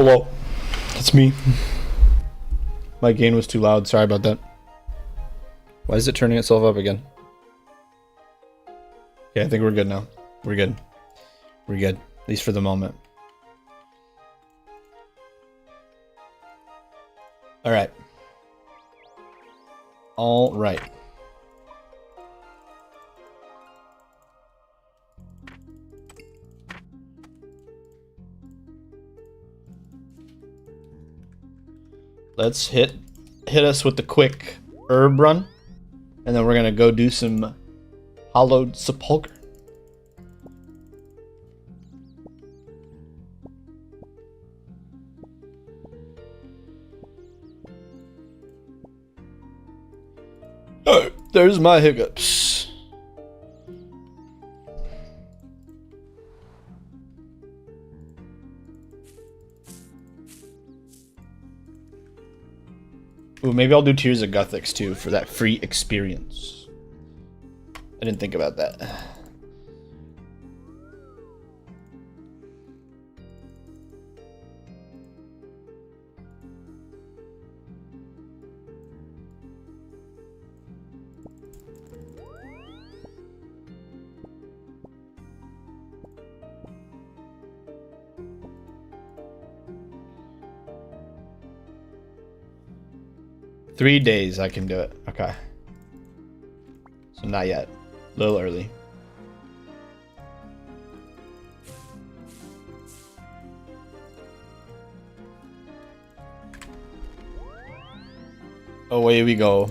Hello. It's me. My gain was too loud. Sorry about that. Why is it turning itself up again? Okay, I think we're good now. We're good. We're good. At least for the moment. Alright. Alright. Let's hit us with the quick herb run. And then we're gonna go do some hollowed sepulcher. Oh, there's my hiccups. Ooh, maybe I'll do Tears of Guthix too for that free experience. I didn't think about that. Three days I can do it. Okay. So not yet. A little early. Away we go.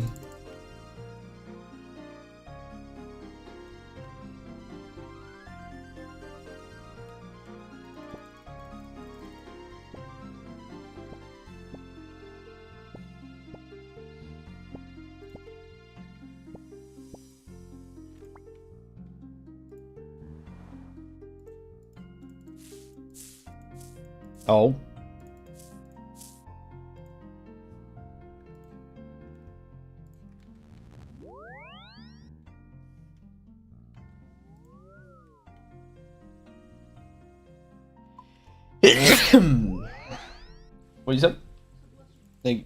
Oh. What you said? Like,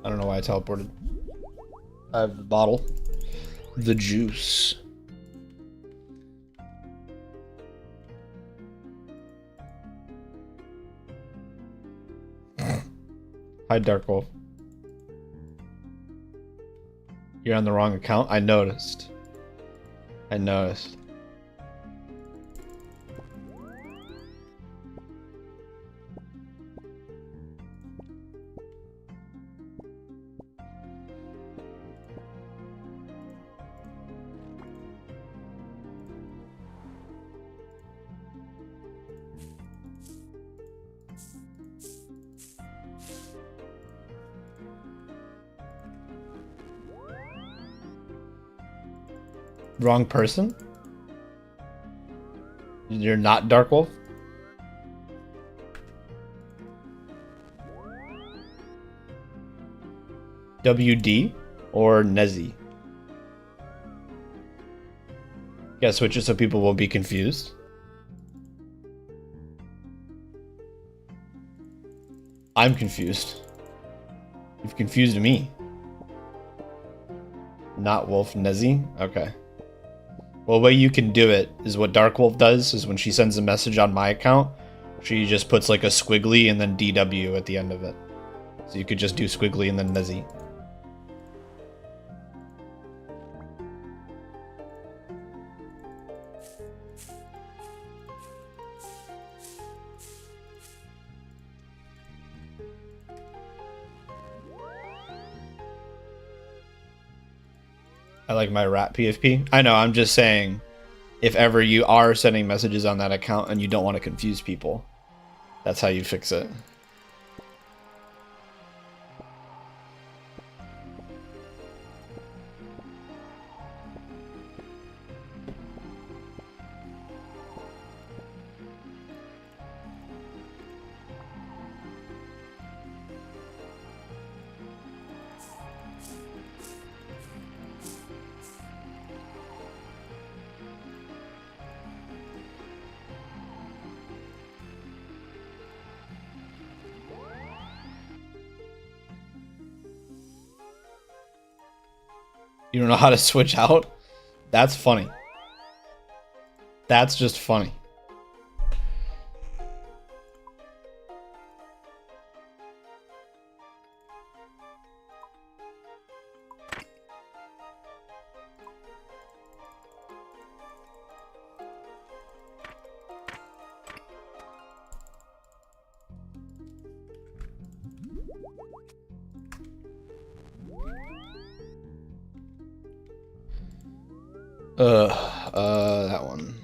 I don't know why I teleported. I have the bottle. The juice. Hi, Dark Wolf. You're on the wrong account? I noticed. I noticed. Wrong person? You're not Dark Wolf? WD? or Nezzy. Yeah, switch it so people will be confused. I'm confused. You've confused me. Not Wolf Nezzy? Okay. Well, the way you can do it is what Dark Wolf does, is when she sends a message on my account, she just puts like a squiggly and then DW at the end of it. So you could just do squiggly and then Nezzy. I like my rat PFP. I know, I'm just saying, if ever you are sending messages on that account and you don't want to confuse people, that's how you fix it. You don't know how to switch out? That's funny. That's just funny. That one.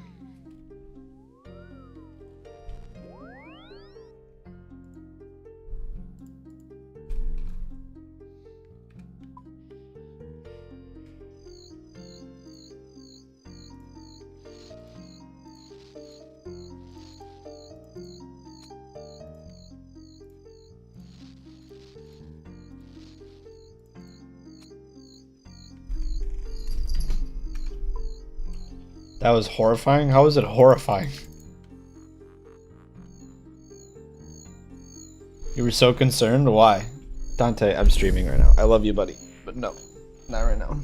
That was horrifying? How was it horrifying? You were so concerned? Why? Dante, I'm streaming right now. I love you, buddy. But no, not right now.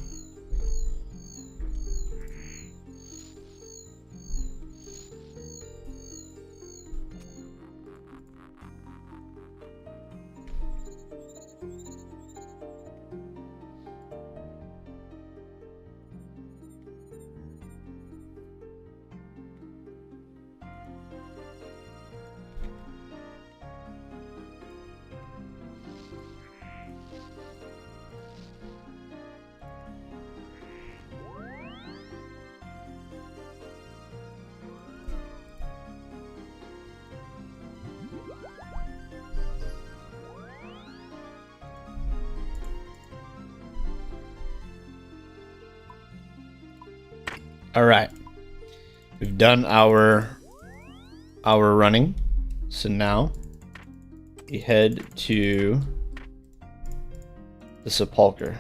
All right, we've done our running, so now we head to the sepulcher.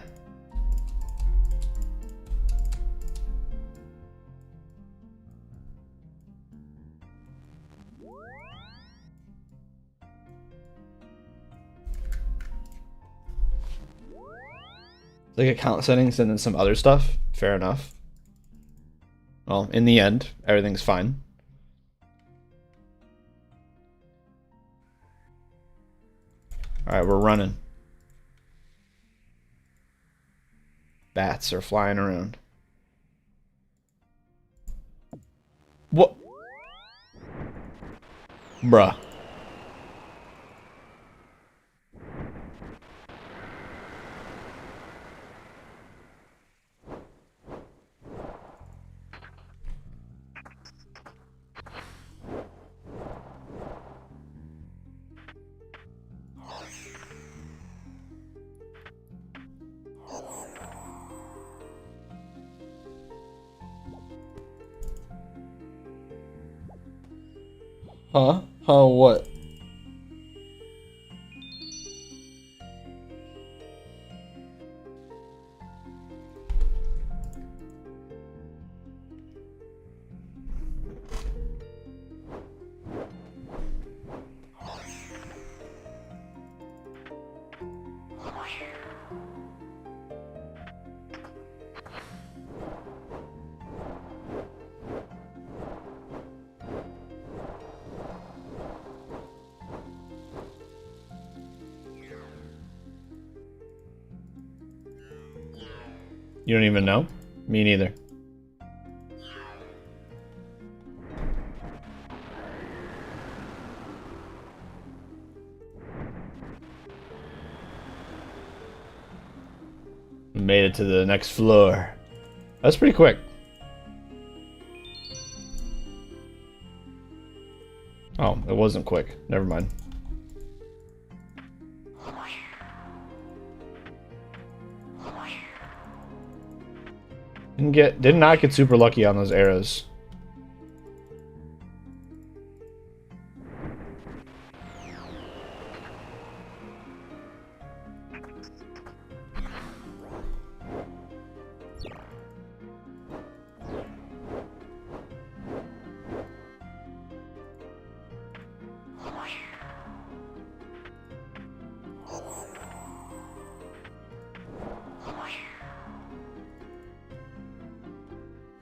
Like account settings and then some other stuff. Fair enough. Well, in the end, everything's fine. Alright, we're running. Bats are flying around. What? Bruh. Huh? Huh, what? You don't even know? Me neither. Made it to the next floor. That's pretty quick. Oh, it wasn't quick. Never mind. Did not get super lucky on those arrows.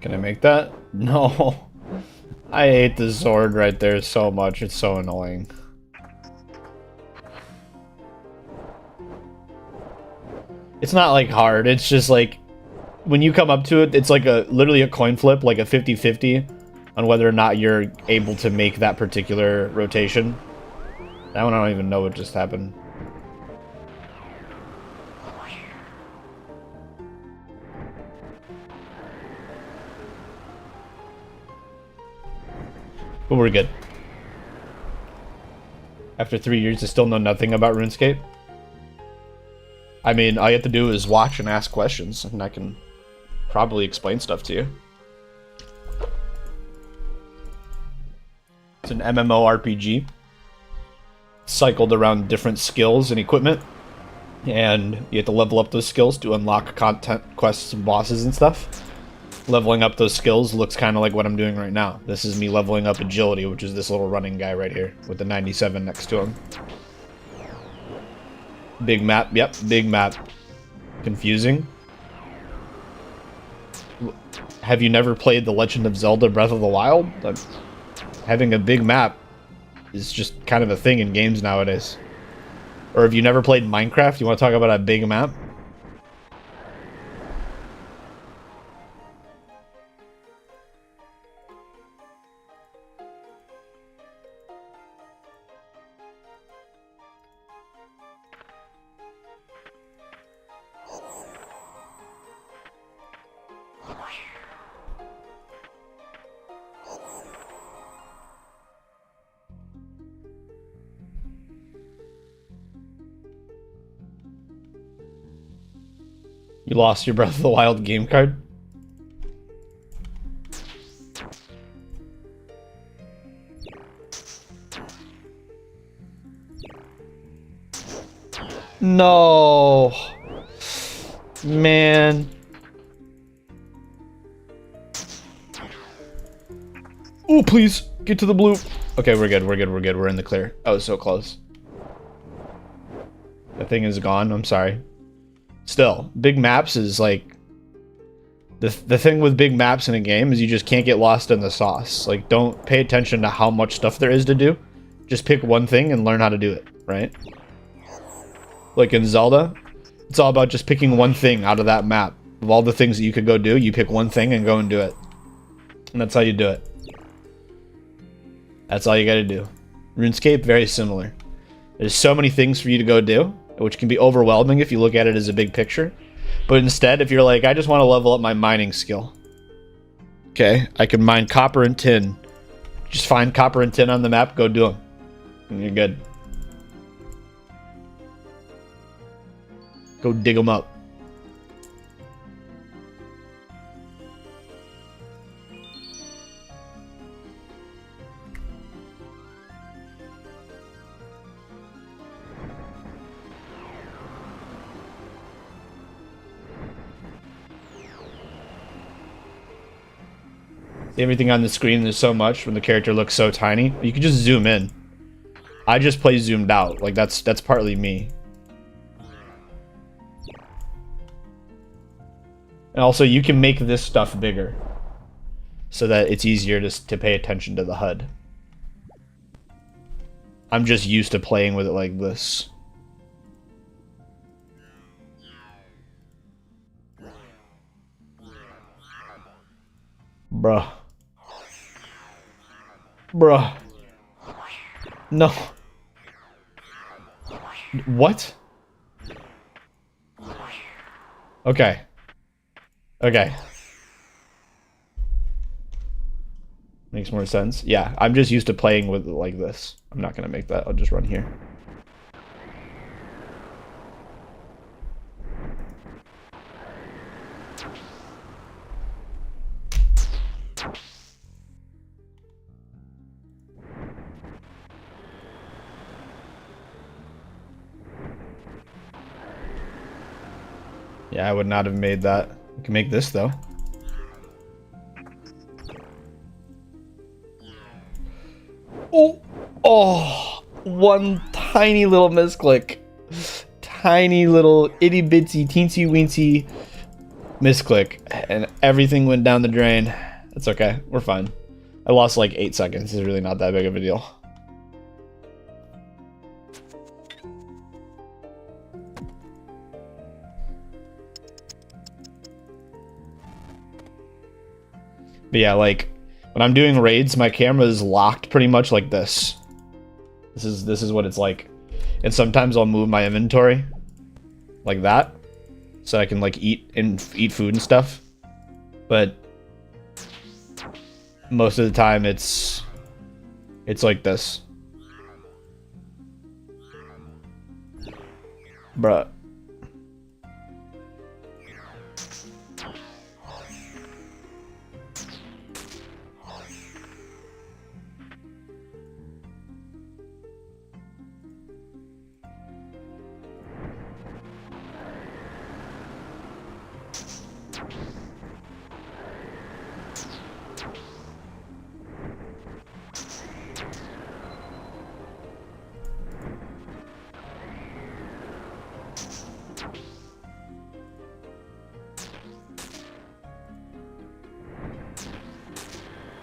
Can I make that? No. I hate the sword right there so much. It's so annoying. It's not like hard. It's just like when you come up to it, it's like literally a coin flip, like a 50-50 on whether or not you're able to make that particular rotation. That one I don't even know what just happened. But we're good. After 3 years, I still know nothing about RuneScape. I mean, all you have to do is watch and ask questions, and I can probably explain stuff to you. It's an MMORPG. Cycled around different skills and equipment. And you have to level up those skills to unlock content, quests, and bosses and stuff. Leveling up those skills looks kind of like what I'm doing right now. This is me leveling up agility, which is this little running guy right here with the 97 next to him. Big map, yep, big map. Confusing. Have you never played The Legend of Zelda Breath of the Wild? Having a big map is just kind of a thing in games nowadays. Or have you never played Minecraft? You want to talk about a big map? You lost your Breath of the Wild game card? No. Man. Oh, please. Get to the blue. Okay, we're good. We're good. We're good. We're in the clear. I was so close. That thing is gone. I'm sorry. Still, big maps is like... The thing with big maps in a game is you just can't get lost in the sauce. Like, don't pay attention to how much stuff there is to do. Just pick one thing and learn how to do it, right? Like in Zelda, it's all about just picking one thing out of that map. Of all the things that you could go do, you pick one thing and go and do it. And that's how you do it. That's all you gotta do. RuneScape, very similar. There's so many things for you to go do, which can be overwhelming if you look at it as a big picture. But instead, if you're like, I just want to level up my mining skill. Okay, I can mine copper and tin. Just find copper and tin on the map, go do them. And you're good. Go dig them up. Everything on the screen, there's so much when the character looks so tiny. You can just zoom in. I just play zoomed out. Like that's partly me. And also you can make this stuff bigger so that it's easier to pay attention to the HUD. I'm just used to playing with it like this. Bruh. Bruh. No. What? Okay. Okay. Makes more sense. Yeah, I'm just used to playing with like this. I'm not gonna make that. I'll just run here. Yeah, I would not have made that. We can make this though. Oh, oh, one tiny little misclick. Tiny little itty bitsy teensy weensy misclick. And everything went down the drain. It's okay. We're fine. I lost like 8 seconds. It's really not that big of a deal. But yeah, like when I'm doing raids, my camera is locked pretty much like this. This is what it's like. And sometimes I'll move my inventory like that so I can like eat food and stuff. But most of the time it's like this. Bruh.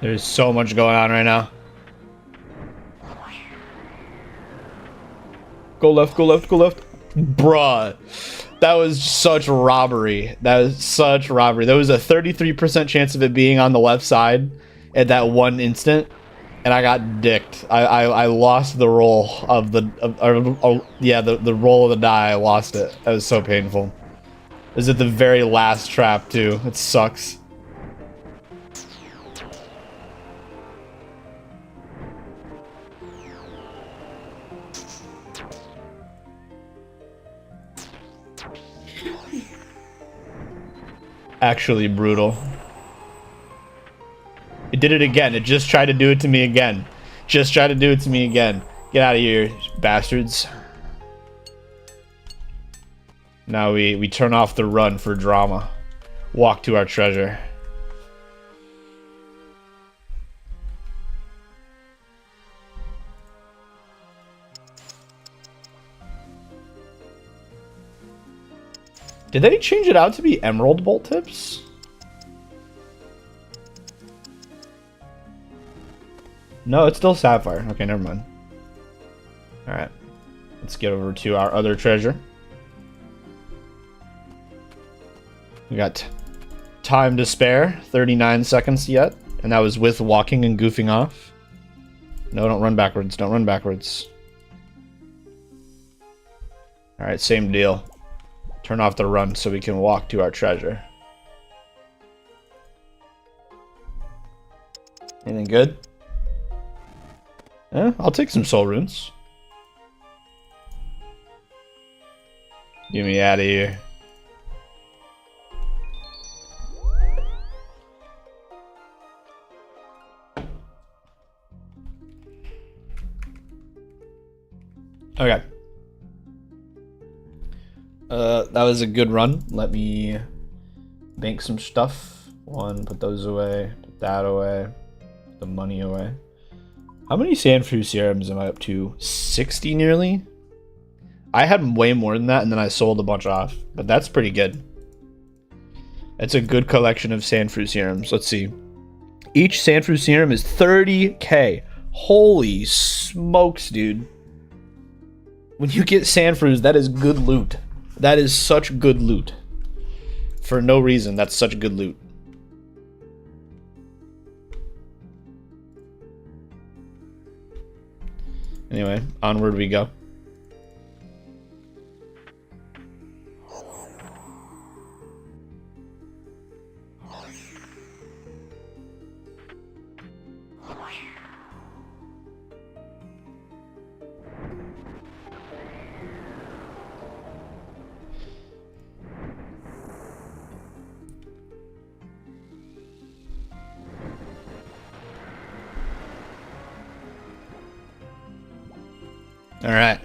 There's so much going on right now. Go left, go left, go left. Bruh. That was such robbery. That was such robbery. There was a 33% chance of it being on the left side at that one instant. And I got dicked. I lost the roll of the the roll of the die. I lost it. That was so painful. It was at the very last trap too. It sucks. Actually brutal. It did it again. It just tried to do it to me again. Just tried to do it to me again. Get out of here, bastards. Now we turn off the run for drama. Walk to our treasure. Did they change it out to be emerald bolt tips? No, it's still sapphire. Okay, never mind. Alright. Let's get over to our other treasure. We got time to spare. 39 seconds yet. And that was with walking and goofing off. No, don't run backwards. Don't run backwards. Alright, same deal. Turn off the run so we can walk to our treasure. Anything good? Yeah, I'll take some soul runes. Get me out of here. Okay. That was a good run. Let me bank some stuff. Put those away. Put that away. Put the money away. How many Sandfruit serums am I up to? 60 nearly? I had way more than that and then I sold a bunch off. But that's pretty good. That's a good collection of Sandfruit serums. Let's see. Each Sandfruit serum is 30k. Holy smokes, dude. When you get Sandfruits, that is good loot. That is such good loot. For no reason, that's such good loot. Anyway, onward we go. Alright.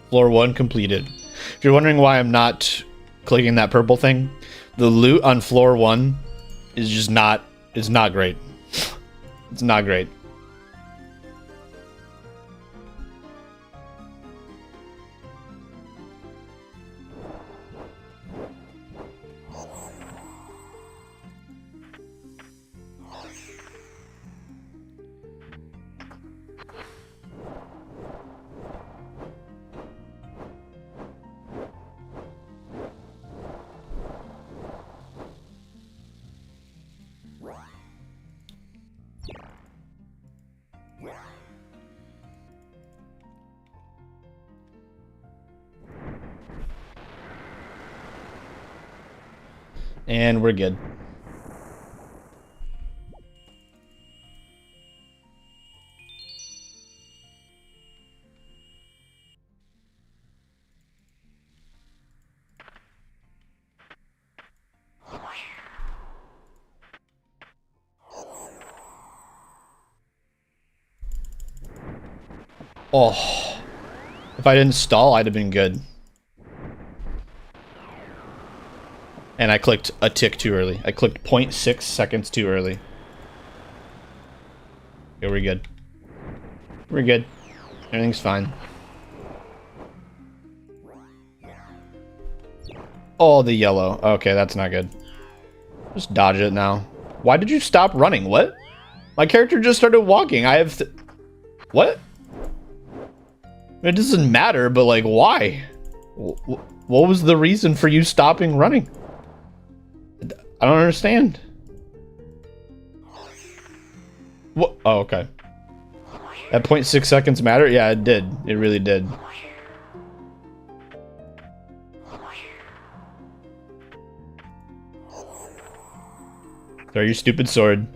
Floor 1 completed. If you're wondering why I'm not clicking that purple thing, the loot on floor 1 is just not... It's not great. It's not great. And we're good. Oh, if I didn't stall, I'd have been good. And I clicked a tick too early. I clicked 0.6 seconds too early. Okay, we're good. We're good. Everything's fine. Oh, the yellow. Okay, that's not good. Just dodge it now. Why did you stop running? What? My character just started walking. I have... What? It doesn't matter, but like, why? What was the reason for you stopping running? I don't understand. What? Oh, okay. At 0.6 seconds matter? Yeah, it did. It really did. Throw your stupid sword.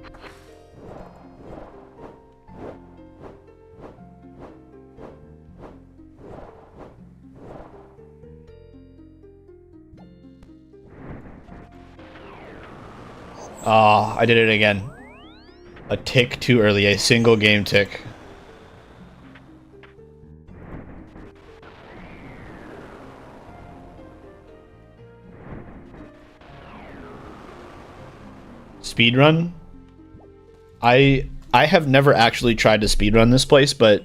Ah, I did it again. A tick too early, a single game tick. Speedrun? I have never actually tried to speedrun this place, but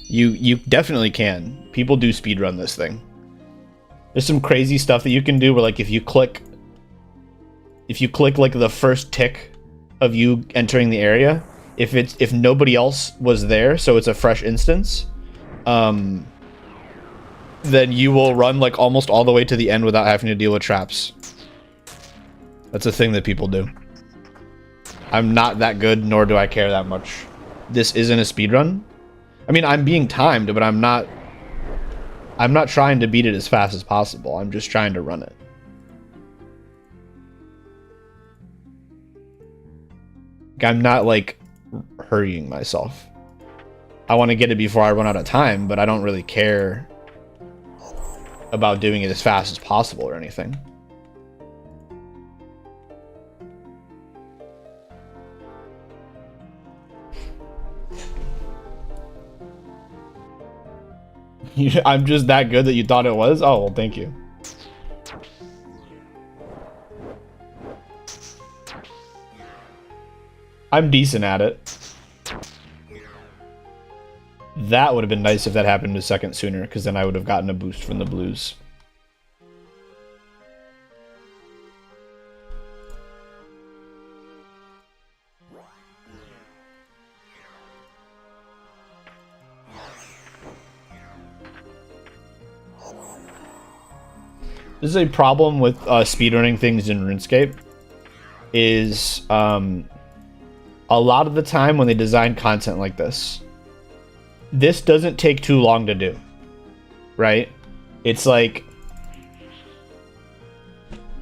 you definitely can. People do speedrun this thing. There's some crazy stuff that you can do where like if you click like the first tick of you entering the area, if nobody else was there, so it's a fresh instance, then you will run like almost all the way to the end without having to deal with traps. That's a thing that people do. I'm not that good, nor do I care that much. This isn't a speedrun. I mean, I'm being timed, but I'm not trying to beat it as fast as possible. I'm just trying to run it. I'm not like hurrying myself. I want to get it before I run out of time, but I don't really care about doing it as fast as possible or anything. I'm just that good that you thought it was? Oh, well, thank you. I'm decent at it. That would have been nice if that happened a second sooner, because then I would have gotten a boost from the blues. This is a problem with speedrunning things in RuneScape. Is a lot of the time when they design content like this, this doesn't take too long to do, right? It's like,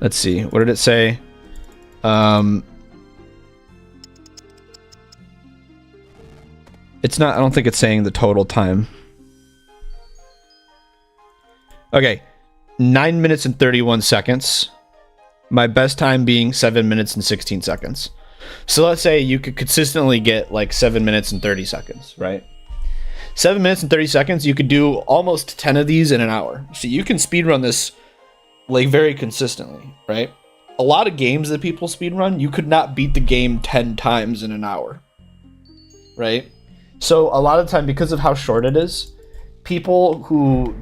let's see, what did it say? It's not, I don't think it's saying the total time. Okay, 9 minutes and 31 seconds. My best time being 7 minutes and 16 seconds. So let's say you could consistently get like 7 minutes and 30 seconds, right? 7 minutes and 30 seconds, you could do almost 10 of these in an hour. So you can speedrun this like very consistently, right? A lot of games that people speedrun, you could not beat the game 10 times in an hour, right? So a lot of the time, because of how short it is, people who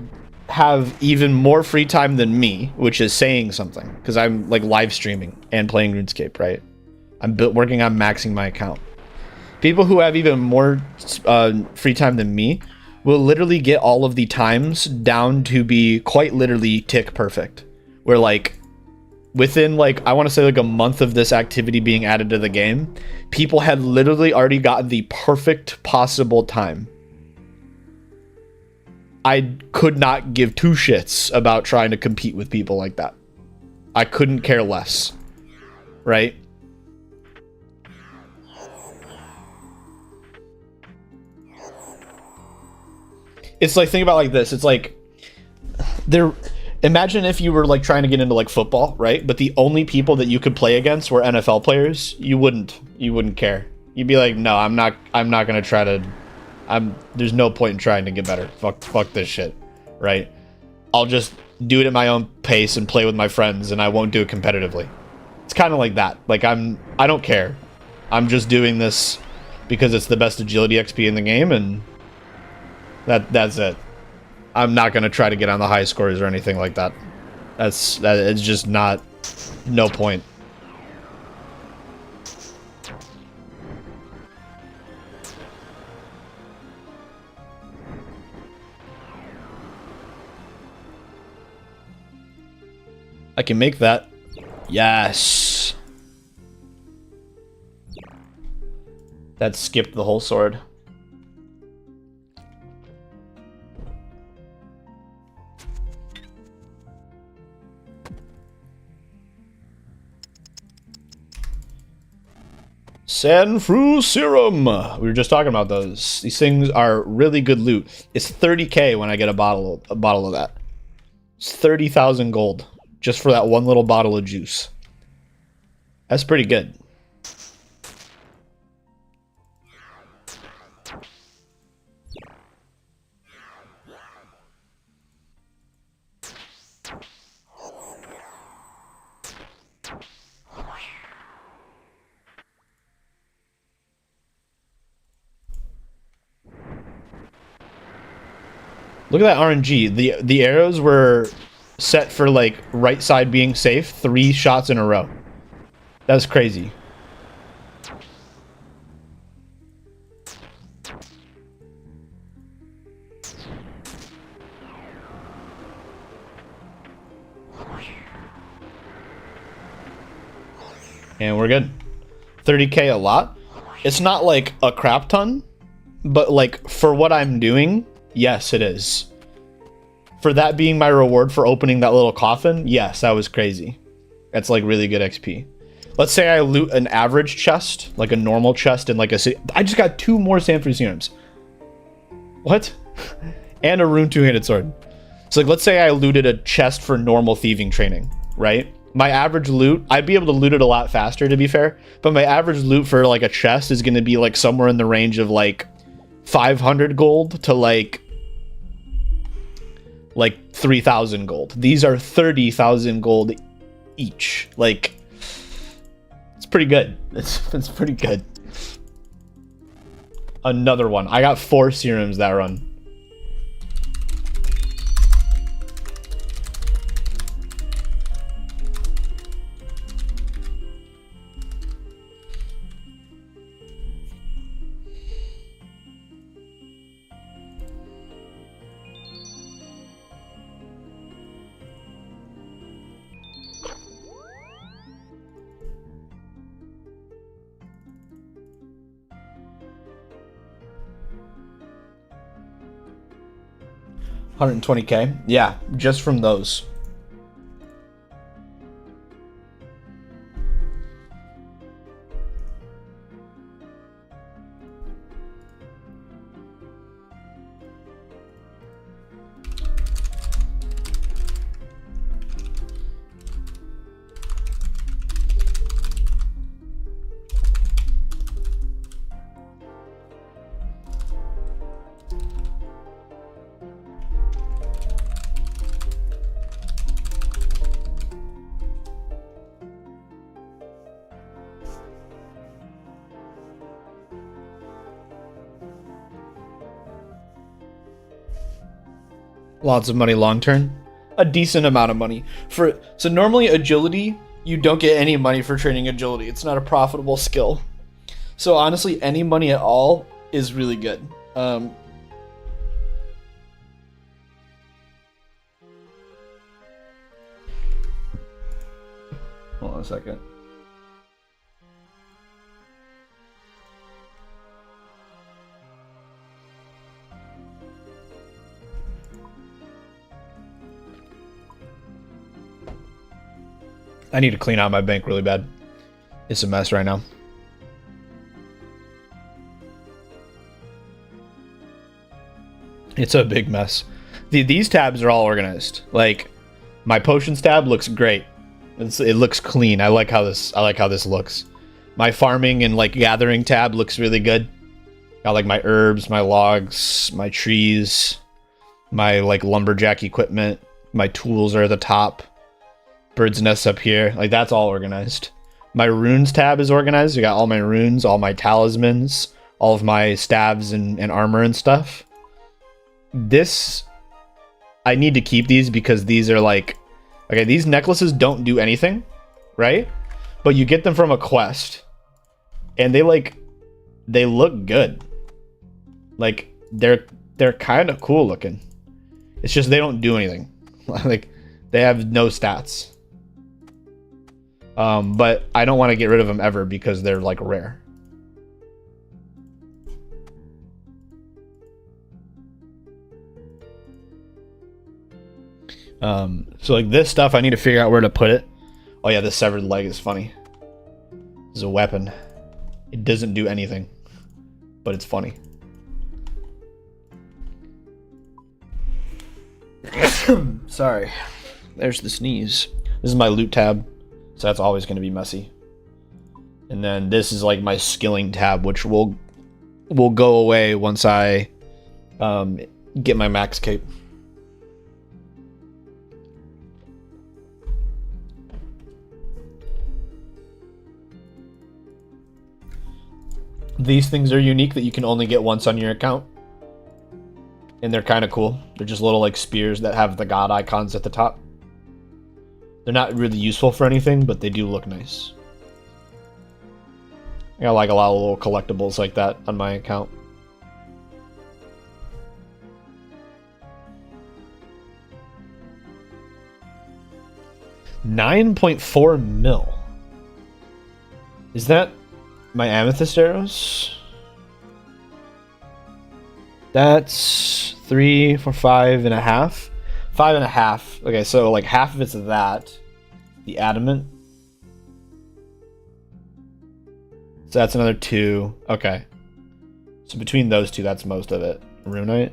have even more free time than me, which is saying something, because I'm like live streaming and playing RuneScape, right? I'm working on maxing my account. People who have even more free time than me will literally get all of the times down to be quite literally tick perfect. Where like within like, I want to say like a month of this activity being added to the game, people had literally already gotten the perfect possible time. I could not give two shits about trying to compete with people like that. I couldn't care less, right? It's like, think about like this. It's like, imagine if you were like trying to get into like football, right? But the only people that you could play against were NFL players. You wouldn't care. You'd be like, no, I'm not gonna try to. There's no point in trying to get better. Fuck this shit, right? I'll just do it at my own pace and play with my friends, and I won't do it competitively. It's kind of like that. Like I don't care. I'm just doing this because it's the best agility XP in the game, and that's it. I'm not gonna try to get on the high scores or anything like that. It's just not. No point. I can make that. Yes. That skipped the whole sword. Sanfru Serum. We were just talking about those. These things are really good loot. It's 30k when I get a bottle of that. It's 30,000 gold just for that one little bottle of juice. That's pretty good. Look at that RNG. The arrows were set for like right side being safe 3 shots in a row. That's crazy. And we're good. 30k a lot. It's not like a crap ton, but like for what I'm doing, yes, it is. For that being my reward for opening that little coffin, yes, that was crazy. That's like really good XP. Let's say I loot an average chest, like a normal chest in like a city. I just got 2 more Sanfru Serums. What? And a rune 2-handed sword. So like, let's say I looted a chest for normal thieving training, right? My average loot, I'd be able to loot it a lot faster, to be fair, but my average loot for like a chest is going to be like somewhere in the range of like 500 gold to like 3,000 gold. These are 30,000 gold each. Like, it's pretty good. It's pretty good. Another one. I got 4 serums that run. 120k. Yeah, just from those. Lots of money long term. A decent amount of money. So normally agility, you don't get any money for training agility. It's not a profitable skill. So honestly, any money at all is really good. Hold on a second. I need to clean out my bank really bad. It's a mess right now. It's a big mess. These tabs are all organized. Like, my potions tab looks great. It looks clean. I like how this looks. My farming and like gathering tab looks really good. Got like my herbs, my logs, my trees, my like lumberjack equipment. My tools are at the top. Bird's nest up here. Like, that's all organized. My runes tab is organized. I got all my runes, all my talismans, all of my stabs and armor and stuff. This, I need to keep these because these are like, okay, these necklaces don't do anything, right? But you get them from a quest, and they look good. Like, they're kind of cool looking. It's just they don't do anything. Like, they have no stats. But I don't want to get rid of them ever because they're like rare. So like this stuff, I need to figure out where to put it. Oh yeah, this severed leg is funny. This is a weapon. It doesn't do anything, but it's funny. Sorry. There's the sneeze. This is my loot tab, so that's always going to be messy. And then this is like my skilling tab, which will go away once I get my max cape. These things are unique that you can only get once on your account. And they're kind of cool. They're just little like spears that have the god icons at the top. They're not really useful for anything, but they do look nice. I got like a lot of little collectibles like that on my account. $9.4 mil. Is that my amethyst arrows? That's 3 for 5.5. 5.5. Okay, so like half of it's that. The adamant. So that's another 2. Okay. So between those two, that's most of it. Runite?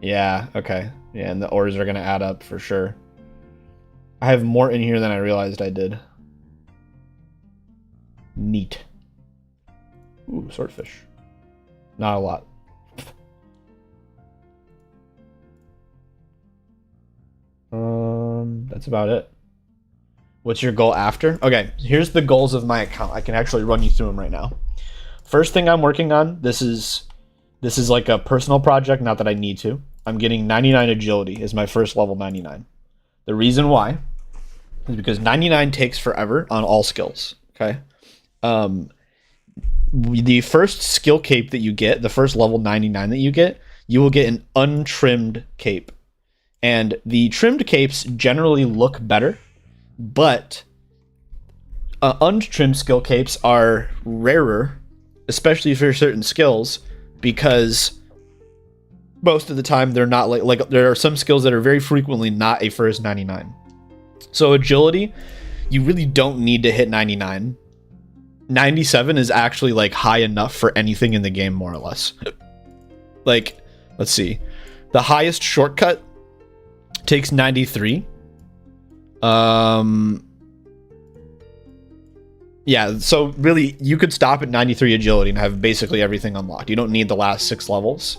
Yeah, okay. Yeah, and the ores are going to add up for sure. I have more in here than I realized I did. Neat. Ooh, swordfish. Not a lot. That's about it. What's your goal after? Okay, here's the goals of my account. I can actually run you through them right now. First thing I'm working on, this is like a personal project, not that I need to. I'm getting 99 agility is my first level 99. The reason why is because 99 takes forever on all skills, okay? The first skill cape that you get, the first level 99 that you will get an untrimmed cape. And the trimmed capes generally look better, but untrimmed skill capes are rarer, especially for certain skills, because most of the time they're not like there are some skills that are very frequently not a first 99. So agility, you really don't need to hit 99. 97 is actually like high enough for anything in the game, more or less. Like, let's see, the highest shortcut takes 93. Yeah, so really you could stop at 93 agility and have basically everything unlocked. You don't need the last 6 levels.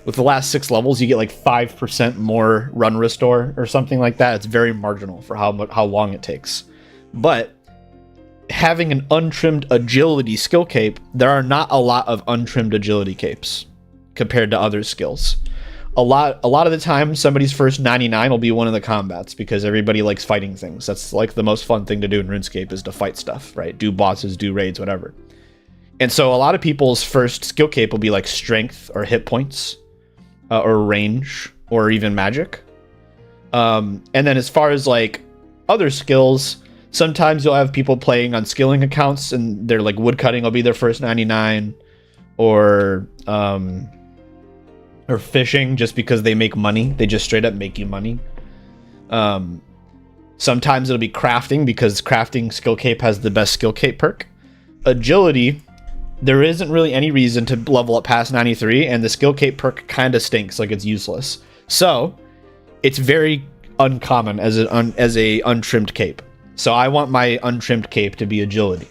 With the last 6 levels, you get like 5% more run restore or something like that. It's very marginal for how long it takes. But having an untrimmed agility skill cape, there are not a lot of untrimmed agility capes compared to other skills. A lot of the time, somebody's first 99 will be one of the combats because everybody likes fighting things. That's like the most fun thing to do in RuneScape is to fight stuff, right? Do bosses, do raids, whatever. And so a lot of people's first skill cape will be like strength or hit points or range or even magic. And then as far as like other skills, sometimes you'll have people playing on skilling accounts and they're like woodcutting will be their first 99 or fishing just because they make money. They just straight up make you money. Sometimes it'll be crafting because crafting skill cape has the best skill cape perk. Agility, there isn't really any reason to level up past 93, and the skill cape perk kind of stinks, like it's useless. So it's very uncommon as a untrimmed cape. So I want my untrimmed cape to be agility.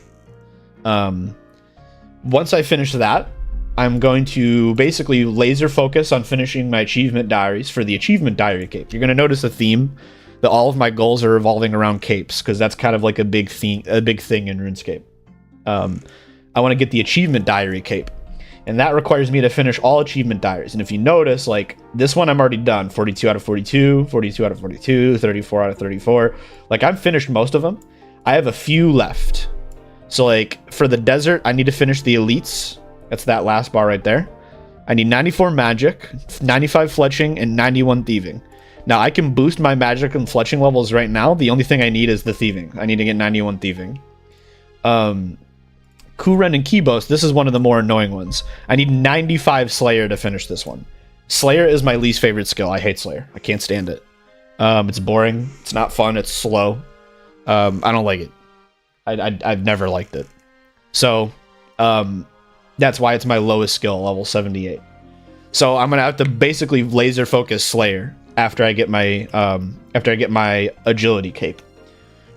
Once I finish that, I'm going to basically laser focus on finishing my achievement diaries for the achievement diary cape. You're going to notice a theme that all of my goals are revolving around capes because that's kind of like a big thing in RuneScape. I want to get the achievement diary cape, and that requires me to finish all achievement diaries. And if you notice, like this one I'm already done, 42 out of 42, 42 out of 42, 34 out of 34. Like I've finished most of them. I have a few left. So like for the desert, I need to finish the elites. That's that last bar right there. I need 94 magic, 95 fletching, and 91 thieving. Now I can boost my magic and fletching levels right now. The only thing I need is the thieving. I need to get 91 thieving. Kuren and Kibos, this is one of the more annoying ones. I need 95 Slayer to finish this one. Slayer is my least favorite skill. I hate Slayer. I can't stand it. It's boring. It's not fun. It's slow. I don't like it. I've never liked it. So, that's why it's my lowest skill, level 78. So I'm gonna have to basically laser focus Slayer after I get my agility cape.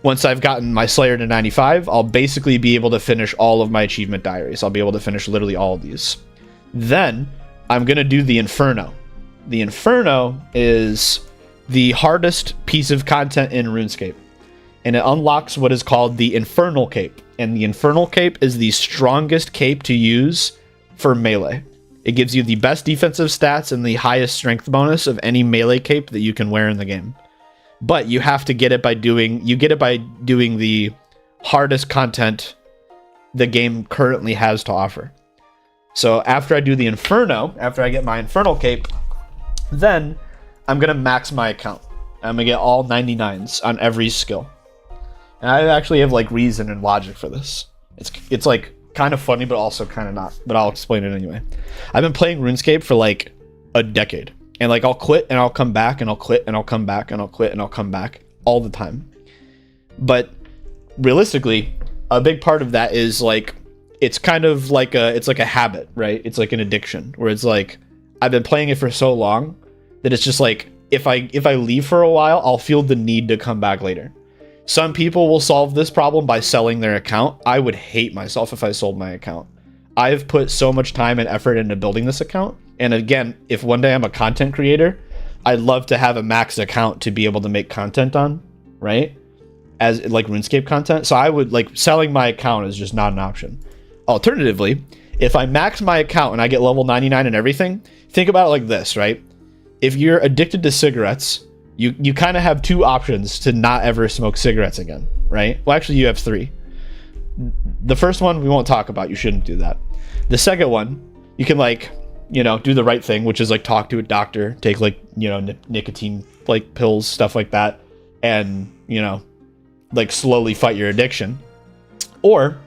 Once I've gotten my Slayer to 95, I'll basically be able to finish all of my achievement diaries. I'll be able to finish literally all of these. Then I'm gonna do the Inferno. The Inferno is the hardest piece of content in RuneScape, and it unlocks what is called the Infernal Cape. And the Infernal Cape is the strongest cape to use for melee. It gives you the best defensive stats and the highest strength bonus of any melee cape that you can wear in the game. But you have to get it by doing the hardest content the game currently has to offer. So after I do the Inferno, after I get my Infernal Cape, then I'm gonna max my account. I'm gonna get all 99s on every skill. And I actually have like reason and logic for this. It's like kind of funny, but also kind of not. But I'll explain it anyway. I've been playing RuneScape for like a decade, and like I'll quit and I'll come back and I'll quit and I'll come back and I'll quit and I'll come back all the time. But realistically, a big part of that is like it's kind of like it's like a habit, right? It's like an addiction where it's like I've been playing it for so long that it's just like if I leave for a while, I'll feel the need to come back later. Some people will solve this problem by selling their account. I would hate myself if I sold my account. I've put so much time and effort into building this account. And again, if one day I'm a content creator, I'd love to have a max account to be able to make content on, right? As like RuneScape content. So I would like selling my account is just not an option. Alternatively, if I max my account and I get level 99 and everything, think about it like this, right? If you're addicted to cigarettes, you kind of have two options to not ever smoke cigarettes again, right? Well, actually, you have three. The first one we won't talk about. You shouldn't do that. The second one, you can like, do the right thing, which is like talk to a doctor, take like, nicotine like pills, stuff like that, and, like slowly fight your addiction. Or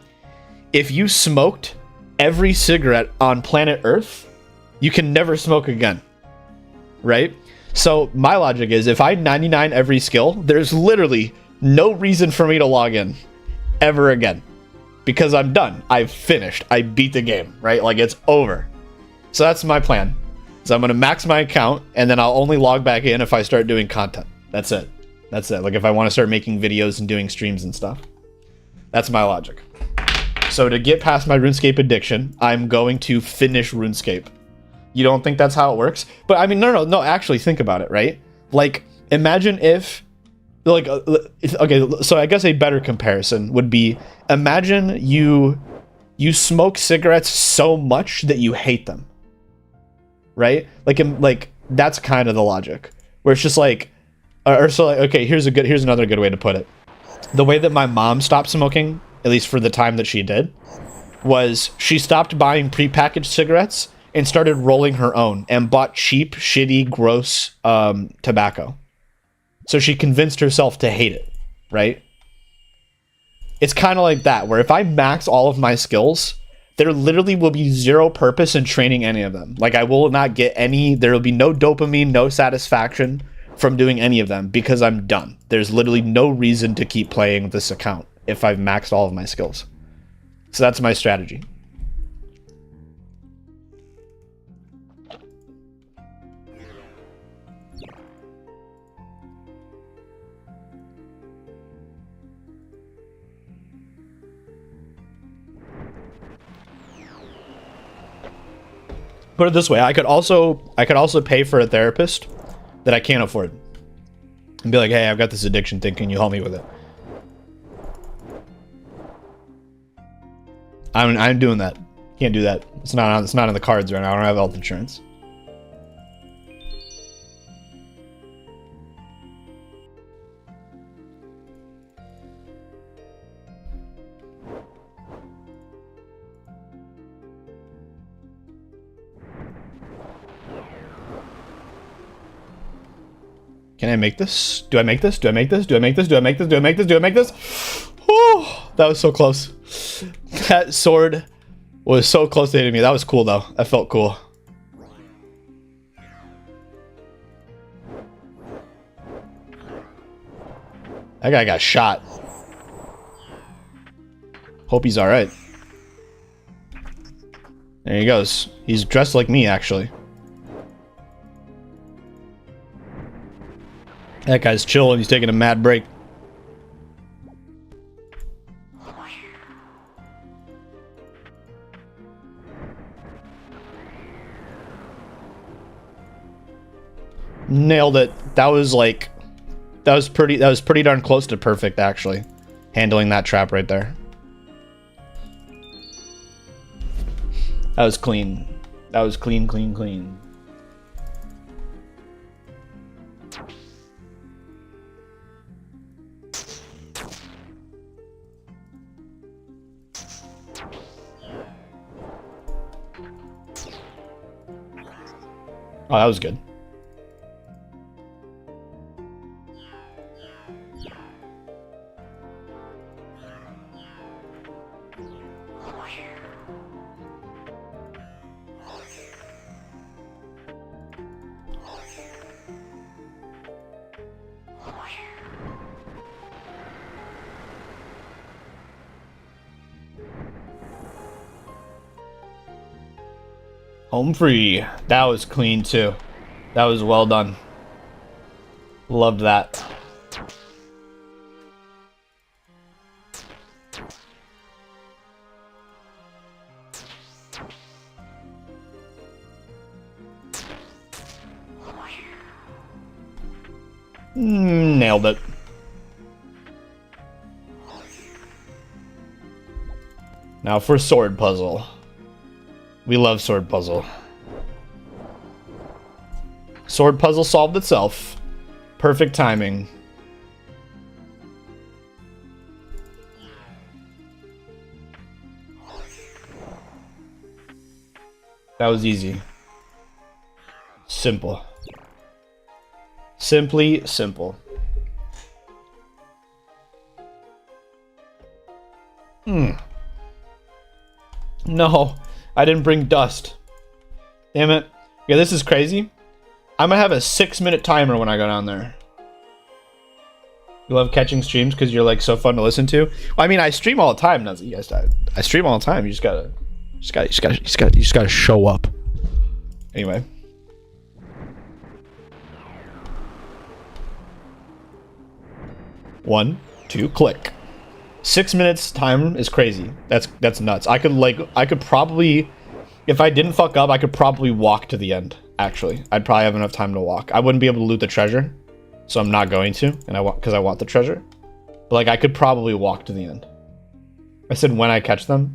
if you smoked every cigarette on planet Earth, you can never smoke again. right? So my logic is if I 99 every skill, there's literally no reason for me to log in ever again because I'm done. I've finished. I beat the game, right? Like it's over. So that's my plan. So I'm going to max my account and then I'll only log back in if I start doing content. That's it. That's it. Like if I want to start making videos and doing streams and stuff. That's my logic. So to get past my RuneScape addiction, I'm going to finish RuneScape. You don't think that's how it works? But I mean, no, actually think about it, right? Like, imagine if, like, okay, so I guess a better comparison would be, imagine you smoke cigarettes so much that you hate them, right? Like that's kind of the logic, where it's just like, okay, here's another good way to put it. The way that my mom stopped smoking, at least for the time that she did, was she stopped buying prepackaged cigarettes and started rolling her own and bought cheap, shitty, gross tobacco. So she convinced herself to hate it, right? It's kind of like that, where if I max all of my skills, there literally will be zero purpose in training any of them. Like I will not get any, there will be no dopamine, no satisfaction from doing any of them because I'm done. There's literally no reason to keep playing this account if I've maxed all of my skills. So that's my strategy. Put it this way, I could also pay for a therapist that I can't afford and be like, hey, I've got this addiction thing, can you help me with it? I'm doing that. Can't do that. It's not in the cards right now. I don't have health insurance. Can I make this? Do I make this? Do I make this? Do I make this? Do I make this? Do I make this? Do I make this? Oh, that was so close. That sword was so close to hitting me. That was cool though. That felt cool. That guy got shot. Hope he's alright. There he goes. He's dressed like me, actually. That guy's chilling. He's taking a mad break. Nailed it. That was pretty darn close to perfect, actually. Handling that trap right there. That was clean. That was clean, clean, clean. Oh, that was good. Home free. That was clean too. That was well done. Loved that. Nailed it. Now for sword puzzle. We love sword puzzle. Sword puzzle solved itself. Perfect timing. That was easy. Simple. Simply simple. No, I didn't bring dust. Damn it. Yeah, this is crazy. I'm gonna have a 6-minute timer when I go down there. You love catching streams because you're like so fun to listen to. Well, I mean, I stream all the time. Not that you guys, I stream all the time. You just gotta show up. Anyway. One, two, click. 6 minutes time is crazy. That's nuts. I could probably, if I didn't fuck up, I could probably walk to the end. Actually, I'd probably have enough time to walk. I wouldn't be able to loot the treasure, so I'm not going to, and because I want the treasure. But like, I could probably walk to the end. I said when I catch them.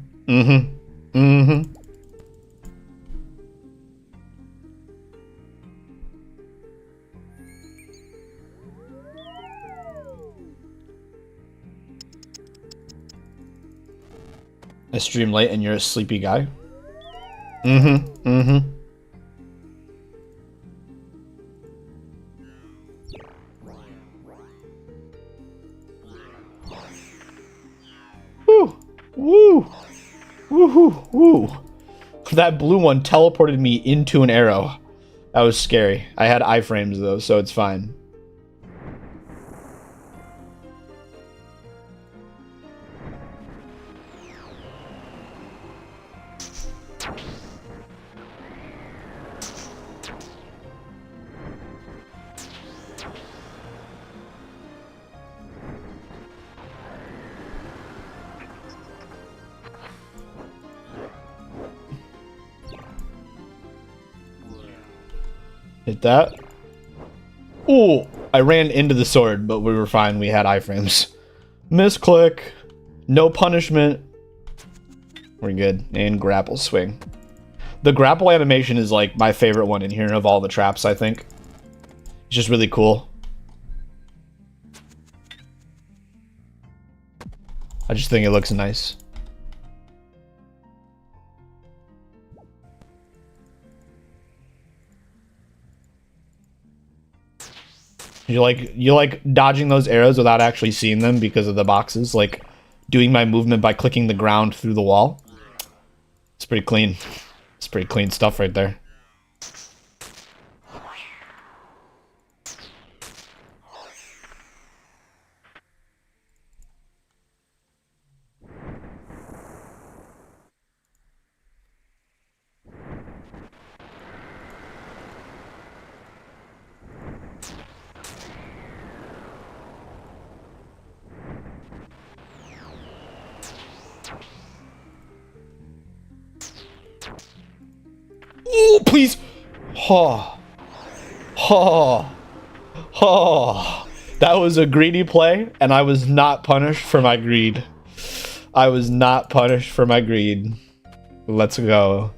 I stream late and you're a sleepy guy. Woo! Woo! Woohoo! Woo! That blue one teleported me into an arrow. That was scary. I had iframes though, so it's fine. Hit that. Ooh, I ran into the sword, but we were fine. We had iframes. Misclick. No punishment. We're good. And grapple swing. The grapple animation is like my favorite one in here of all the traps, I think. It's just really cool. I just think it looks nice. You like dodging those arrows without actually seeing them because of the boxes, like doing my movement by clicking the ground through the wall. It's pretty clean. It's pretty clean stuff right there. Oh, please. Oh. Oh. Oh. That was a greedy play, and I was not punished for my greed. I was not punished for my greed. Let's go.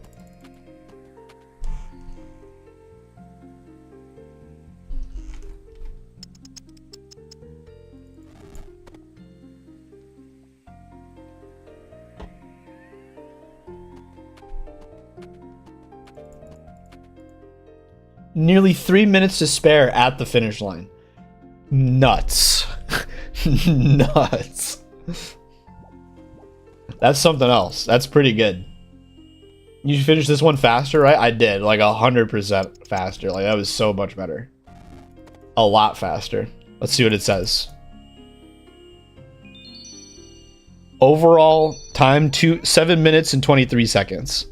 Nearly 3 minutes to spare at the finish line. Nuts. Nuts. That's something else. That's pretty good. You finished this one faster, right? I did, like 100% faster. Like, that was so much better. A lot faster. Let's see what it says. Overall time 7 minutes and 23 seconds.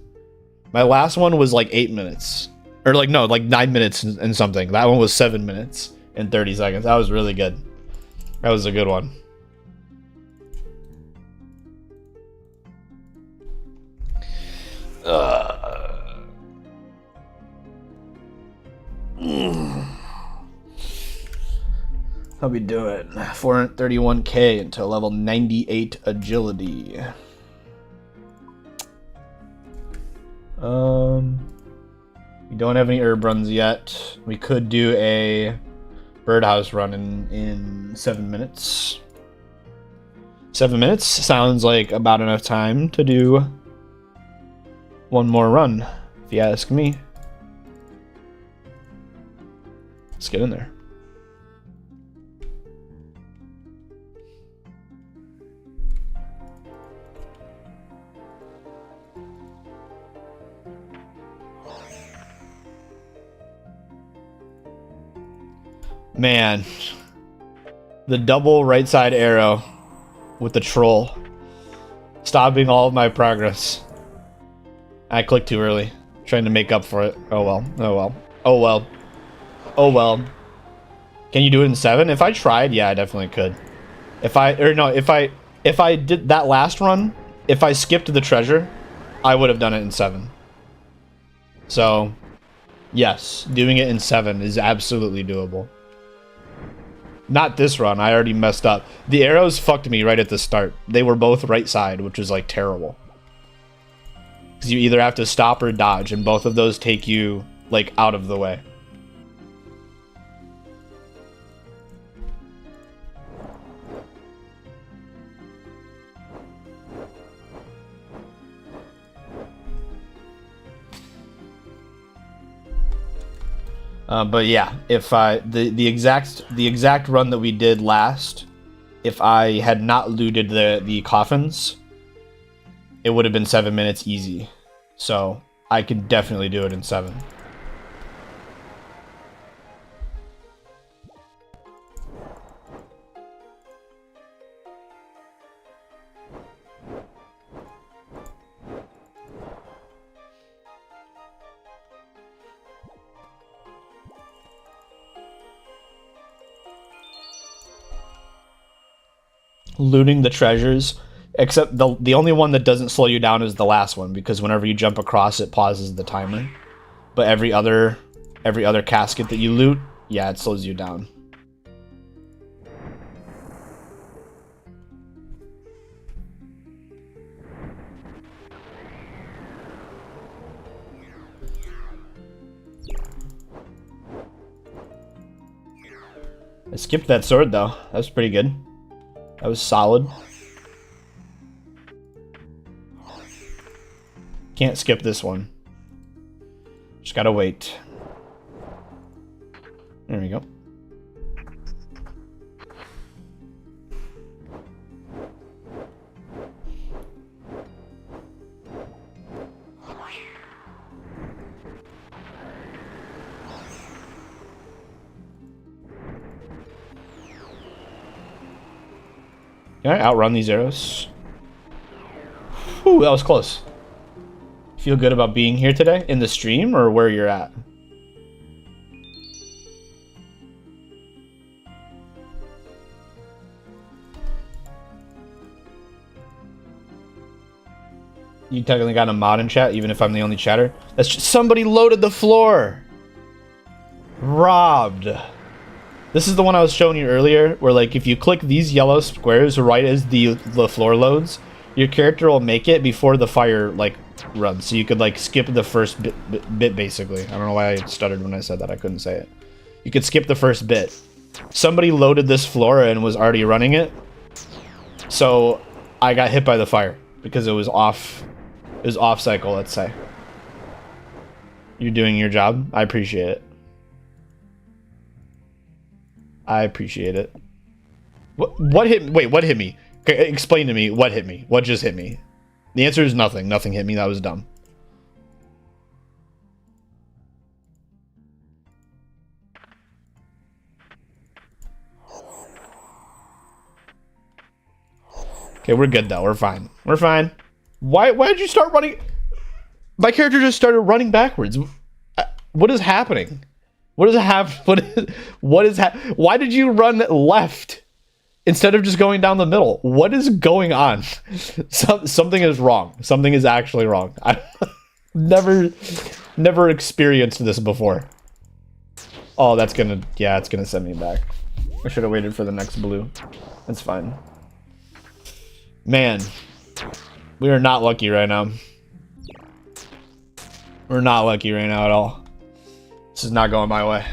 My last one was like 8 minutes. Or like, no, like 9 minutes and something. That one was 7 minutes and 30 seconds. That was really good. That was a good one. How we doing? 431k until level 98 agility. We don't have any herb runs yet. We could do a birdhouse run in 7 minutes. 7 minutes sounds like about enough time to do one more run, if you ask me. Let's get in there. Man. The double right side arrow with the troll. Stopping all of my progress. I clicked too early. Trying to make up for it. Oh well. Oh well. Oh well. Oh well. Can you do it in 7? If I tried, yeah, I definitely could. If I did that last run, if I skipped the treasure, I would have done it in 7. So, yes, doing it in 7 is absolutely doable. Not this run, I already messed up. The arrows fucked me right at the start. They were both right side, which was like terrible. Because you either have to stop or dodge, and both of those take you like out of the way. But yeah, if the exact run that we did last, if I had not looted the coffins, it would have been 7 minutes easy. So I could definitely do it in 7. Looting the treasures, except the only one that doesn't slow you down is the last one, because whenever you jump across it pauses the timer. But every other casket that you loot, yeah, it slows you down. I skipped that sword though. That was pretty good. That was solid. Can't skip this one. Just gotta wait. There we go. Can I outrun these arrows? Ooh, that was close. Feel good about being here today? In the stream or where you're at? You technically got a mod in chat, even if I'm the only chatter. That's just, somebody loaded the floor! Robbed. This is the one I was showing you earlier, where like if you click these yellow squares right as the floor loads, your character will make it before the fire like runs. So you could like skip the first bit basically. I don't know why I stuttered when I said that. I couldn't say it. You could skip the first bit. Somebody loaded this floor and was already running it, so I got hit by the fire because it was off. It was off cycle, let's say. You're doing your job. I appreciate it. I appreciate it. What hit me? Wait, what hit me? Okay, explain to me what hit me. What just hit me? The answer is nothing. Nothing hit me. That was dumb. Okay, we're good though. We're fine. We're fine. Why did you start running? My character just started running backwards. What is happening? What does it have? What is why did you run left instead of just going down the middle? What is going on? Something is wrong. Something is actually wrong. I've never experienced this before. Oh, that's gonna, yeah, it's gonna send me back. I should have waited for the next blue. That's fine. Man, we are not lucky right now. We're not lucky right now at all. This is not going my way.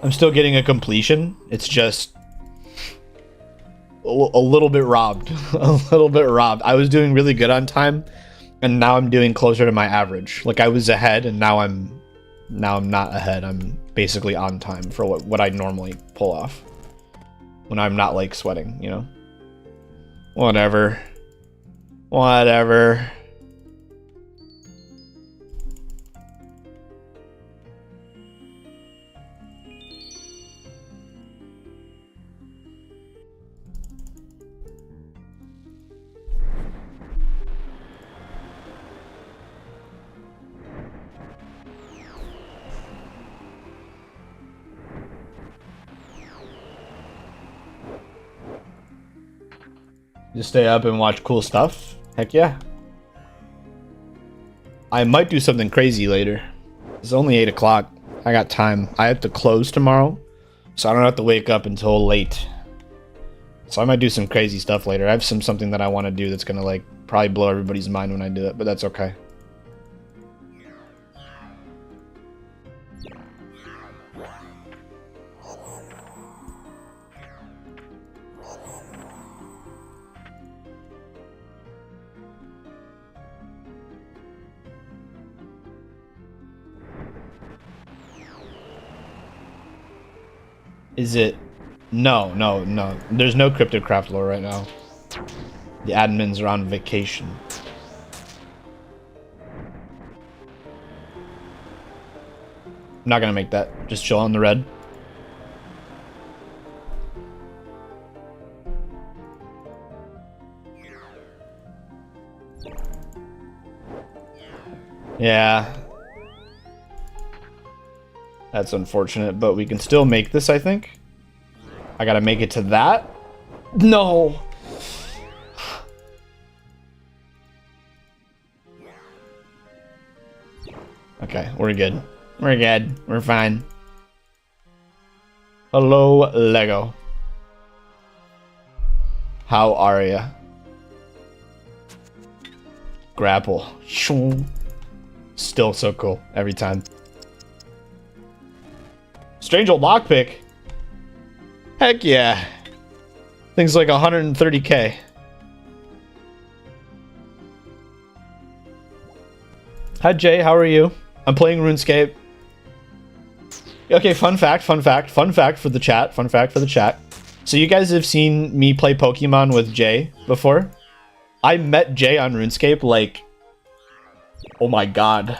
I'm still getting a completion. It's just a little bit robbed. A little bit robbed. I was doing really good on time, and now I'm doing closer to my average. Like I was ahead, and now I'm Now I'm not ahead. I'm basically on time for what I normally pull off when I'm not like sweating, you know? Whatever. Whatever. Just stay up and watch cool stuff? Heck yeah. I might do something crazy later. It's only 8 o'clock. I got time. I have to close tomorrow, so I don't have to wake up until late. So I might do some crazy stuff later. I have something that I want to do that's gonna like probably blow everybody's mind when I do it, but that's okay. Is it? No. There's no CryptoCraft lore right now. The admins are on vacation. I'm not gonna make that. Just chill on the red. Yeah. That's unfortunate, but we can still make this, I think. I gotta make it to that? No! Okay, we're good. We're good. We're fine. Hello, Lego. How are ya? Grapple. Still so cool every time. Strange old lockpick. Heck yeah. Thing's like 130k. Hi Jay, how are you? I'm playing RuneScape. Okay, fun fact for the chat. So you guys have seen me play Pokemon with Jay before? I met Jay on RuneScape like... Oh my god.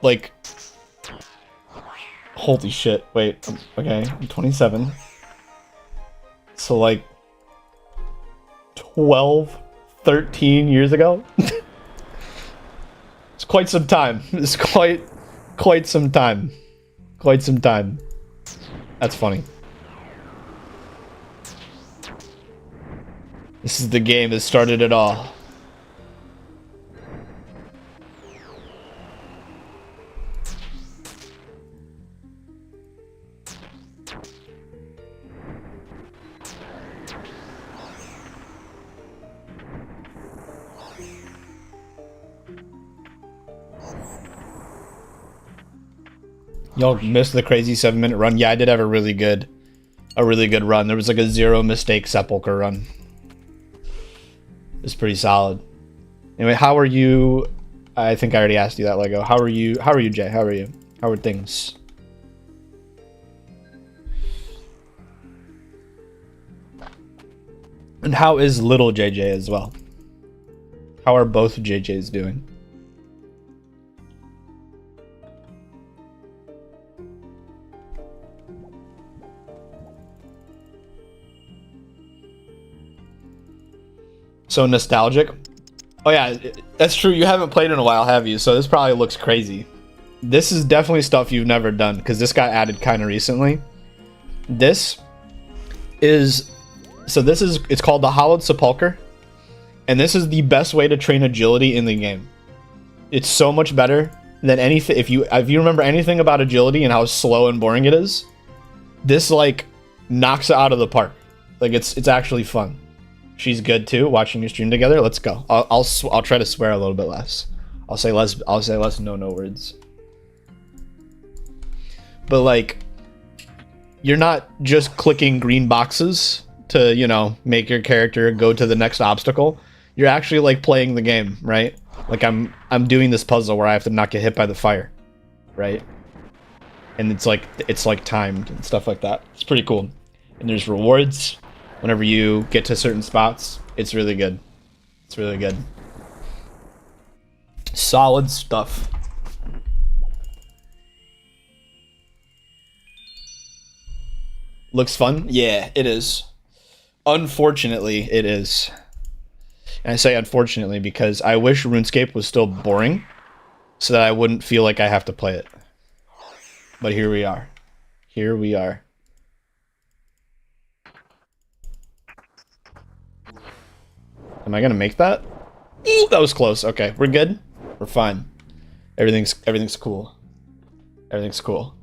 Like... Holy shit. Wait, okay, I'm 27. So like... 12, 13 years ago? It's quite some time. It's quite some time. Quite some time. That's funny. This is the game that started it all. Y'all missed the crazy 7-minute run. Yeah, I did have a really good run. There was like a 0 mistake sepulcher run. It's pretty solid. Anyway, how are you? I think I already asked you that, Lego. How are you? How are you, Jay? How are you? How are things? And how is little JJ as well? How are both JJs doing? So nostalgic. Oh yeah, that's true. You haven't played in a while, have you? So this probably looks crazy. This is definitely stuff you've never done because this got added kind of recently. This is it's called the Hollowed Sepulcher, and this is the best way to train agility in the game. It's so much better than anything. If you remember anything about agility and how slow and boring it is, this like knocks it out of the park. Like it's actually fun. She's good too. Watching you stream together. Let's go. I'll try to swear a little bit less. I'll say less no words. But like, you're not just clicking green boxes to, you know, make your character go to the next obstacle. You're actually like playing the game, right? Like I'm doing this puzzle where I have to not get hit by the fire, right? And it's like timed and stuff like that. It's pretty cool. And there's rewards whenever you get to certain spots. It's really good. It's really good. Solid stuff. Looks fun? Yeah, it is. Unfortunately, it is. And I say unfortunately because I wish RuneScape was still boring so that I wouldn't feel like I have to play it. But here we are. Here we are. Am I gonna make that? Ooh, that was close. Okay, we're good. We're fine. Everything's cool. Everything's cool.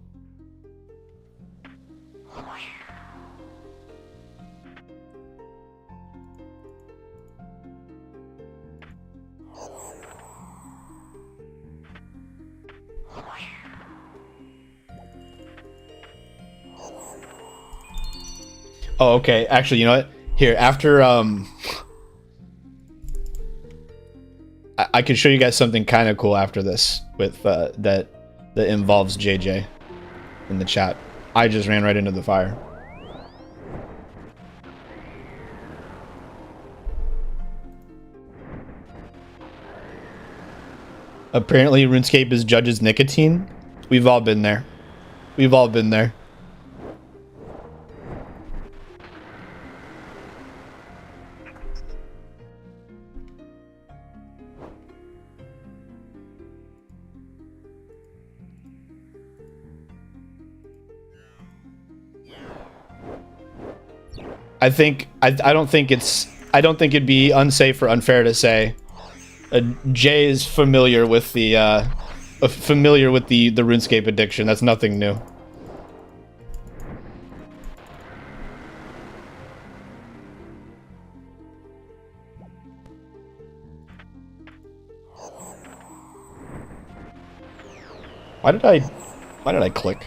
Oh, okay. Actually, you know what? Here, after I could show you guys something kind of cool after this with that involves JJ in the chat. I just ran right into the fire. Apparently, RuneScape is judges nicotine. We've all been there. We've all been there. I don't think it'd be unsafe or unfair to say Jay is familiar with the RuneScape addiction. That's nothing new. Why did I click?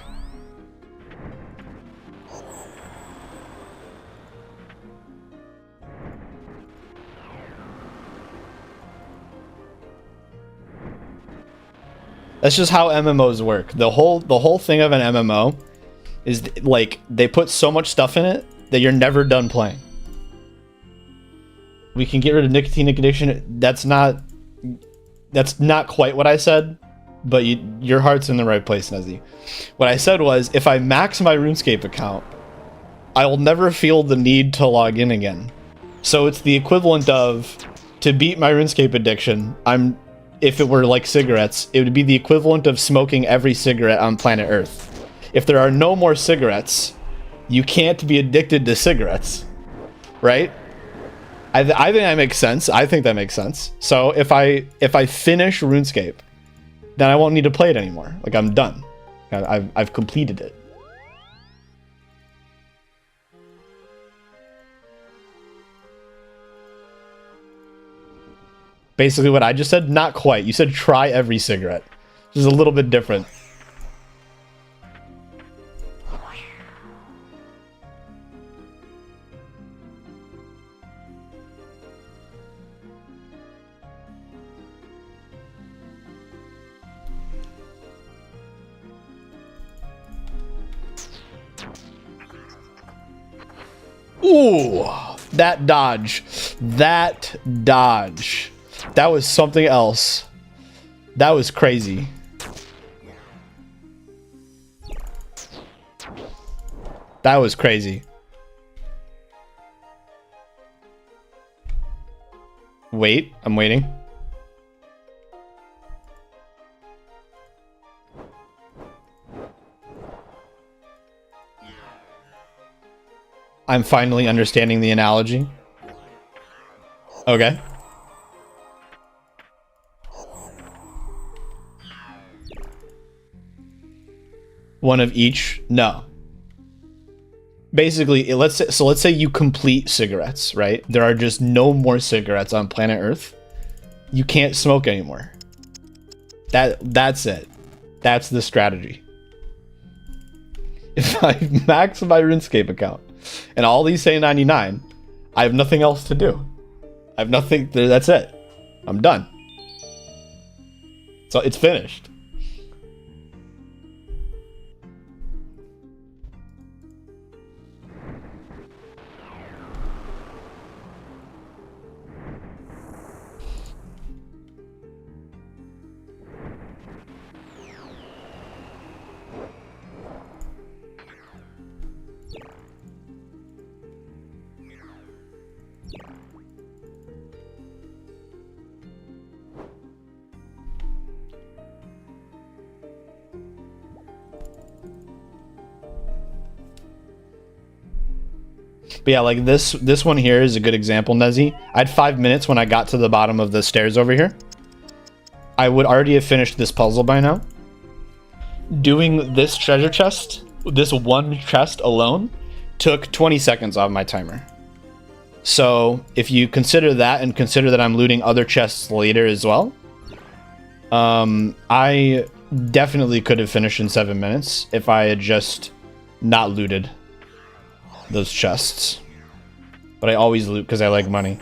That's just how MMOs work. The whole thing of an MMO is like they put so much stuff in it that you're never done playing. We can get rid of nicotine addiction. That's not quite what I said, but your heart's in the right place, Nezzy. What I said was if I max my RuneScape account, I will never feel the need to log in again. So it's the equivalent of, to beat my RuneScape addiction, if it were like cigarettes, it would be the equivalent of smoking every cigarette on planet Earth. If there are no more cigarettes, you can't be addicted to cigarettes, right? I think that makes sense. I think that makes sense. So if I finish RuneScape, then I won't need to play it anymore. Like I'm done. I've completed it. Basically what I just said, not quite. You said try every cigarette. Which is a little bit different. Ooh, that dodge. That dodge. That was something else. That was crazy. That was crazy. Wait, I'm waiting. I'm finally understanding the analogy. Okay. One of each? No. Basically, let's say you complete cigarettes, right? There are just no more cigarettes on planet Earth. You can't smoke anymore. That's it. That's the strategy. If I max my RuneScape account and all these say 99, I have nothing else to do. I have nothing. That's it. I'm done. So it's finished. But yeah, like this one here is a good example, Nezzy. I had 5 minutes when I got to the bottom of the stairs over here. I would already have finished this puzzle by now. Doing this treasure chest, this one chest alone, took 20 seconds off my timer. So if you consider that and consider that I'm looting other chests later as well, I definitely could have finished in 7 minutes if I had just not looted those chests. But I always loot because I like money.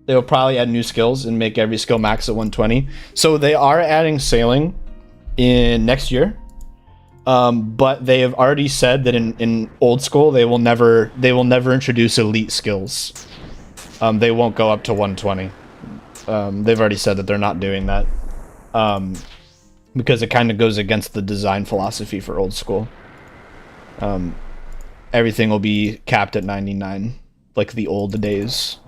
They'll probably add new skills and make every skill max at 120. So they are adding sailing in next year. But they have already said that in old school they will never introduce elite skills. They won't go up to 120. They've already said that they're not doing that. Because it kind of goes against the design philosophy for old school. Everything will be capped at 99, like the old days.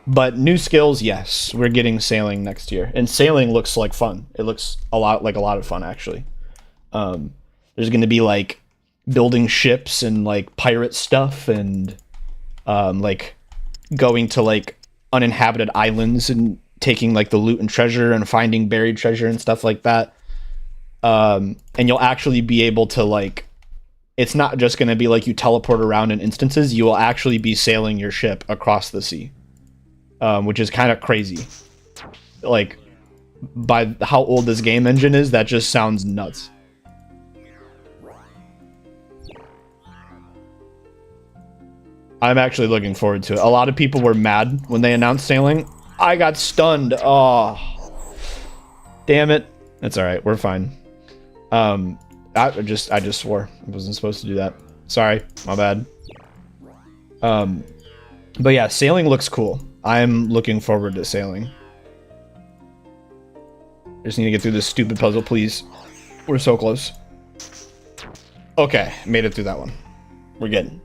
But new skills, yes, we're getting sailing next year, and sailing looks like fun. It looks a lot of fun, actually. There's going to be like building ships and like pirate stuff, and like going to like uninhabited islands and taking like the loot and treasure and finding buried treasure and stuff like that. And you'll actually be able to like. It's not just going to be like you teleport around in instances. You will actually be sailing your ship across the sea, which is kind of crazy. Like, by how old this game engine is, that just sounds nuts. I'm actually looking forward to it. A lot of people were mad when they announced sailing. I got stunned. Oh, damn it. That's all right. We're fine. I just swore. I wasn't supposed to do that. Sorry, my bad. But yeah, sailing looks cool. I'm looking forward to sailing. I just need to get through this stupid puzzle, please. We're so close. Okay, made it through that one. We're good.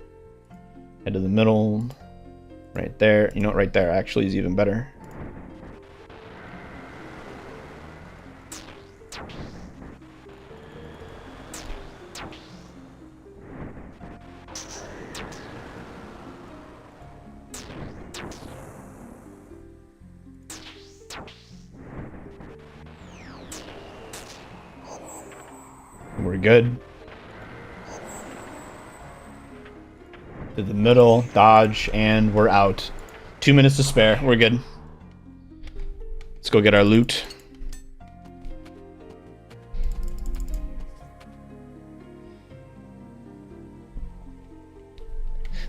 Head to the middle. Right there. You know what? Right there actually is even better. We're good. To the middle, dodge, and we're out. 2 minutes to spare. We're good. Let's go get our loot.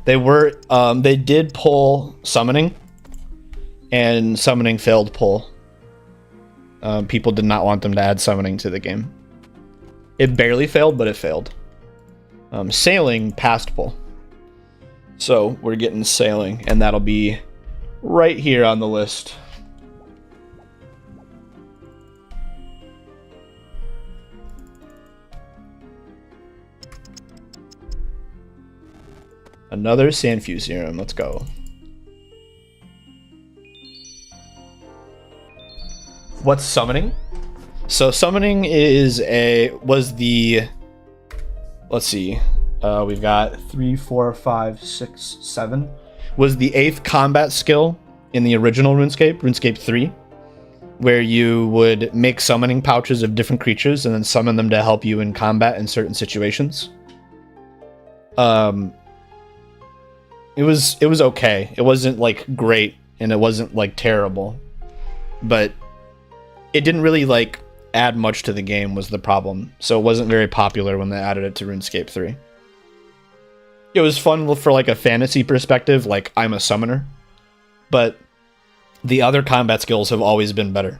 They did pull summoning, and summoning failed pull. People did not want them to add summoning to the game. It barely failed, but it failed. Sailing passed pull. So we're getting sailing, and that'll be right here on the list. Another Sandfuse serum. Let's go. What's summoning? So summoning was the, let's see, we've got 3, 4, 5, 6, 7. Was the 8th combat skill in the original RuneScape 3, where you would make summoning pouches of different creatures and then summon them to help you in combat in certain situations. It was okay. It wasn't like great, and it wasn't like terrible, but it didn't really like add much to the game was the problem. So it wasn't very popular when they added it to RuneScape 3. It was fun for like a fantasy perspective, like I'm a summoner, but the other combat skills have always been better.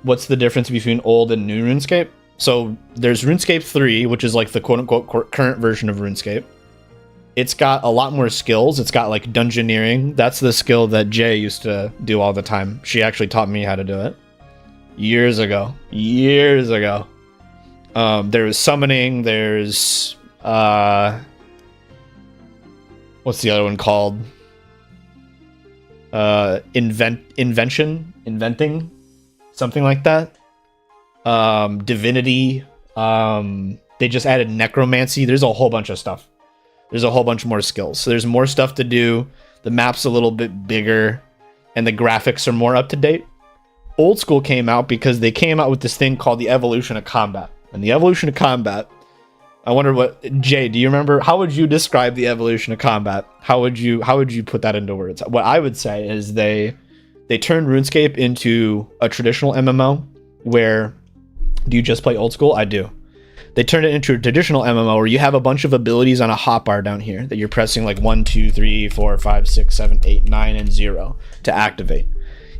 What's the difference between old and new RuneScape? So there's RuneScape 3, which is like the quote-unquote current version of RuneScape. It's got a lot more skills. It's got like dungeoneering. That's the skill that Jay used to do all the time. She actually taught me how to do it years ago. There's summoning. There's what's the other one called? Inventing, something like that. Divinity. They just added necromancy. There's a whole bunch of stuff. There's a whole bunch more skills. So there's more stuff to do. The map's a little bit bigger, and the graphics are more up to date. Old School came out because they came out with this thing called the evolution of combat. And the evolution of combat, I wonder what, Jay, do you remember, how would you describe the evolution of combat? How would you put that into words? What I would say is they turned RuneScape into a traditional MMO where, do you just play Old School? I do. They turned it into a traditional MMO where you have a bunch of abilities on a hotbar down here that you're pressing like 1, 2, 3, 4, 5, 6, 7, 8, 9, and 0 to activate.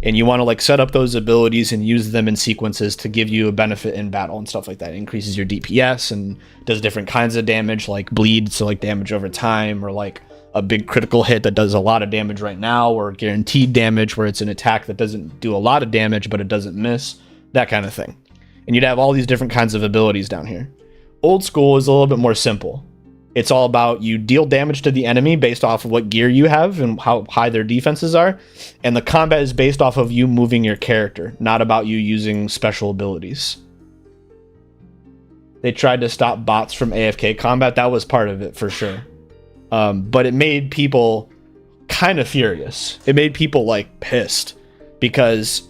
And you want to like set up those abilities and use them in sequences to give you a benefit in battle and stuff like that. It increases your DPS and does different kinds of damage, like bleed, so like damage over time, or like a big critical hit that does a lot of damage right now, or guaranteed damage where it's an attack that doesn't do a lot of damage but it doesn't miss, that kind of thing. And you'd have all these different kinds of abilities down here. Old School is a little bit more simple. It's all about you deal damage to the enemy based off of what gear you have and how high their defenses are. And the combat is based off of you moving your character, not about you using special abilities. They tried to stop bots from AFK combat. That was part of it for sure. But it made people kind of furious. It made people like pissed because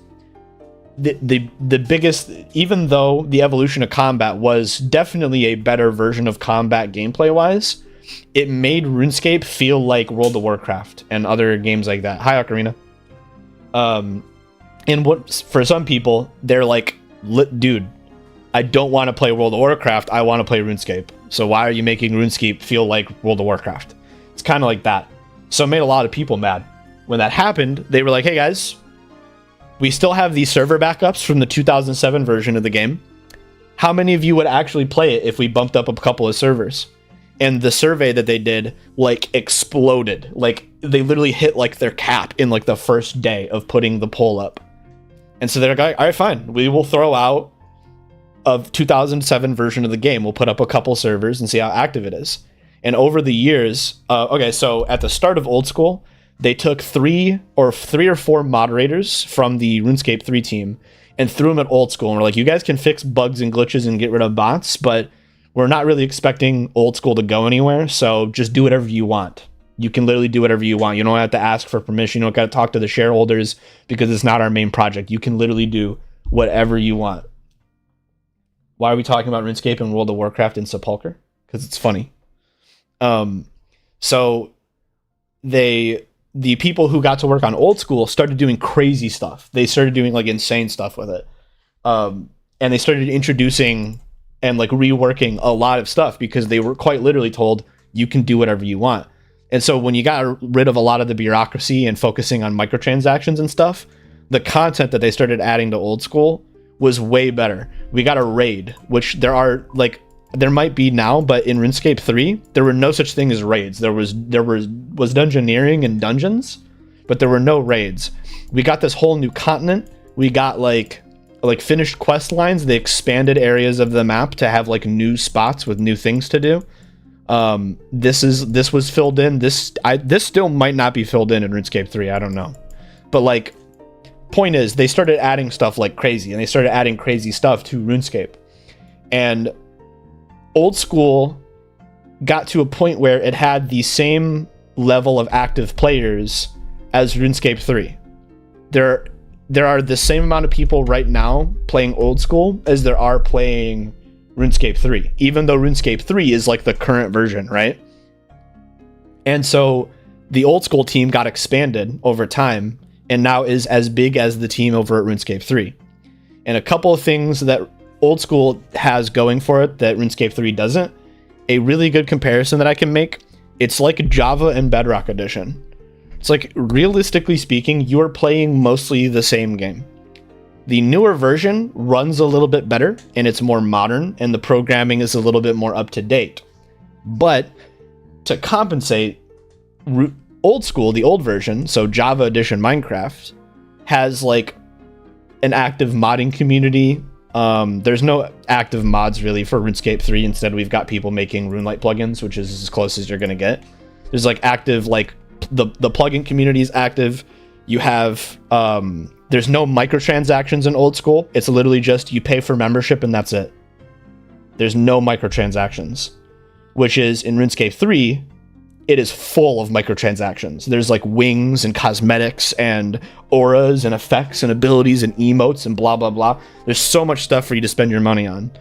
the biggest, even though the evolution of combat was definitely a better version of combat gameplay wise, it made RuneScape feel like World of Warcraft and other games like that. Hi, Ocarina. And what, for some people, they're like, dude, I don't want to play World of Warcraft. I want to play RuneScape. So why are you making RuneScape feel like World of Warcraft? It's kind of like that. So it made a lot of people mad. When that happened, they were like, hey guys, we still have these server backups from the 2007 version of the game. How many of you would actually play it if we bumped up a couple of servers? And the survey that they did, like, exploded. Like, they literally hit, like, their cap in, like, the first day of putting the poll up. And so they're like, all right, fine. We will throw out a 2007 version of the game. We'll put up a couple servers and see how active it is. And over the years, okay, so at the start of Old School, they took three or four moderators from the RuneScape 3 team and threw them at Old School. And we're like, you guys can fix bugs and glitches and get rid of bots, but we're not really expecting Old School to go anywhere. So just do whatever you want. You can literally do whatever you want. You don't have to ask for permission. You don't got to talk to the shareholders because it's not our main project. You can literally do whatever you want. Why are we talking about RuneScape and World of Warcraft in Sepulcher? Because it's funny. So the people who got to work on Old School started doing crazy stuff. They started doing like insane stuff with it. And they started introducing and like reworking a lot of stuff because they were quite literally told you can do whatever you want. And so when you got rid of a lot of the bureaucracy and focusing on microtransactions and stuff, the content that they started adding to Old School was way better. We got a raid, which there might be now, but in RuneScape 3, there were no such thing as raids. There was dungeoneering and dungeons, but there were no raids. We got this whole new continent. We got like finished quest lines. They expanded areas of the map to have like new spots with new things to do. This was filled in. This still might not be filled in RuneScape 3. I don't know, but like, point is they started adding stuff like crazy, and they started adding crazy stuff to RuneScape, and Old School got to a point where it had the same level of active players as RuneScape 3. There are the same amount of people right now playing Old School as there are playing RuneScape 3, even though RuneScape 3 is like the current version, right? And so the Old School team got expanded over time and now is as big as the team over at RuneScape 3. And a couple of things that Old School has going for it that RuneScape 3 doesn't a really good comparison that I can make, it's like Java and Bedrock Edition. It's like, realistically speaking, you are playing mostly the same game. The newer version runs a little bit better, and it's more modern, and the programming is a little bit more up to date. But to compensate, old school, the old version, so Java Edition Minecraft, has like an active modding community. There's no active mods really for RuneScape 3. Instead, we've got people making RuneLite plugins, which is as close as you're gonna get. There's like active, like the plugin community is active. You have there's no microtransactions in old school. It's literally just you pay for membership and that's it. There's no microtransactions, which is in RuneScape 3, it is full of microtransactions. There's like wings and cosmetics and auras and effects and abilities and emotes and blah, blah, blah. There's so much stuff for you to spend your money on.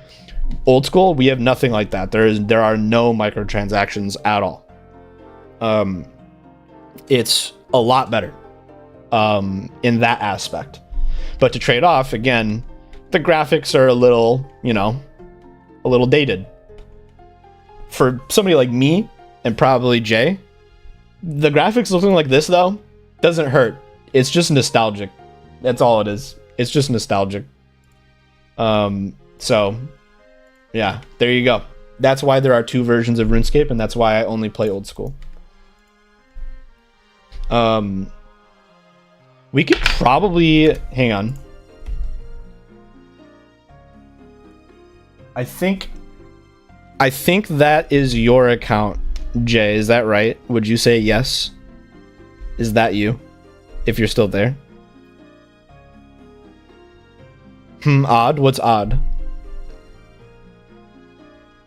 Old school, we have nothing like that. There are no microtransactions at all. It's a lot better in that aspect. But to trade off, again, the graphics are a little, a little dated. For somebody like me, and probably Jay, the graphics looking like this, though, doesn't hurt. It's just nostalgic. That's all it is. It's just nostalgic. So, yeah, there you go. That's why there are two versions of RuneScape, and that's why I only play old school. We could probably... Hang on. I think that is your account, Jay. Is that right? Would you say yes? Is that you? If you're still there. Odd? What's odd?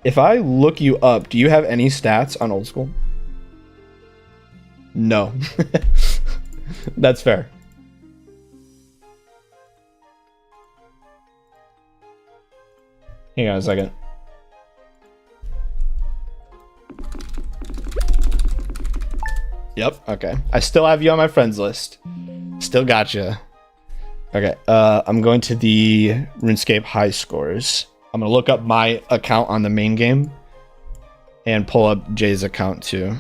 If I look you up, do you have any stats on old school? No. That's fair. Hang on a second. Yep, okay. I still have you on my friends list. Still gotcha. Okay, I'm going to the RuneScape high scores. I'm gonna look up my account on the main game and pull up Jay's account too.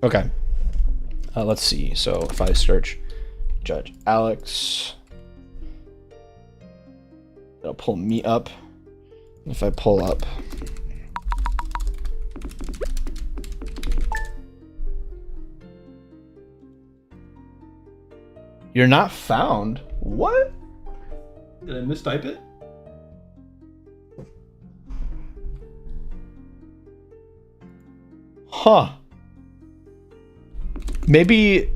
Okay. Let's see. So if I search Judge Alex, it'll pull me up. If I pull up you're not found. What? Did I mistype it? Huh. Maybe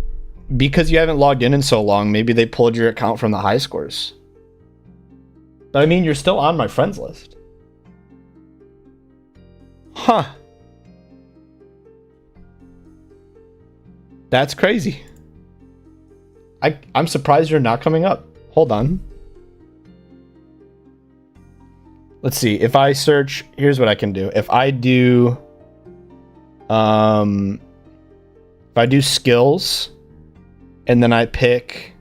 because you haven't logged in so long, maybe they pulled your account from the high scores. But I mean, you're still on my friends list. Huh. That's crazy. I'm surprised you're not coming up. Hold on. Let's see. If I search, here's what I can do. If I do skills and then I pick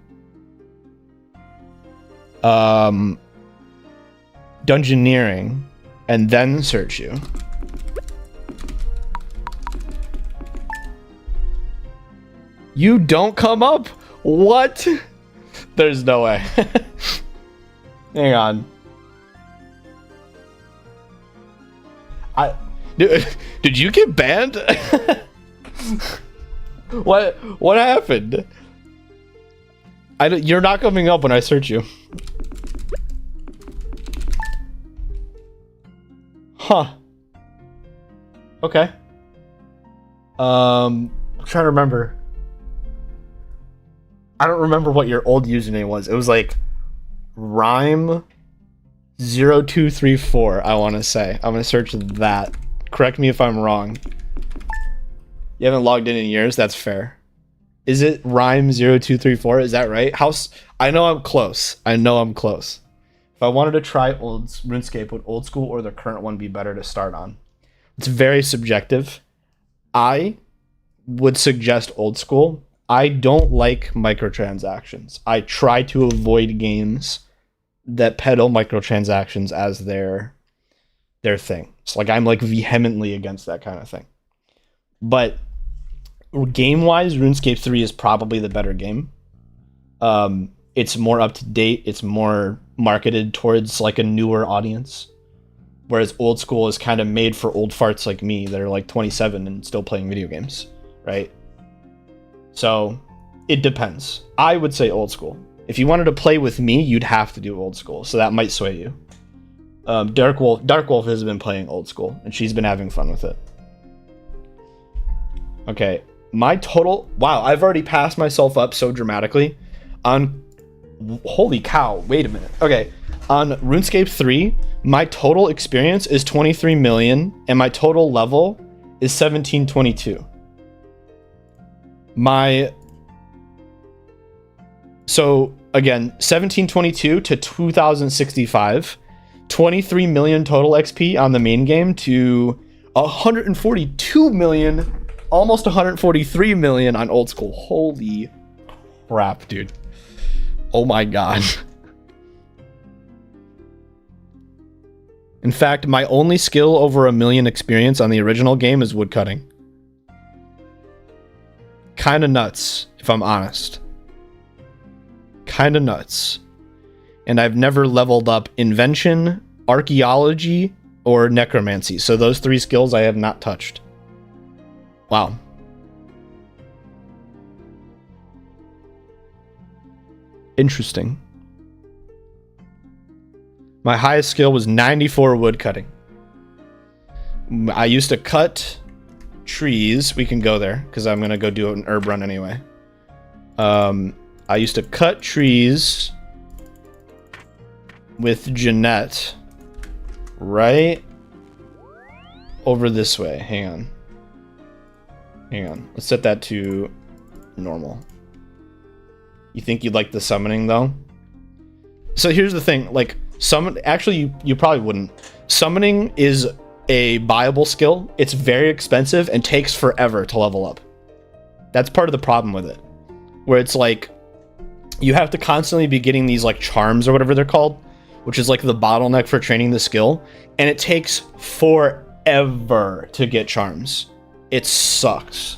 dungeoneering and then search you. You don't come up? What? There's no way. Hang on. Did you get banned? What happened? You're not coming up when I search you. Huh. Okay. I'm trying to remember. I don't remember what your old username was. It was like Rhyme0234, I want to say. I'm going to search that. Correct me if I'm wrong. You haven't logged in years? That's fair. Is it Rhyme0234? Is that right? I know I'm close. If I wanted to try old RuneScape, would old school or the current one be better to start on? It's very subjective. I would suggest old school, I don't like microtransactions. I try to avoid games that peddle microtransactions as their thing. So like I'm like vehemently against that kind of thing. But game wise, RuneScape 3 is probably the better game. It's more up to date. It's more marketed towards like a newer audience. Whereas old school is kind of made for old farts like me that are like 27 and still playing video games, right? So it depends. I would say old school. If you wanted to play with me, you'd have to do old school. So that might sway you. Dark Wolf has been playing old school and she's been having fun with it. Okay, my total, wow, I've already passed myself up so dramatically on, holy cow, wait a minute. Okay, on RuneScape 3, my total experience is 23 million and my total level is 1722. So again, 1722 to 2065, 23 million total XP on the main game to 142 million, almost 143 million on old school. Holy crap, dude. Oh my god. In fact, my only skill over 1 million experience on the original game is woodcutting. Kinda nuts, if I'm honest. Kinda nuts. And I've never leveled up invention, archaeology, or necromancy. So those 3 skills I have not touched. Wow. Interesting. My highest skill was 94 woodcutting. I used to cut trees. We can go there because I'm gonna go do an herb run anyway. I used to cut trees with Jeanette right over this way. Hang on. Let's set that to normal. You think you'd like the summoning though? So here's the thing, like actually you probably wouldn't. Summoning is a buyable skill. It's very expensive and takes forever to level up. That's part of the problem with it. Where it's like you have to constantly be getting these like charms or whatever they're called, which is like the bottleneck for training the skill, and it takes forever to get charms. It sucks.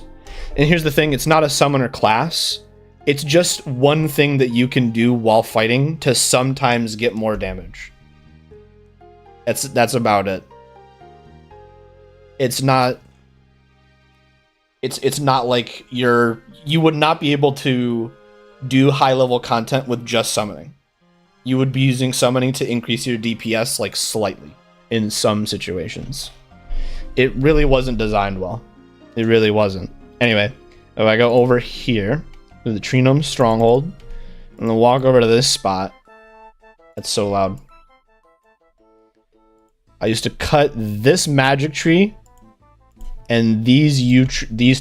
And here's the thing, it's not a summoner class. It's just one thing that you can do while fighting to sometimes get more damage. That's about it. It's not like you would not be able to do high level content with just summoning. You would be using summoning to increase your DPS like slightly in some situations. It really wasn't designed well. It really wasn't. Anyway, if I go over here to the Tree Gnome Stronghold, and then walk over to this spot. That's so loud. I used to cut this magic tree and these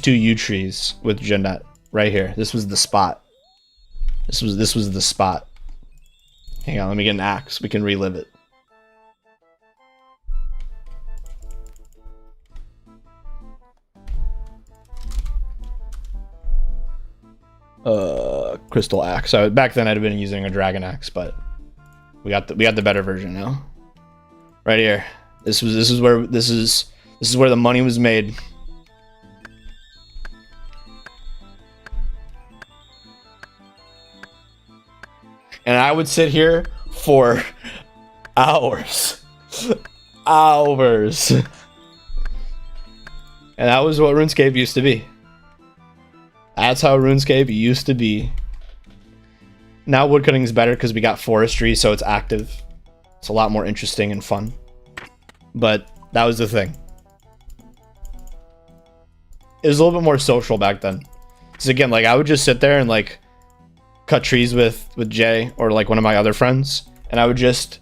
two yew trees with Jeanette right here. This was the spot. This was the spot. Hang on, let me get an axe. We can relive it. Crystal axe. So back then I'd have been using a dragon axe, but we got the better version now. Right here. This is where the money was made. And I would sit here for hours. Hours. And that was what RuneScape used to be. That's how RuneScape used to be. Now woodcutting is better because we got forestry, so it's active. It's a lot more interesting and fun. But that was the thing. It was a little bit more social back then. So again, like I would just sit there and like cut trees with Jay or like one of my other friends, and we would just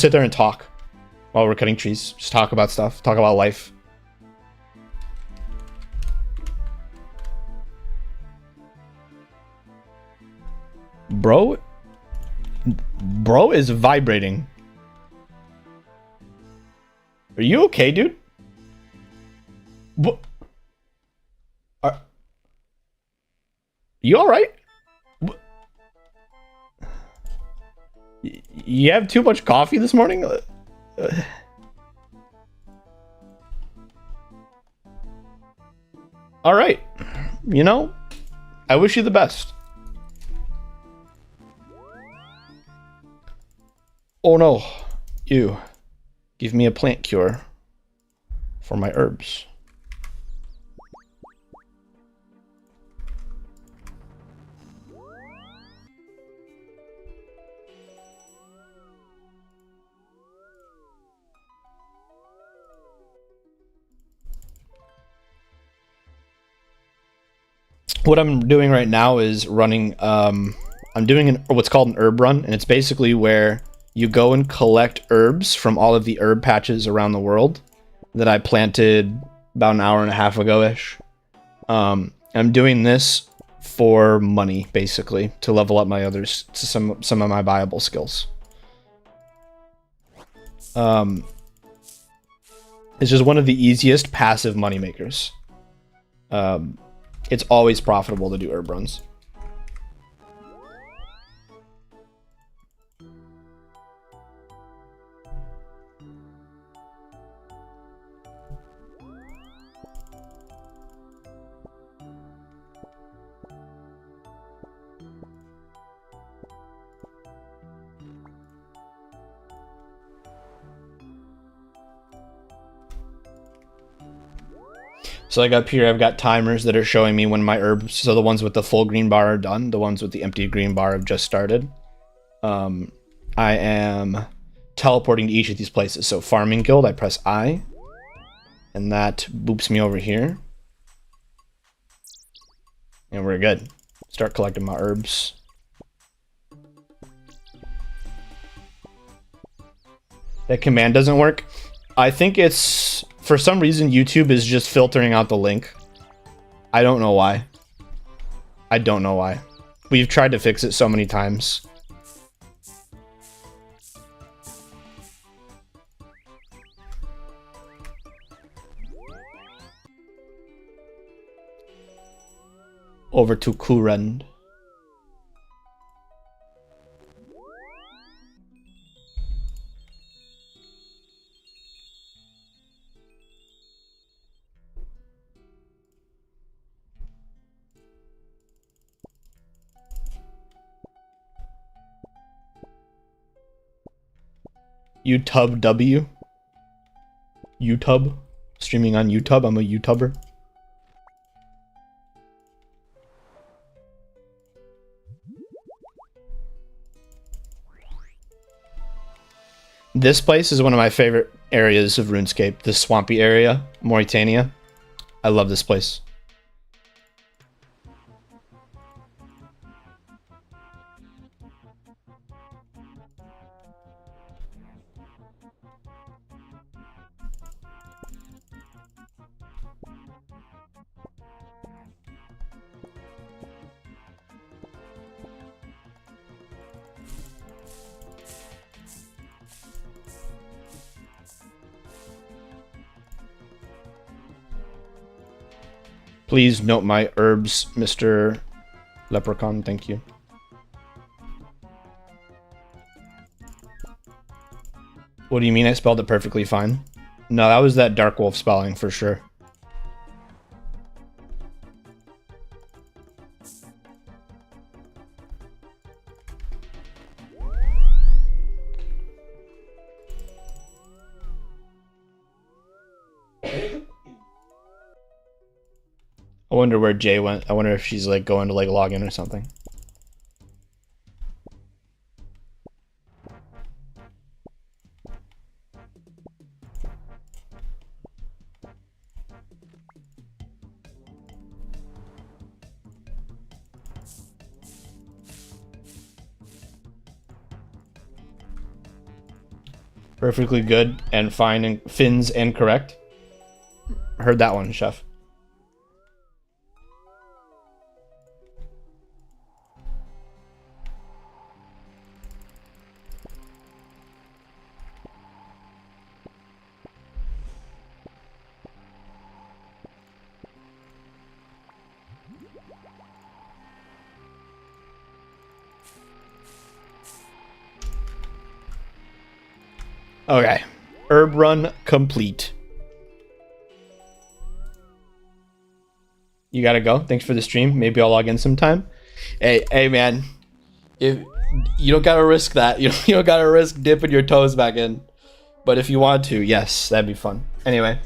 sit there and talk while we're cutting trees. Just talk about stuff, talk about life. Bro is vibrating. Are you okay, dude? What? You all right? You have too much coffee this morning? All right. You know, I wish you the best. Oh no. You. Give me a plant cure for my herbs. What I'm doing right now is running I'm doing what's called an herb run, and it's basically where you go and collect herbs from all of the herb patches around the world that I planted about an hour and a half ago ish. I'm doing this for money, basically, to level up my others to some of my viable skills. It's just one of the easiest passive money makers. It's always profitable to do herb runs. So like up here, I've got timers that are showing me when my herbs, so the ones with the full green bar are done, the ones with the empty green bar have just started. I am teleporting to each of these places. So farming guild, I press I, and that boops me over here. And we're good. Start collecting my herbs. That command doesn't work. I think it's, for some reason, YouTube is just filtering out the link. I don't know why. I don't know why. We've tried to fix it so many times. Over to Kurend. YouTube W. YouTube. Streaming on YouTube. I'm a YouTuber. This place is one of my favorite areas of RuneScape. This swampy area, Mauritania. I love this place. Please note my herbs, Mr. Leprechaun. Thank you. What do you mean I spelled it perfectly fine? No, that was that Dark Wolf spelling for sure. I wonder where Jay went. I wonder if she's like going to like log in or something. Perfectly good and fine and fins and correct. Heard that one, chef. Okay. Herb run complete. You gotta go. Thanks for the stream. Maybe I'll log in sometime. Hey, man. If you don't gotta risk that, you don't gotta risk dipping your toes back in. But if you want to, yes, that'd be fun. Anyway,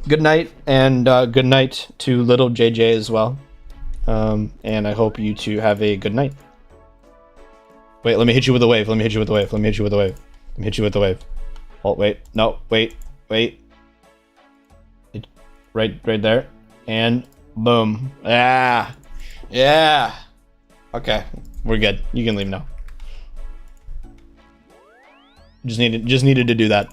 good night, and good night to little JJ as well. And I hope you two have a good night. Wait, let me hit you with a wave. Let me hit you with a wave. Let me hit you with a wave. Let me hit you with a wave. Oh, wait. No, wait. Right there. And boom. Yeah. Okay, we're good. You can leave now. Just needed to do that.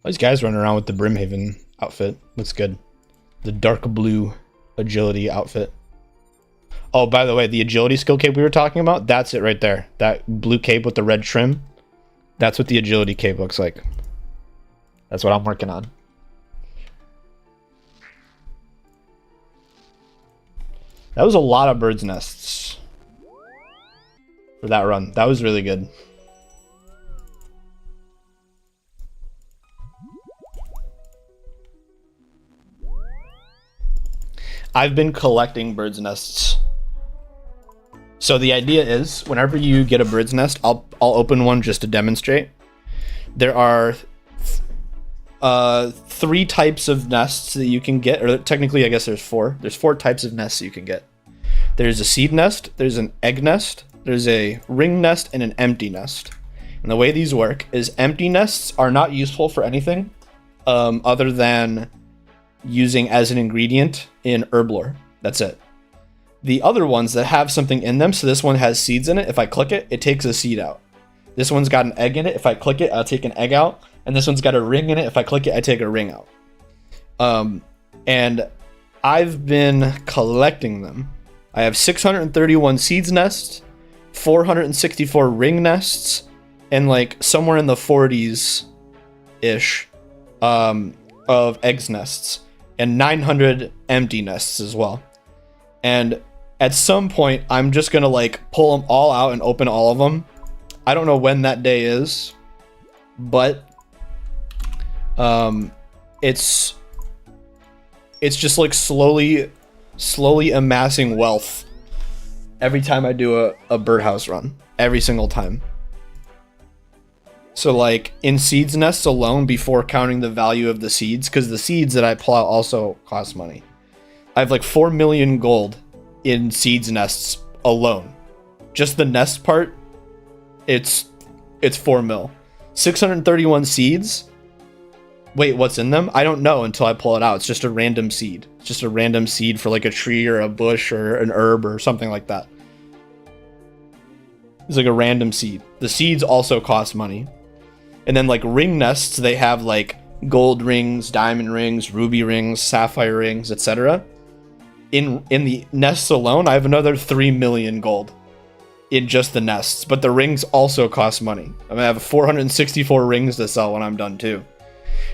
These guys running around with the Brimhaven outfit. Looks good. The dark blue agility outfit. Oh, by the way, the agility skill cape we were talking about, that's it right there. That blue cape with the red trim. That's what the agility cape looks like. That's what I'm working on. That was a lot of bird's nests for that run. That was really good. I've been collecting bird's nests. So the idea is, whenever you get a bird's nest, I'll open one just to demonstrate. There are 3 types of nests that you can get, or technically I guess there's 4. There's 4 types of nests you can get. There's a seed nest, there's an egg nest, there's a ring nest, and an empty nest. And the way these work is empty nests are not useful for anything other than using as an ingredient in herb lore. That's it. The other ones that have something in them, so this one has seeds in it. If I click it, it takes a seed out. This one's got an egg in it. If I click it, I'll take an egg out. And this one's got a ring in it. If I click it, I take a ring out. And I've been collecting them. I have 631 seeds nests, 464 ring nests, and like somewhere in the 40s-ish of eggs nests, and 900 empty nests as well. And at some point, I'm just gonna like pull them all out and open all of them. I don't know when that day is, but it's just like slowly amassing wealth every time I do a birdhouse run, every single time. So like in seeds nests alone, before counting the value of the seeds, because the seeds that I pull out also cost money, I have like 4 million gold in seeds nests alone. Just the nest part, it's 4 mil. 631 seeds. Wait, what's in them? I don't know until I pull it out. It's just a random seed. It's just a random seed for like a tree or a bush or an herb or something like that. It's like a random seed. The seeds also cost money. And then like ring nests, they have like gold rings, diamond rings, ruby rings, sapphire rings, etc. In the nests alone, I have another 3 million gold in just the nests, but the rings also cost money. I'm gonna have 464 rings to sell when I'm done too.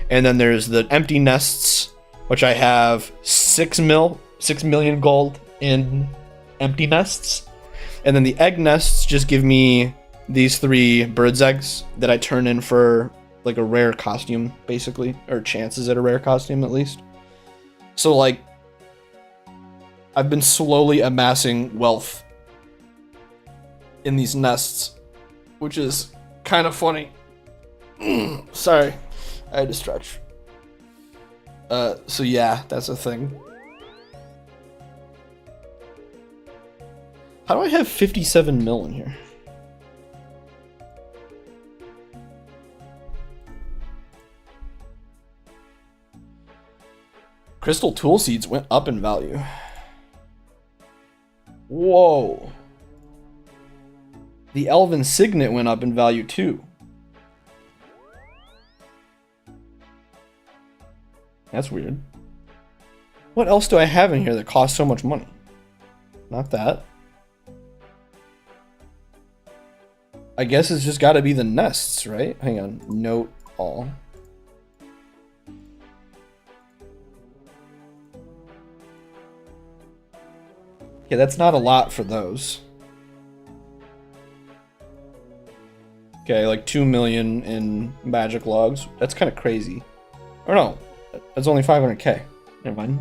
And then there's the empty nests, which I have 6 million gold in empty nests. And then the egg nests just give me these 3 bird's eggs that I turn in for like a rare costume, basically, or chances at a rare costume at least. So like, I've been slowly amassing wealth in these nests, which is kind of funny. Sorry, I had to stretch. So yeah, that's a thing. How do I have 57 mil in here? Crystal tool seeds went up in value. Whoa. The Elven Signet went up in value too. That's weird. What else do I have in here that costs so much money? Not that. I guess it's just gotta be the nests, right? Hang on. Note all. Okay, that's not a lot for those. Okay, like 2 million in magic logs. That's kind of crazy. Or no, that's only 500k. Never mind.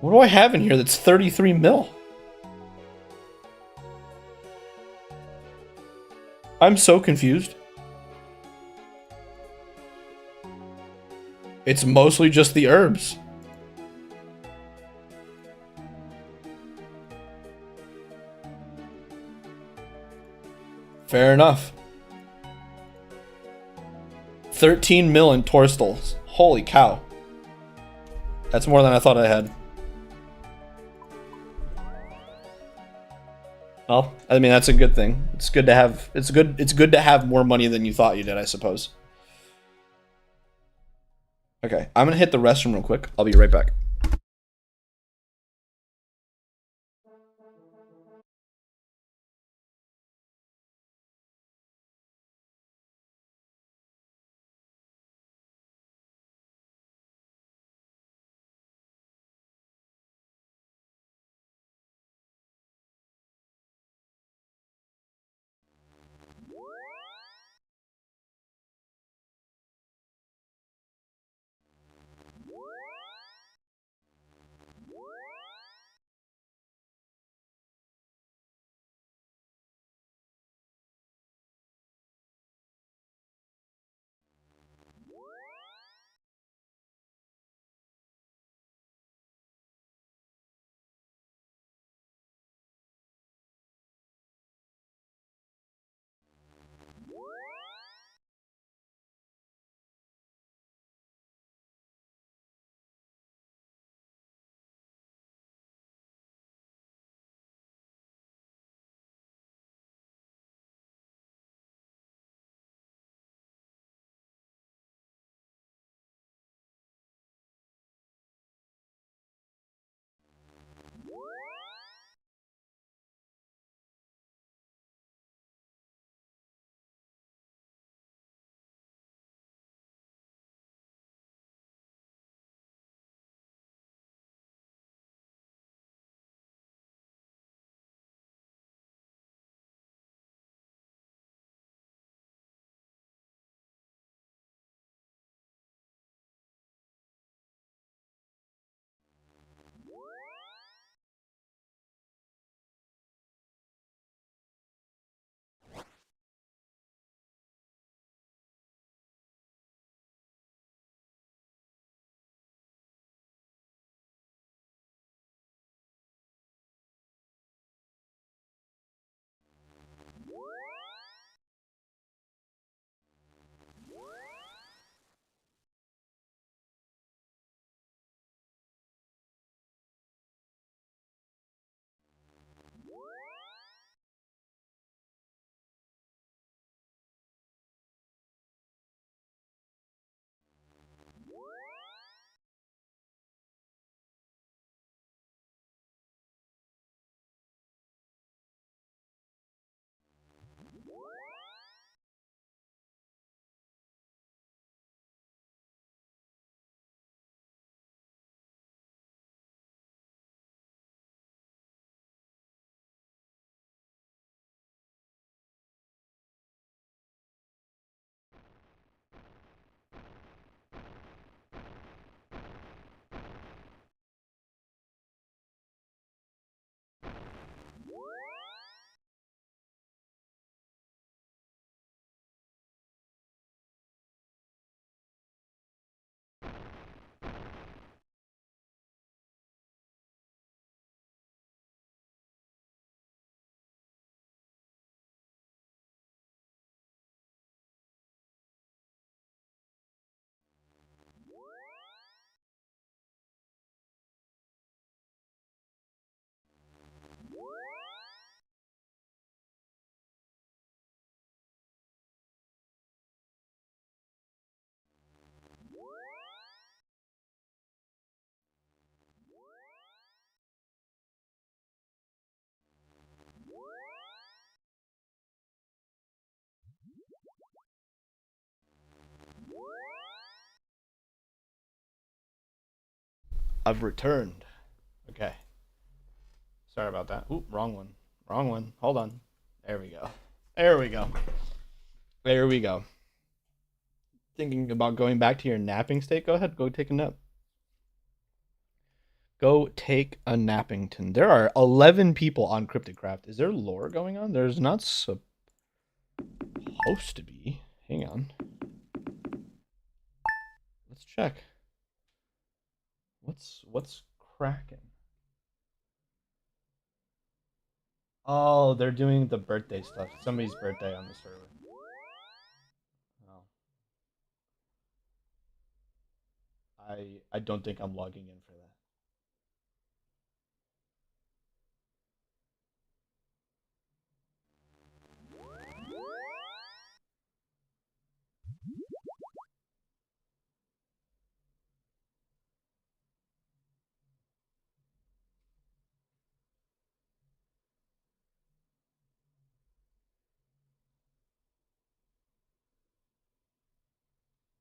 What do I have in here that's 33 mil? I'm so confused. It's mostly just the herbs. Fair enough. 13 mil in Torstals. Holy cow. That's more than I thought I had. Well, I mean that's a good thing. It's good to have it's good to have more money than you thought you did, I suppose. Okay, I'm gonna hit the restroom real quick. I'll be right back. I've returned. Okay. Sorry about that. Ooh, wrong one. Wrong one. Hold on. There we go. There we go. There we go. Thinking about going back to your napping state? Go ahead. Go take a nap. Go take a nappington. There are 11 people on Cryptic Craft. Is there lore going on? There's not supposed to be. Hang on. Let's check. What's cracking? Oh, they're doing the birthday stuff. Somebody's birthday on the server. Oh. I don't think I'm logging in for that.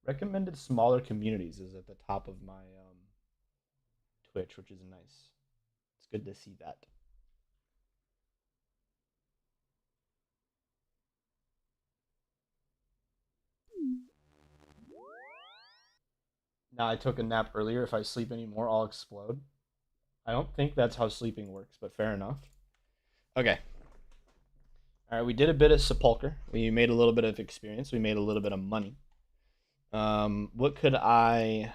Recommended smaller communities is at the top of my Twitch, which is nice. It's good to see that. Now I took a nap earlier. If I sleep anymore, I'll explode. I don't think that's how sleeping works, but fair enough. Okay. All right, we did a bit of sepulcher. We made a little bit of experience. We made a little bit of money. What could I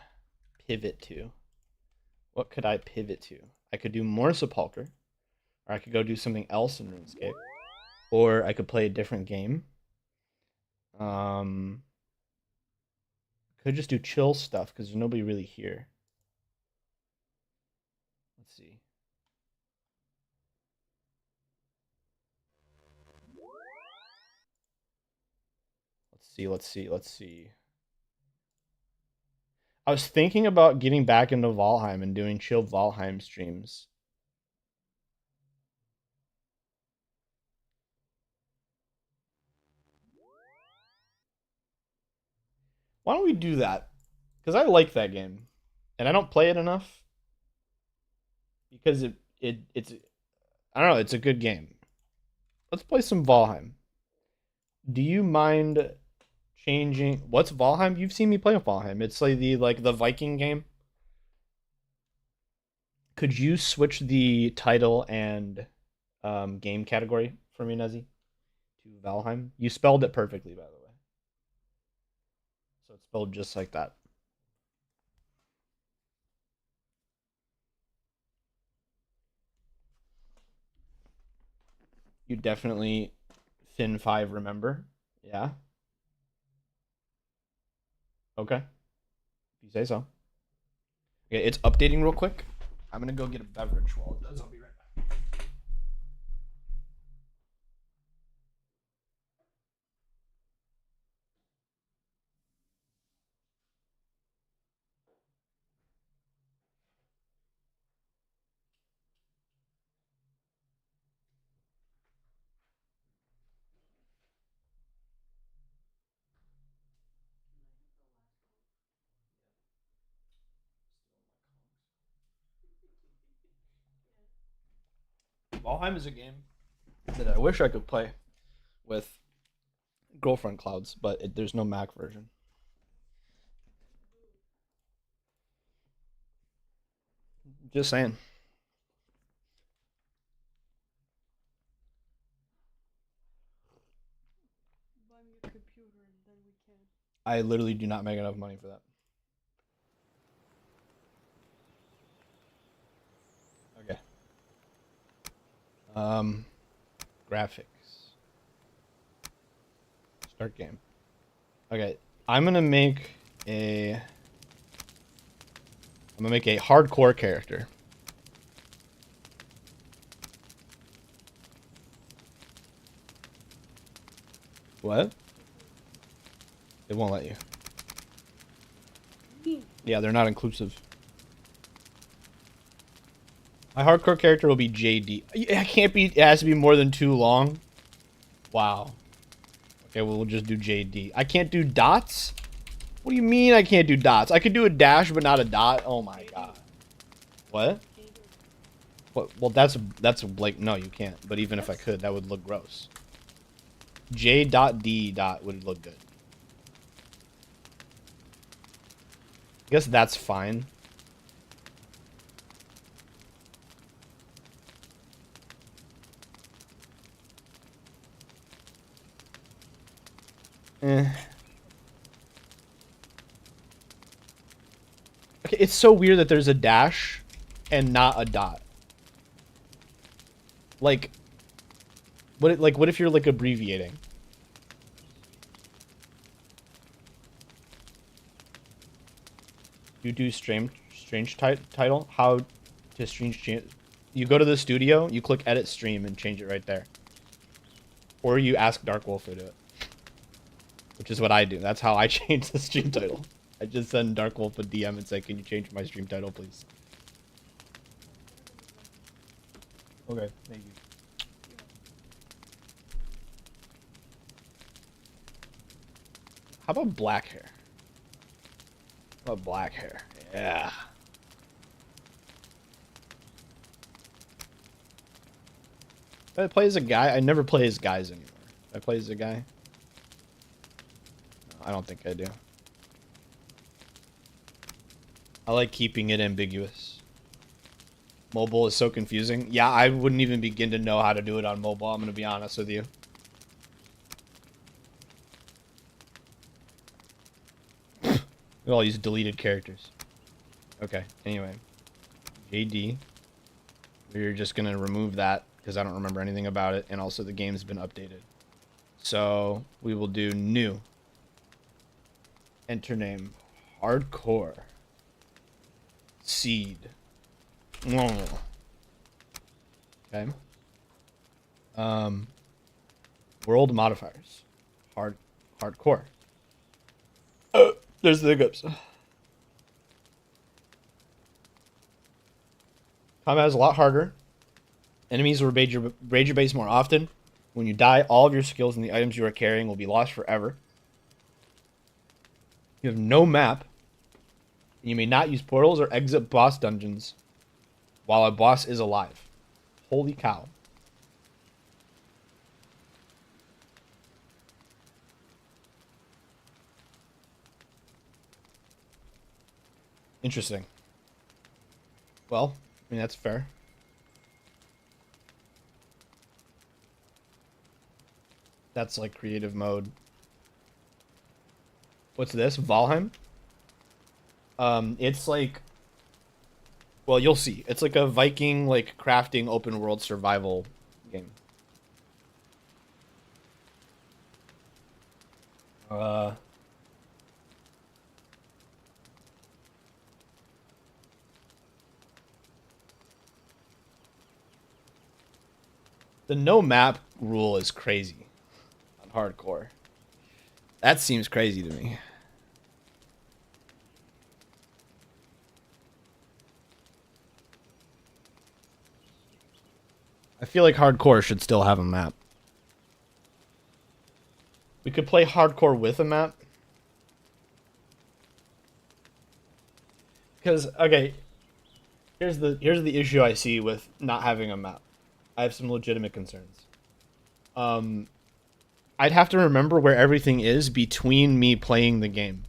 pivot to? What could I pivot to? I could do more sepulcher, or I could go do something else in RuneScape, or I could play a different game. Um, could just do chill stuff because there's nobody really here. Let's see. Let's see. I was thinking about getting back into Valheim and doing chill Valheim streams. Why don't we do that? Because I like that game, and I don't play it enough because it's I don't know, it's a good game. Let's play some Valheim. Do you mind changing? What's Valheim? You've seen me play Valheim. It's like the Viking game. Could you switch the title and game category for me, Nezzy, to Valheim? You spelled it perfectly, by the way. So it's spelled just like that. You definitely Fin 5 remember. Yeah. Okay. If you say so. Okay, it's updating real quick. I'm gonna go get a beverage while it does. I'll be right back. Valheim is a game that I wish I could play with girlfriend clouds, but there's no Mac version. Just saying. I literally do not make enough money for that. Okay. Graphics. Start game. Okay, I'm gonna make a hardcore character. What? It won't let you. Yeah, they're not inclusive. My hardcore character will be JD. It can't be. It has to be more than too long. Wow. Okay, well, we'll just do JD. I can't do dots? What do you mean I can't do dots? I could do a dash, but not a dot? Oh my god. What? What? Well, that's like no, you can't. But even if I could, that would look gross. J.D. would look good. I guess that's fine. Eh. Okay, it's so weird that there's a dash and not a dot. Like, what if you're like abbreviating? You do strange title? How to strange? You go to the studio, you click edit stream and change it right there. Or you ask Dark Wolf to do it. Which is what I do. That's how I change the stream title. I just send Dark Wolf a DM and say, can you change my stream title, please? Okay, thank you. How about black hair? How about black hair? Yeah. If I play as a guy, I never play as guys anymore. If I play as a guy? No, I don't think I do. I like keeping it ambiguous. Mobile is so confusing. Yeah, I wouldn't even begin to know how to do it on mobile, I'm going to be honest with you. We all use deleted characters. Okay, anyway. JD. We're just going to remove that because I don't remember anything about it. And also the game's been updated. So we will do new. Enter name. Hardcore. Seed. Okay. World modifiers. Hardcore. There's the hiccups. Combat is a lot harder. Enemies will raid your base more often. When you die, all of your skills and the items you are carrying will be lost forever. You have no map. And you may not use portals or exit boss dungeons while a boss is alive. Holy cow. Interesting. Well, I mean, that's fair. That's like creative mode. What's this? Valheim? It's like, well, you'll see. It's like a Viking, like, crafting open world survival game. Uh, the no map rule is crazy on hardcore. That seems crazy to me. I feel like hardcore should still have a map. We could play hardcore with a map. Because, okay, here's the issue I see with not having a map. I have some legitimate concerns. I'd have to remember where everything is between me playing the game.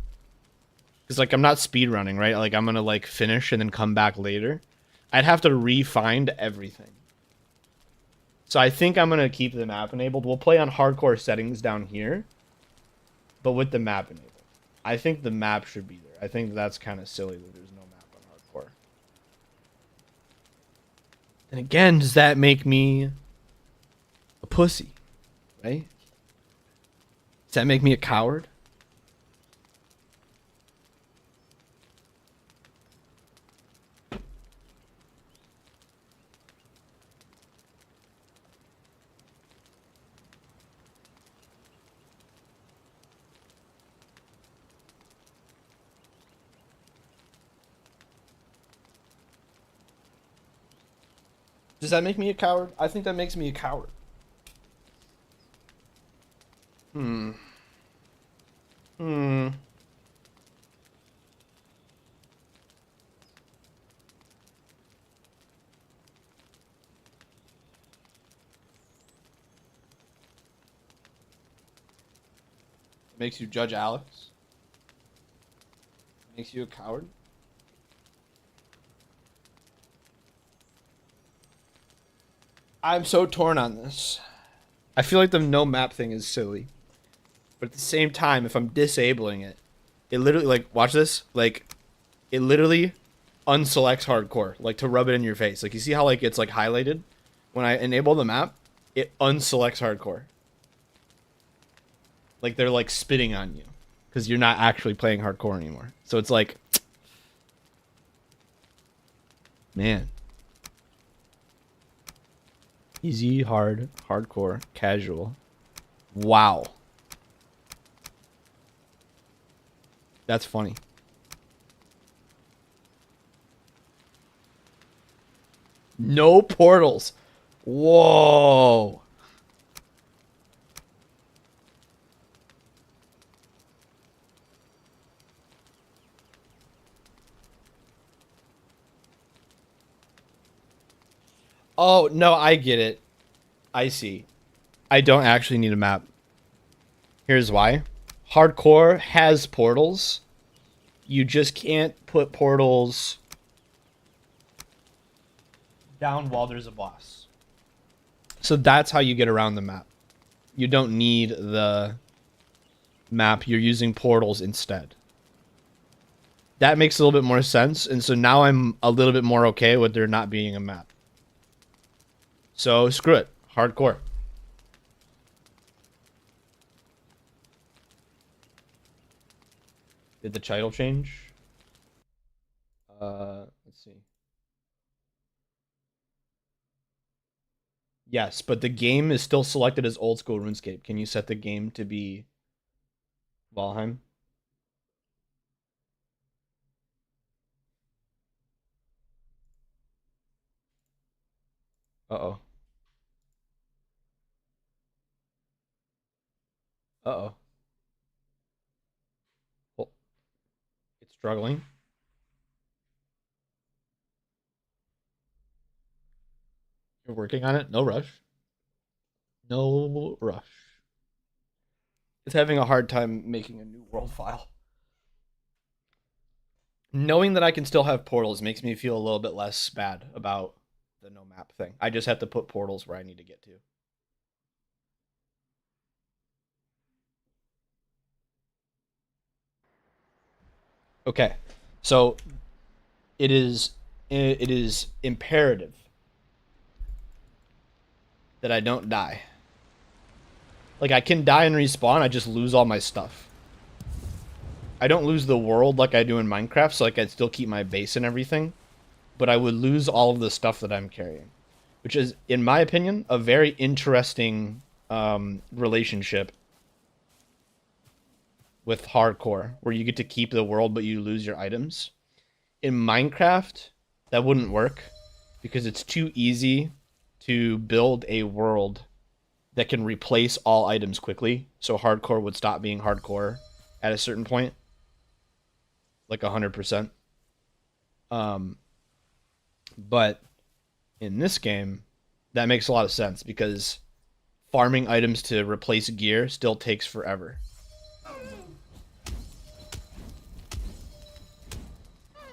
Because, like, I'm not speedrunning, right? Like, I'm gonna, like, finish and then come back later. I'd have to re-find everything. So I think I'm gonna keep the map enabled. We'll play on hardcore settings down here, but with the map enabled. I think the map should be there. I think that's kind of silly that there's no map on hardcore. And again, does that make me a pussy? Right? Does that make me a coward? Does that make me a coward? I think that makes me a coward. Hmm. Hmm. Makes you judge Alex. Makes you a coward. I'm so torn on this. I feel like the no map thing is silly. But at the same time, if I'm disabling it, it literally, like, watch this. Like, it literally unselects hardcore, like, to rub it in your face. Like, you see how, like, it's, like, highlighted? When I enable the map, it unselects hardcore. Like, they're, like, spitting on you. Because you're not actually playing hardcore anymore. So it's like... Man. Easy, hard, hardcore, casual. Wow. That's funny. No portals. Whoa. Oh, no, I get it. I see. I don't actually need a map. Here's why. Hardcore has portals. You just can't put portals down while there's a boss. So that's how you get around the map. You don't need the map. You're using portals instead. That makes a little bit more sense. And so now I'm a little bit more okay with there not being a map. So screw it. Hardcore. Did the title change? Let's see. Yes, but the game is still selected as old school RuneScape. Can you set the game to be Valheim? Uh-oh. Uh-oh. Well, it's struggling. You're working on it? No rush. No rush. It's having a hard time making a new world file. Knowing that I can still have portals makes me feel a little bit less bad about the no map thing. I just have to put portals where I need to get to. Okay. So it is imperative that I don't die. Like, I can die and respawn, I just lose all my stuff. I don't lose the world like I do in Minecraft, so like I'd still keep my base and everything. But I would lose all of the stuff that I'm carrying. Which is, in my opinion, a very interesting relationship with hardcore, where you get to keep the world but you lose your items. In Minecraft, that wouldn't work, because it's too easy to build a world that can replace all items quickly. So hardcore would stop being hardcore at a certain point, like 100%. But in this game, that makes a lot of sense, because farming items to replace gear still takes forever.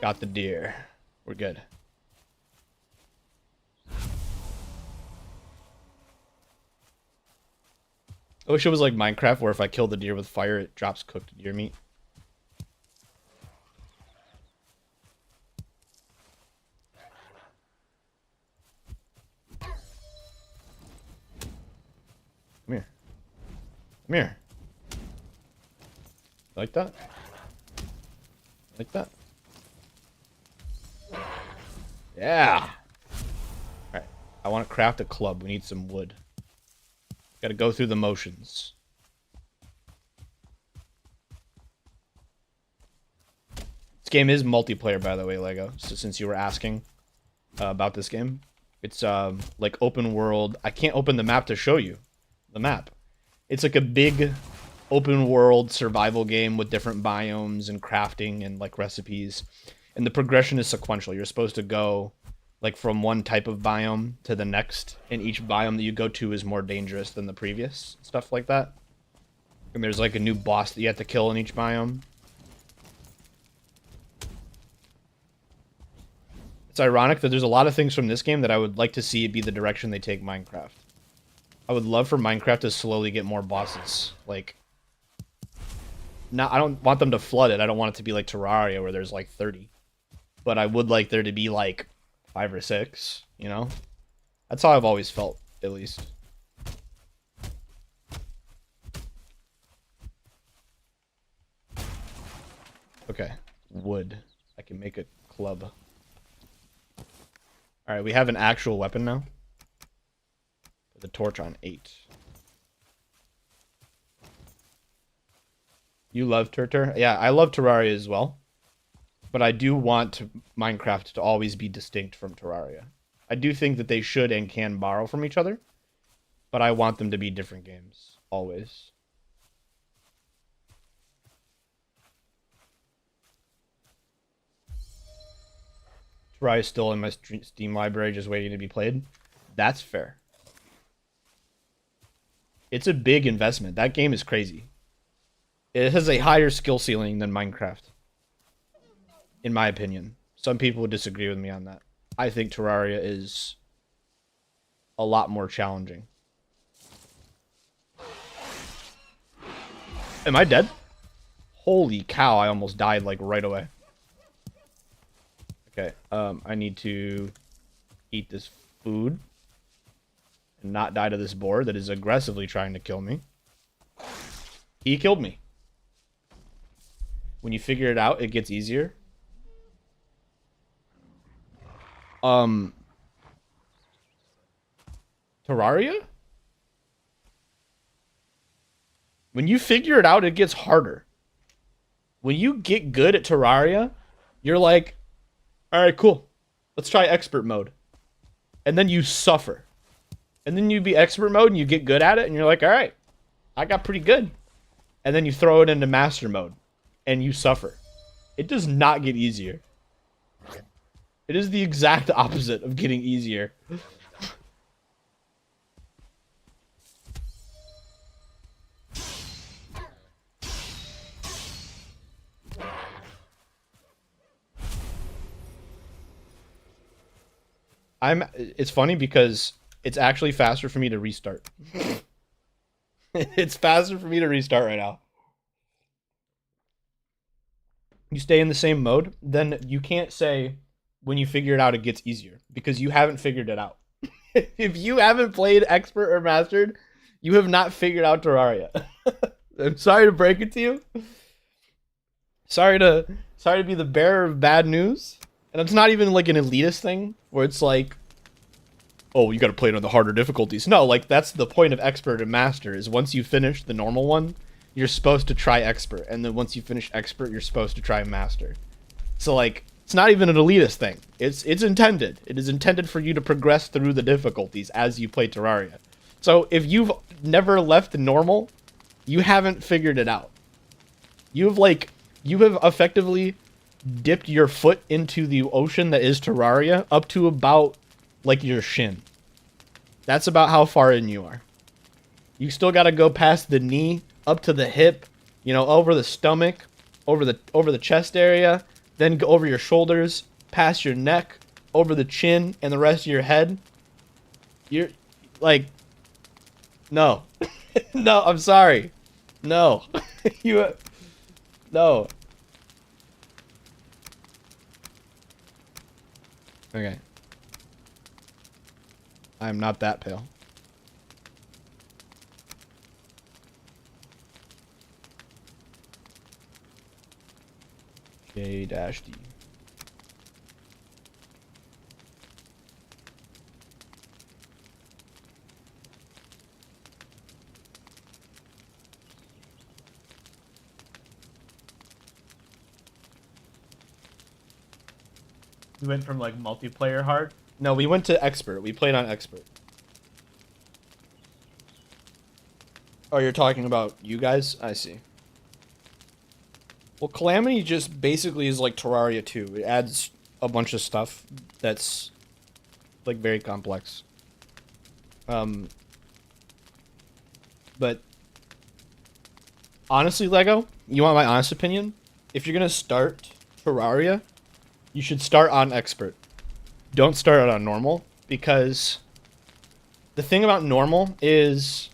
Got the deer. We're good. I wish it was like Minecraft, where if I kill the deer with fire, it drops cooked deer meat. Come here. Come here. Like that? Like that? Yeah! Alright. I want to craft a club. We need some wood. Gotta go through the motions. This game is multiplayer, by the way, Lego. So since you were asking about this game, it's like open world. I can't open the map to show you the map. It's like a big open world survival game with different biomes and crafting and like recipes. And the progression is sequential. You're supposed to go like from one type of biome to the next, and each biome that you go to is more dangerous than the previous, stuff like that. And there's like a new boss that you have to kill in each biome. It's ironic that there's a lot of things from this game that I would like to see it be the direction they take Minecraft. I would love for Minecraft to slowly get more bosses. Like, not, I don't want them to flood it. I don't want it to be like Terraria where there's like 30. But I would like there to be like 5 or 6, you know? That's how I've always felt, at least. Okay, wood. I can make a club. Alright, we have an actual weapon now. Put the torch on 8. You love Turtur? Yeah, I love Terraria as well. But I do want Minecraft to always be distinct from Terraria. I do think that they should and can borrow from each other. But I want them to be different games. Always. Terraria is still in my Steam library just waiting to be played. That's fair. It's a big investment. That game is crazy. It has a higher skill ceiling than Minecraft. In my opinion. Some people would disagree with me on that. I think Terraria is a lot more challenging. Am I dead? Holy cow, I almost died like right away. Okay, I need to eat this food and not die to this boar that is aggressively trying to kill me. He killed me. When you figure it out, it gets easier. Terraria? When you figure it out, it gets harder. When you get good at Terraria, you're like, alright, cool. Let's try expert mode. And then you suffer. And then you be expert mode and you get good at it and you're like, alright, I got pretty good. And then you throw it into master mode. And you suffer. It does not get easier. It is the exact opposite of getting easier. It's funny because it's actually faster for me to restart. It's faster for me to restart right now. You stay in the same mode, then you can't say when you figure it out it gets easier because you haven't figured it out. If you haven't played expert or mastered, you have not figured out Terraria. I'm sorry to break it to you. Sorry to be the bearer of bad news. And it's not even like an elitist thing where it's like, oh, you got to play it on the harder difficulties. No, like that's the point of expert and master is once you finish the normal one, you're supposed to try expert. And then once you finish expert, you're supposed to try master. So like, it's not even an elitist thing. It's intended. It is intended for you to progress through the difficulties as you play Terraria. So if you've never left normal, you haven't figured it out. You have effectively dipped your foot into the ocean that is Terraria up to about like your shin. That's about how far in you are. You still got to go past the knee, up to the hip, you know, over the stomach, over the chest area, then go over your shoulders, past your neck, over the chin, and the rest of your head. You're like, no. No, I'm sorry. No. No. Okay. I'm not that pale. J-D. We went from like multiplayer hard. No, we went to expert. We played on expert. Oh, you're talking about you guys? I see. Well, Calamity just basically is like Terraria 2. It adds a bunch of stuff that's like very complex. But Honestly, Lego, you want my honest opinion? If you're gonna start Terraria, you should start on expert. Don't start on normal, because the thing about normal is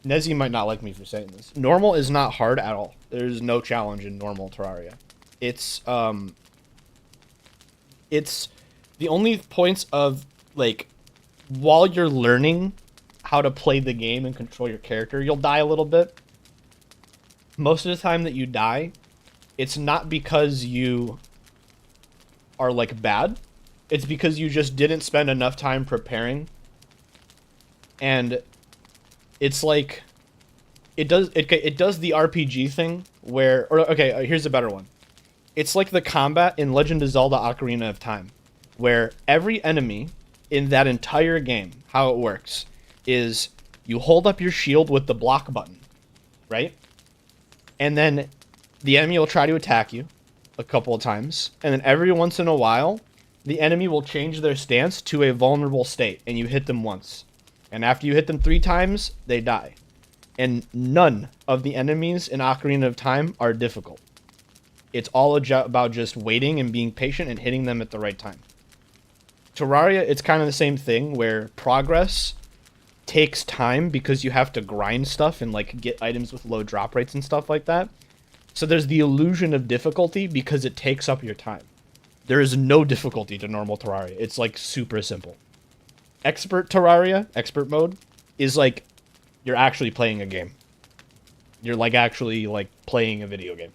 Nezzy might not like me for saying this. Normal is not hard at all. There's no challenge in normal Terraria. It's the only points of like while you're learning how to play the game and control your character, you'll die a little bit. Most of the time that you die, it's not because you are like bad. It's because you just didn't spend enough time preparing. And it's like it does the RPG thing where, or okay, here's a better one. It's like the combat in Legend of Zelda Ocarina of Time, where every enemy in that entire game, how it works is you hold up your shield with the block button, right? And then the enemy will try to attack you a couple of times, and then every once in a while, the enemy will change their stance to a vulnerable state, and you hit them once. And after you hit them 3 times, they die. And none of the enemies in Ocarina of Time are difficult. It's all about just waiting and being patient and hitting them at the right time. Terraria, it's kind of the same thing, where progress takes time because you have to grind stuff and like get items with low drop rates and stuff like that. So there's the illusion of difficulty because it takes up your time. There is no difficulty to normal Terraria. It's like super simple. Expert Terraria, expert mode, is like you're actually playing a game. You're like actually like playing a video game.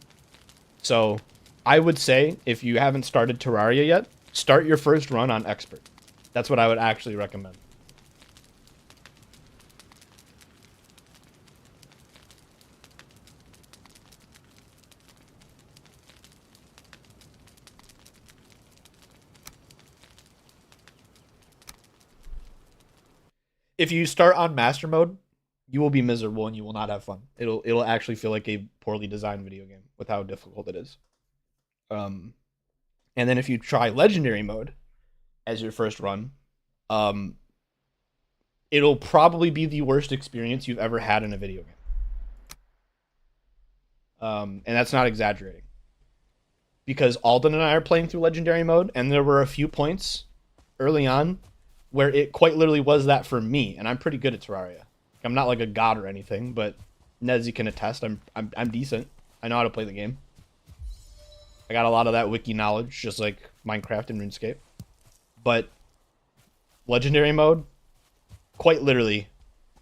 So I would say if you haven't started Terraria yet, start your first run on expert. That's what I would actually recommend. If you start on master mode, you will be miserable and you will not have fun. It'll actually feel like a poorly designed video game with how difficult it is. Um, and then if you try legendary mode as your first run, um, it'll probably be the worst experience you've ever had in a video game. And that's not exaggerating. Because Alden and I are playing through legendary mode, and there were a few points early on where it quite literally was that for me, and I'm pretty good at Terraria. I'm not like a god or anything, but Nezzy can attest. I'm decent. I know how to play the game. I got a lot of that wiki knowledge, just like Minecraft and RuneScape. But legendary mode, quite literally,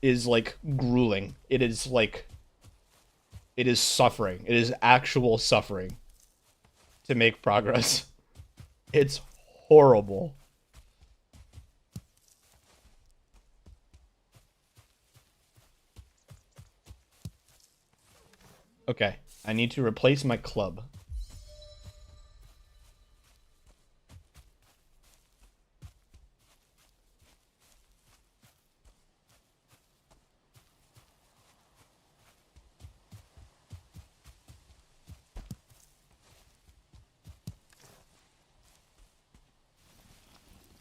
is like grueling. It is suffering. It is actual suffering to make progress. It's horrible. Okay, I need to replace my club.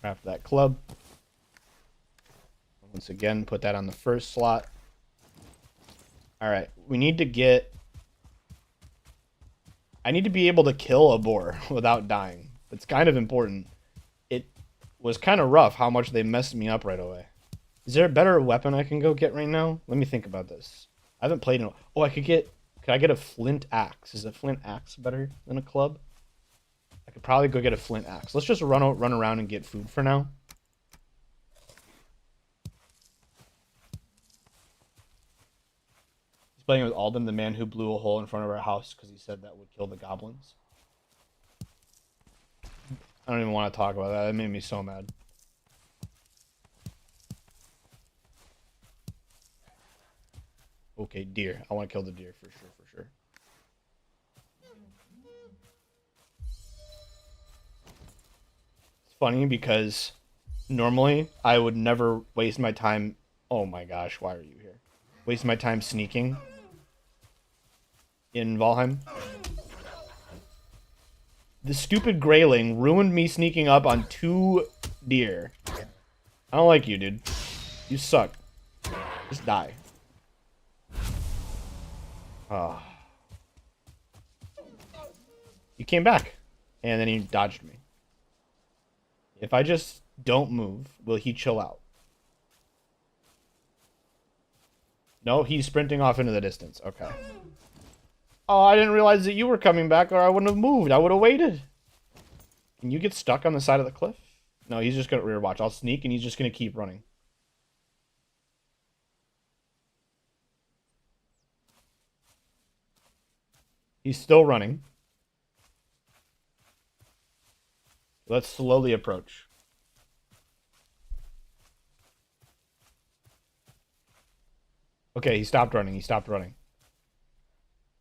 Craft that club. Once again, put that on the first slot. Alright, we need to get... I need to be able to kill a boar without dying. It's kind of important. It was kind of rough how much they messed me up right away. Is there a better weapon I can go get right now? Let me think about this. I haven't played in a... Oh, I could get... Could I get a flint axe? Is a flint axe better than a club? I could probably go get a flint axe. Let's just run around and get food for now. He's playing with Alden, the man who blew a hole in front of our house because he said that would kill the goblins. I don't even want to talk about that. That made me so mad. Okay, deer. I want to kill the deer for sure, for sure. It's funny because normally I would never waste my time. Oh my gosh, why are you here? Waste my time sneaking in Valheim. The stupid grayling ruined me sneaking up on 2 deer. I don't like you, dude. You suck. Just die. Oh. He came back. And then he dodged me. If I just don't move, will he chill out? No, he's sprinting off into the distance. Okay. Oh, I didn't realize that you were coming back, or I wouldn't have moved. I would have waited. Can you get stuck on the side of the cliff? No, he's just gonna rear watch. I'll sneak, and he's just gonna keep running. He's still running. Let's slowly approach. Okay, he stopped running. He stopped running.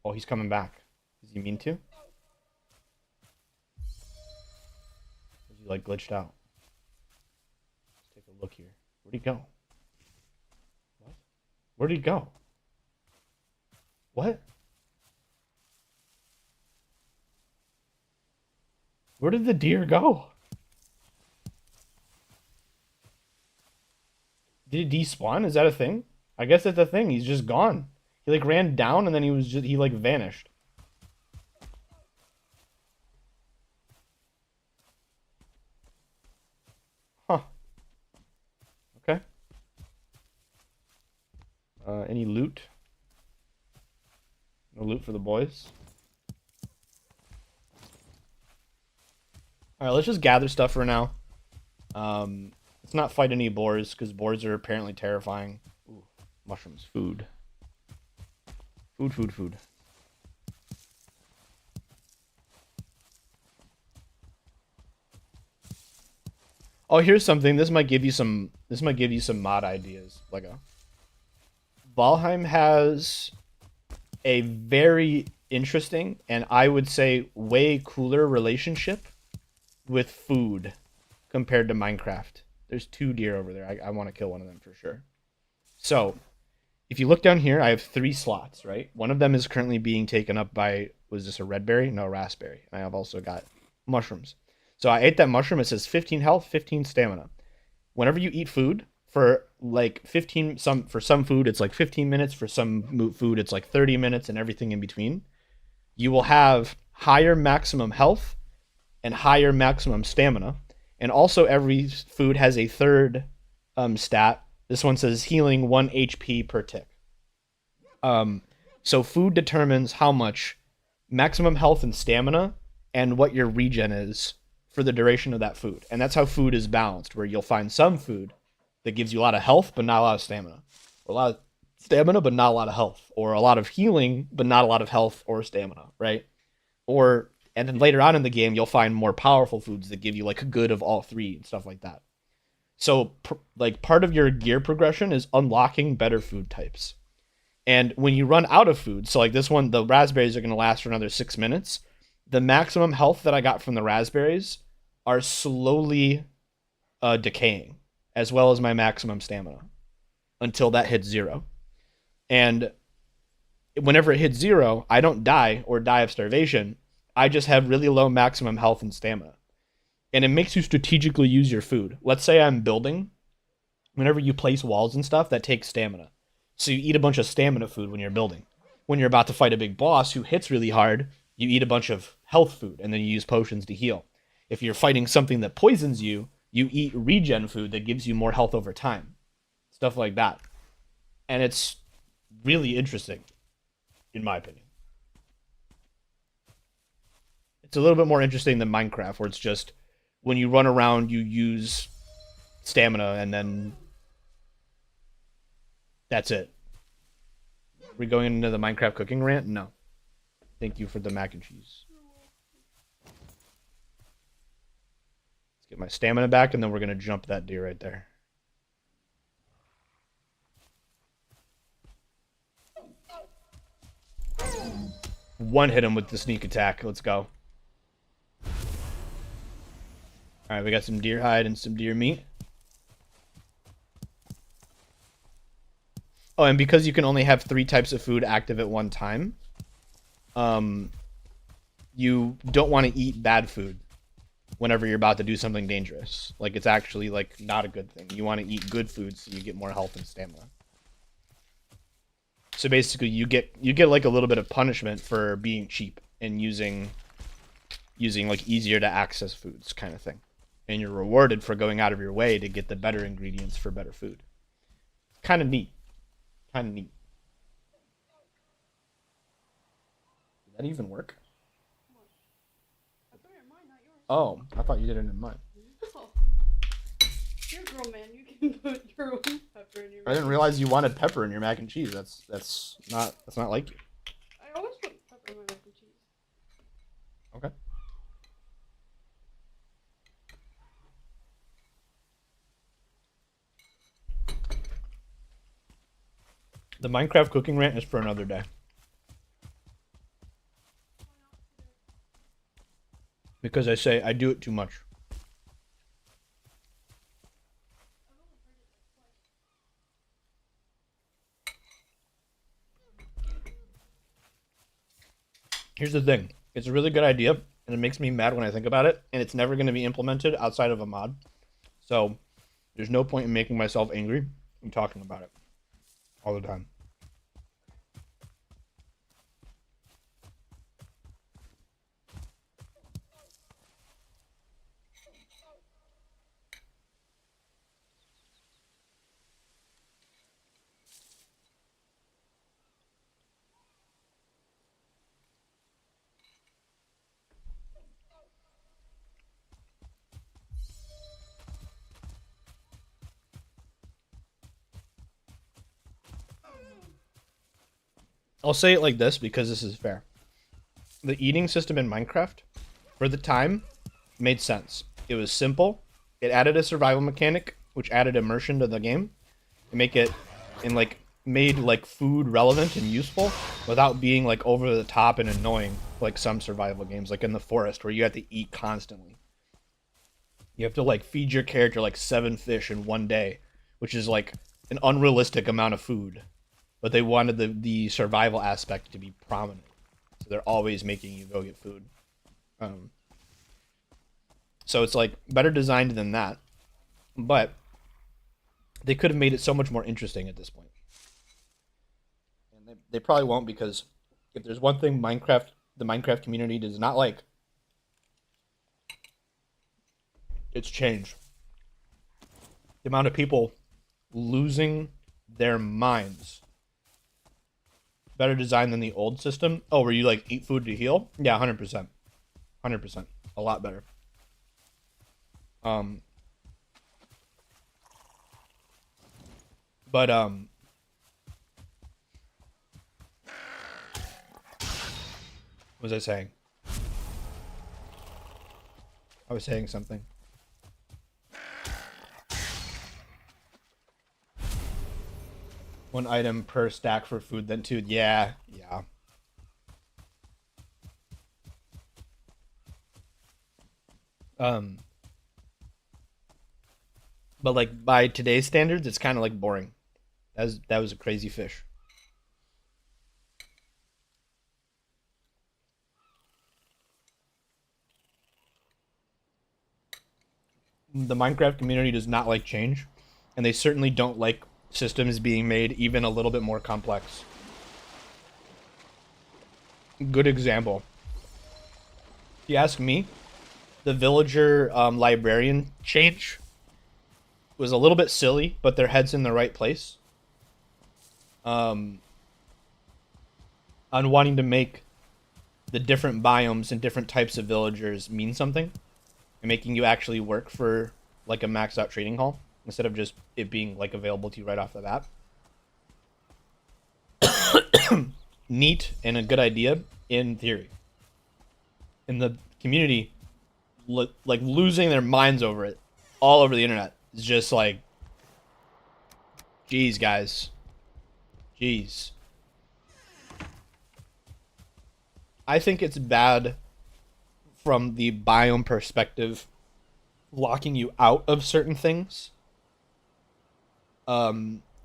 Oh, he's coming back. Does he mean to? Is he like glitched out? Let's take a look here. Where'd he go? What? Where'd he go? What? Where did the deer go? Did he despawn? Is that a thing? I guess that's a thing. He's just gone. He like ran down and then he like vanished. Huh. Okay. Any loot? No loot for the boys. Alright, let's just gather stuff for now. Let's not fight any boars, because boars are apparently terrifying. Ooh, mushrooms. Food. Food. Oh, here's something. This might give you some mod ideas, Lego. Valheim has a very interesting and I would say way cooler relationship with food compared to Minecraft. There's 2 deer over there. I want to kill one of them for sure. So, if you look down here, I have 3 slots, right? One of them is currently being taken up by, was this a red berry? No, raspberry. And I have also got mushrooms. So I ate that mushroom. It says 15 health, 15 stamina. Whenever you eat food, for like 15, for some food, it's like 15 minutes. For some food, it's like 30 minutes and everything in between. You will have higher maximum health and higher maximum stamina. And also every food has a third stat. This one says healing 1 HP per tick. So food determines how much maximum health and stamina and what your regen is for the duration of that food. And that's how food is balanced, where you'll find some food that gives you a lot of health but not a lot of stamina. Or a lot of stamina but not a lot of health. Or a lot of healing but not a lot of health or stamina, right? And then later on in the game, you'll find more powerful foods that give you like a good of all 3 and stuff like that. So like part of your gear progression is unlocking better food types. And when you run out of food, so like this one, the raspberries are going to last for another 6 minutes. The maximum health that I got from the raspberries are slowly decaying, as well as my maximum stamina, until that hits 0. And whenever it hits 0, I don't die or die of starvation. I just have really low maximum health and stamina. And it makes you strategically use your food. Let's say I'm building. Whenever you place walls and stuff, that takes stamina. So you eat a bunch of stamina food when you're building. When you're about to fight a big boss who hits really hard, you eat a bunch of health food, and then you use potions to heal. If you're fighting something that poisons you, you eat regen food that gives you more health over time. Stuff like that. And it's really interesting, in my opinion. It's a little bit more interesting than Minecraft, where it's just when you run around, you use stamina, and then that's it. Are we going into the Minecraft cooking rant? No. Thank you for the mac and cheese. Let's get my stamina back, and then we're going to jump that deer right there. One hit him with the sneak attack. Let's go. Alright, we got some deer hide and some deer meat. Oh, and because you can only have 3 types of food active at one time, you don't want to eat bad food whenever you're about to do something dangerous. Like, it's actually, like, not a good thing. You want to eat good food so you get more health and stamina. So basically, you get like a little bit of punishment for being cheap and using like easier to access foods kind of thing, and you're rewarded for going out of your way to get the better ingredients for better food. Kind of neat. Kind of neat. Did that even work? I put it in mine, not yours. Oh, I thought you did it in mine. Oh, you're a grown man. You can put your own pepper in your. I didn't realize you wanted pepper in your mac and cheese. That's not like you. I always put pepper in my mac and cheese. Okay. The Minecraft cooking rant is for another day. Because I say I do it too much. Here's the thing. It's a really good idea, and it makes me mad when I think about it, and it's never going to be implemented outside of a mod. So there's no point in making myself angry and talking about it all the time. I'll say it like this because this is fair. The eating system in Minecraft, for the time, made sense. It was simple. It added a survival mechanic, which added immersion to the game, and make it and like made like food relevant and useful without being like over the top and annoying like some survival games, like in the forest where you have to eat constantly. You have to like feed your character like 7 fish in one day, which is like an unrealistic amount of food. But they wanted the survival aspect to be prominent, so they're always making you go get food. So it's like better designed than that, but they could have made it so much more interesting at this point. And they probably won't, because if there's one thing the Minecraft community does not like, it's change. The amount of people losing their minds. Better design than the old system. Oh, where you like eat food to heal? Yeah, 100%. 100%. A lot better. But what was I saying? I was saying something. One item per stack for food, then two. Yeah, yeah. Um, but like by today's standards, it's kind of like boring. That was a crazy fish. The Minecraft community does not like change, and they certainly don't like systems being made even a little bit more complex. Good example. If you ask me, the villager librarian change was a little bit silly, but their head's in the right place. Um, on wanting to make the different biomes and different types of villagers mean something, and making you actually work for like a maxed out trading hall instead of just it being like available to you right off the bat. Neat and a good idea in theory. In the community, like losing their minds over it all over the internet is just like, geez, guys, geez. I think it's bad from the biome perspective, locking you out of certain things.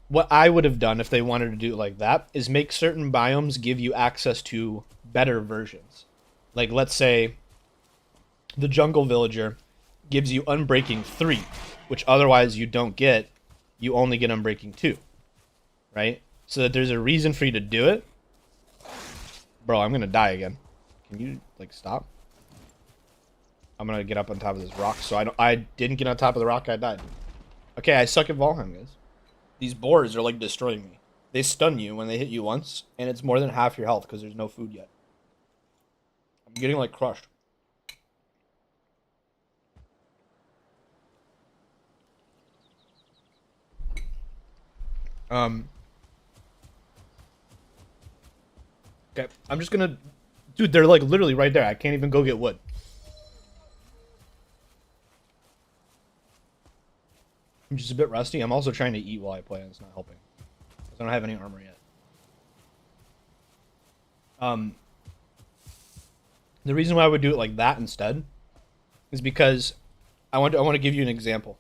What I would have done if they wanted to do it like that is make certain biomes give you access to better versions. Like, let's say the jungle villager gives you Unbreaking 3, which otherwise you don't get. You only get Unbreaking 2, right? so that there's a reason for you to do it. Bro, I'm gonna die again. Can you like stop? I'm gonna get up on top of this rock. So I didn't get on top of the rock. I died. Okay, I suck at Valheim, guys. These boars are like destroying me. They stun you when they hit you once, and it's more than half your health because there's no food yet. I'm getting like crushed. Um. Okay, I'm just gonna, dude. They're like literally right there. I can't even go get wood. I'm just a bit rusty. I'm also trying to eat while I play, and it's not helping. Because I don't have any armor yet. Um, the reason why I would do it like that instead is because I want to give you an example.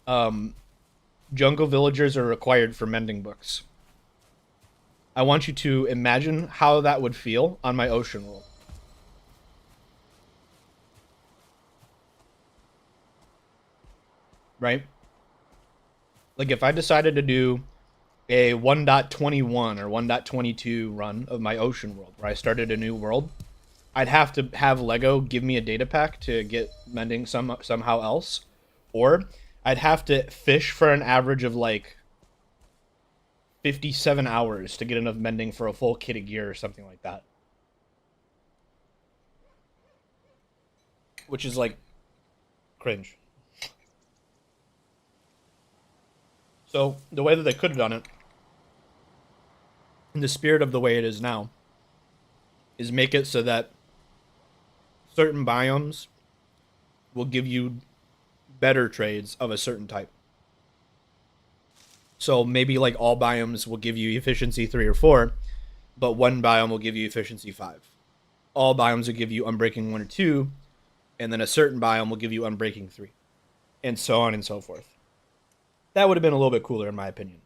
Um, jungle villagers are required for mending books. I want you to imagine how that would feel on my ocean world. Right? Like if I decided to do a 1.21 or 1.22 run of my ocean world where I started a new world, I'd have to have Lego give me a data pack to get mending somehow else, or I'd have to fish for an average of like 57 hours to get enough mending for a full kit of gear or something like that. Which is like cringe. So the way that they could have done it, in the spirit of the way it is now, is make it so that certain biomes will give you better trades of a certain type. So maybe like all biomes will give you efficiency 3 or 4, but one biome will give you efficiency 5. All biomes will give you unbreaking 1 or 2, and then a certain biome will give you unbreaking 3, and so on and so forth. That would have been a little bit cooler in my opinion.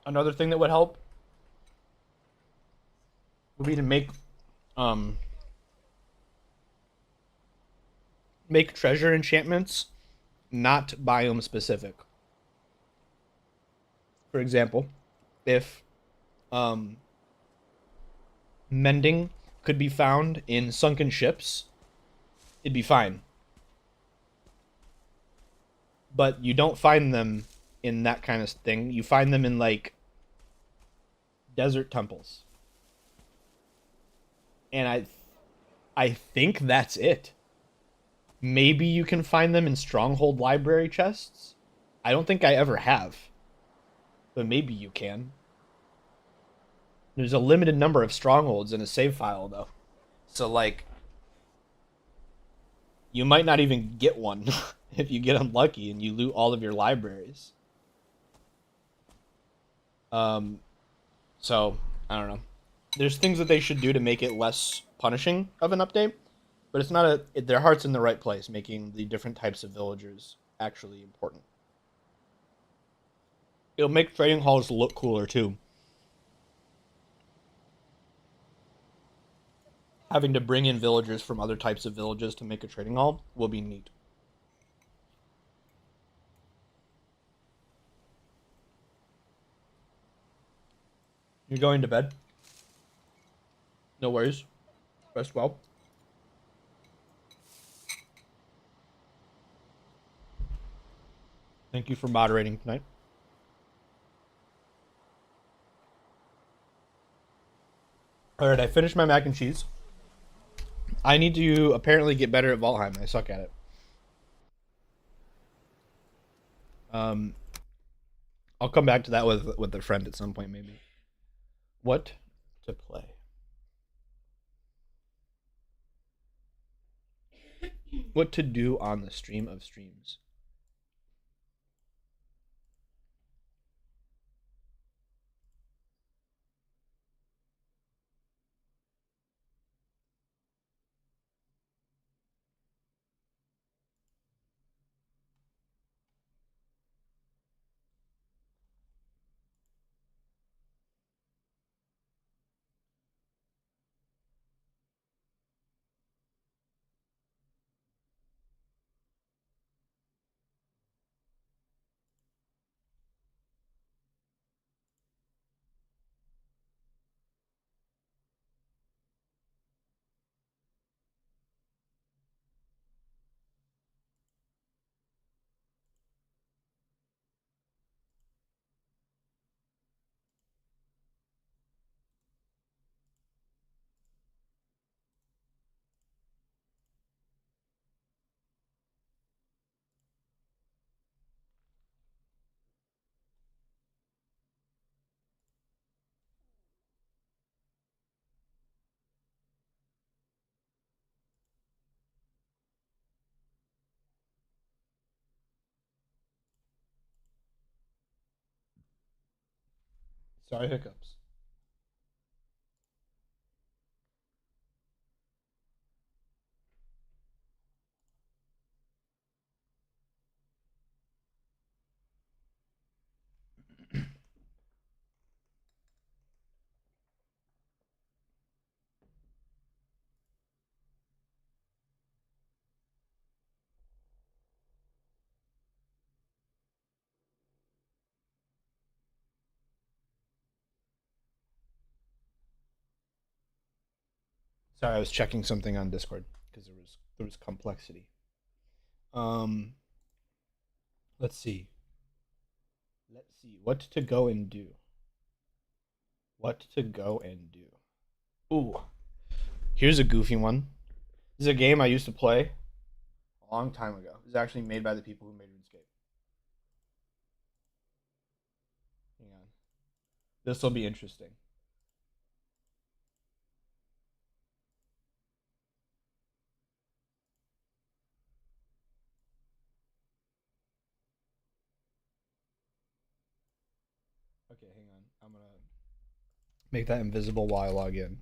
Another thing that would help would be to um make treasure enchantments not biome specific. For example, if um mending could be found in sunken ships, it'd be fine. But you don't find them in that kind of thing. You find them in like desert temples. And I think that's it. Maybe you can find them in stronghold library chests. I don't think I ever have. But maybe you can. There's a limited number of strongholds in a save file though. So like you might not even get one if you get unlucky and you loot all of your libraries. Um so I don't know. There's things that they should do to make it less punishing of an update, but it's not their heart's in the right place, making the different types of villagers actually important. It'll make trading halls look cooler too. Having to bring in villagers from other types of villages to make a trading hall will be neat. You're going to bed? No worries. Rest well. Thank you for moderating tonight. All right, I finished my mac and cheese. I need to apparently get better at Valheim. I suck at it. Um, I'll come back to that with a friend at some point, maybe. What to play? What to do on the stream of streams? Sorry, hiccups. Sorry, I was checking something on Discord because there was complexity. Um, let's see. Let's see what to go and do. What to go and do. Ooh, here's a goofy one. This is a game I used to play a long time ago. It was actually made by the people who made RuneScape. Hang on. This will be interesting. Okay, hang on. I'm gonna make that invisible while I log in.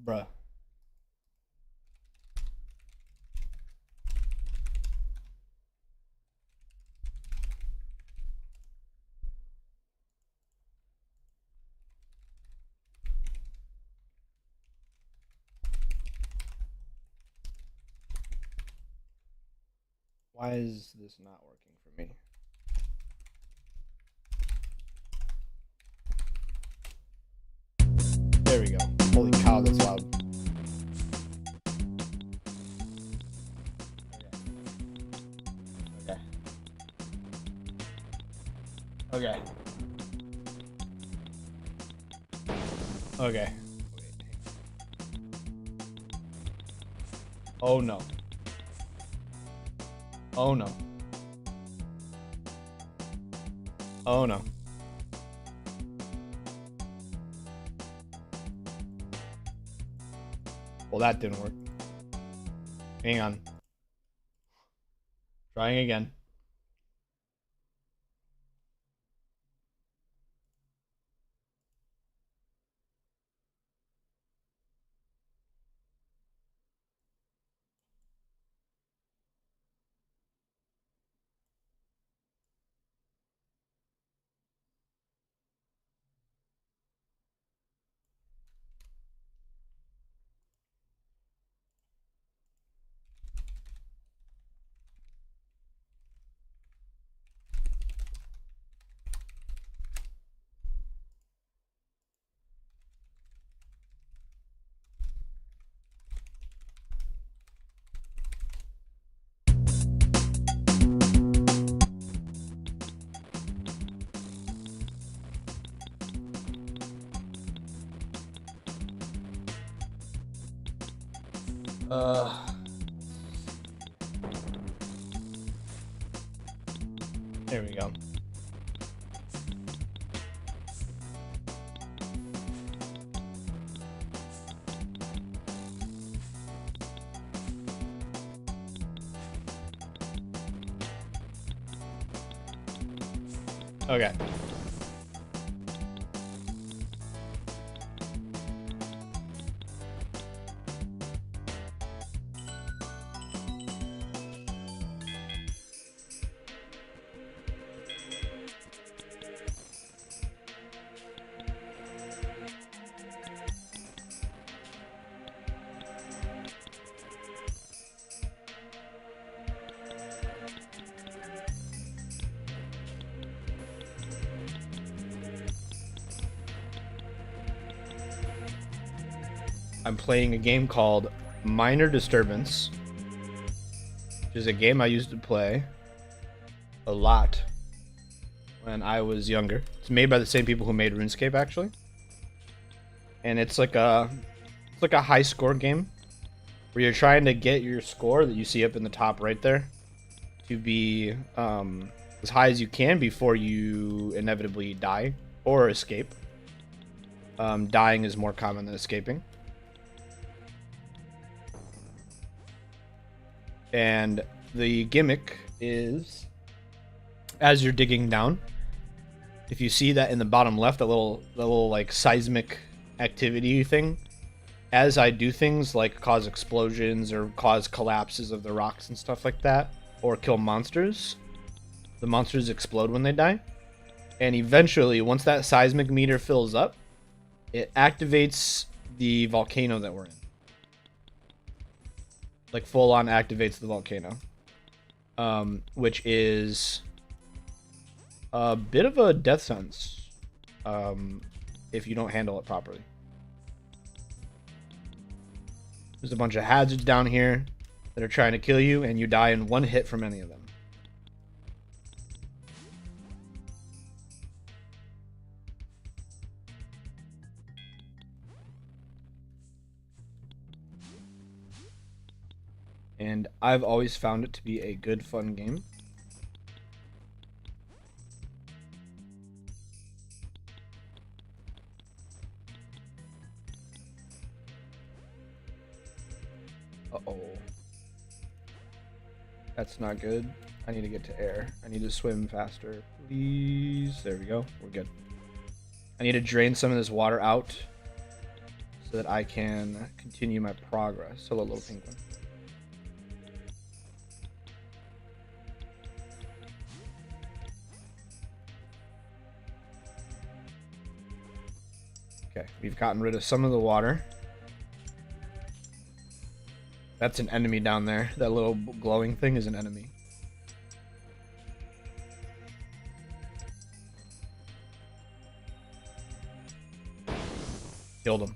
Bruh. Why is this not working for me? There we go. Holy cow, that's loud. Okay. Okay. Okay. Oh no. Oh no. Oh no. Well, that didn't work. Hang on. Trying again. Uh. There we go. Okay. I'm playing a game called Minor Disturbance, which is a game I used to play a lot when I was younger. It's made by the same people who made RuneScape, actually, and it's like a high score game where you're trying to get your score that you see up in the top right there to be as high as you can before you inevitably die or escape. Dying is more common than escaping. And the gimmick is, as you're digging down, if you see that in the bottom left, the little like seismic activity thing, as I do things like cause explosions or cause collapses of the rocks and stuff like that, or kill monsters, the monsters explode when they die. And eventually, once that seismic meter fills up, it activates the volcano that we're in. Like full on activates the volcano. Which is a bit of a death sentence. If you don't handle it properly. There's a bunch of hazards down here that are trying to kill you, and you die in one hit from any of them. And I've always found it to be a good, fun game. Uh-oh. That's not good. I need to get to air. I need to swim faster, please. There we go. We're good. I need to drain some of this water out so that I can continue my progress. Hello, little penguin. Okay, we've gotten rid of some of the water. That's an enemy down there. That little glowing thing is an enemy. Killed him.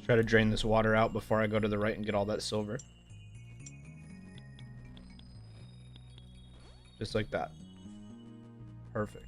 Try to drain this water out before I go to the right and get all that silver. Just like that. Perfect.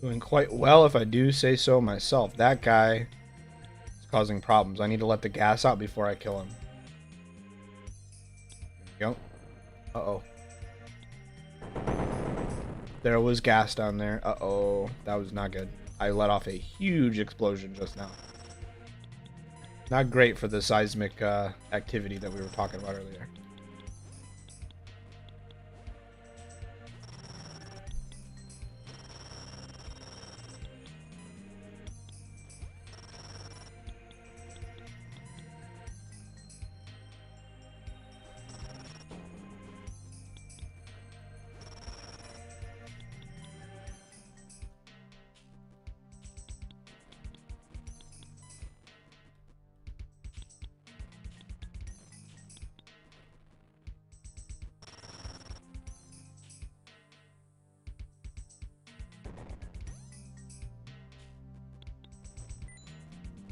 Doing quite well, if I do say so myself. That guy is causing problems. I need to let the gas out before I kill him. There we go. Uh-oh. There was gas down there. Uh-oh. That was not good. I let off a huge explosion just now. Not great for the seismic activity that we were talking about earlier.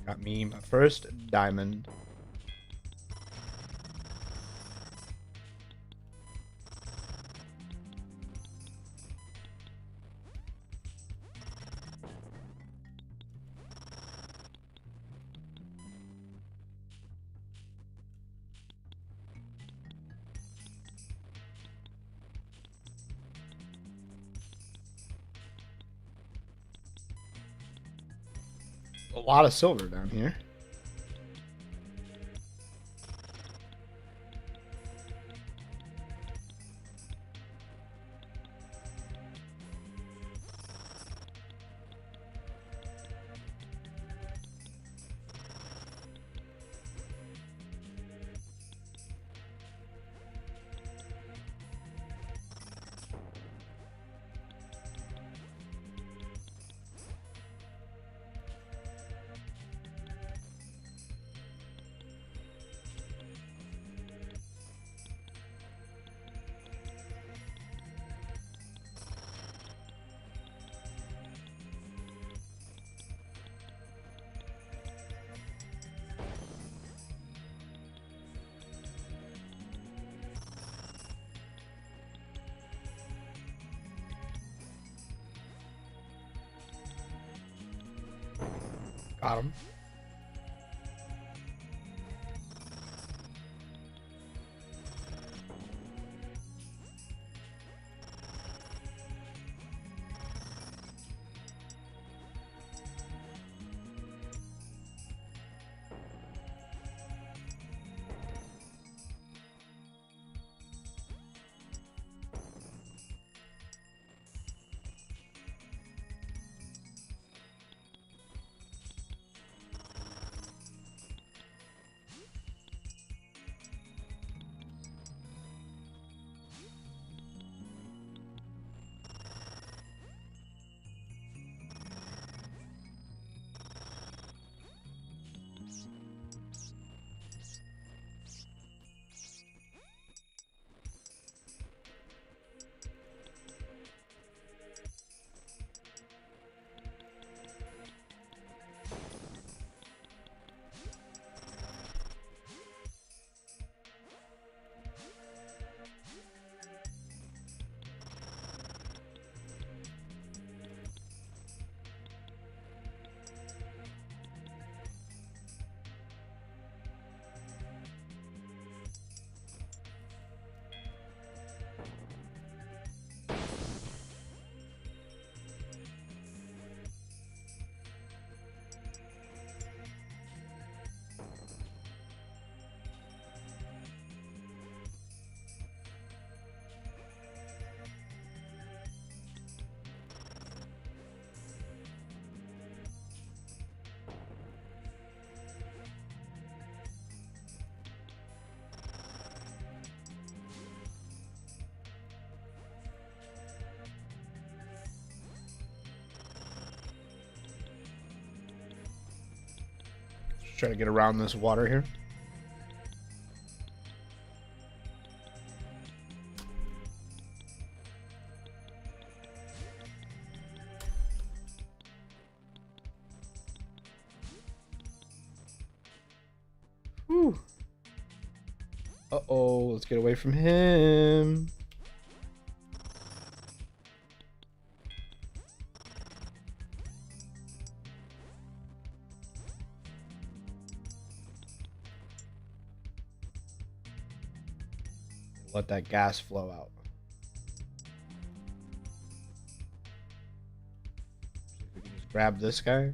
Got me my first diamond. A lot of silver down here. Got him. Try to get around this water here. Whew. Uh-oh, let's get away from him. Let that gas flow out. We can just grab this guy.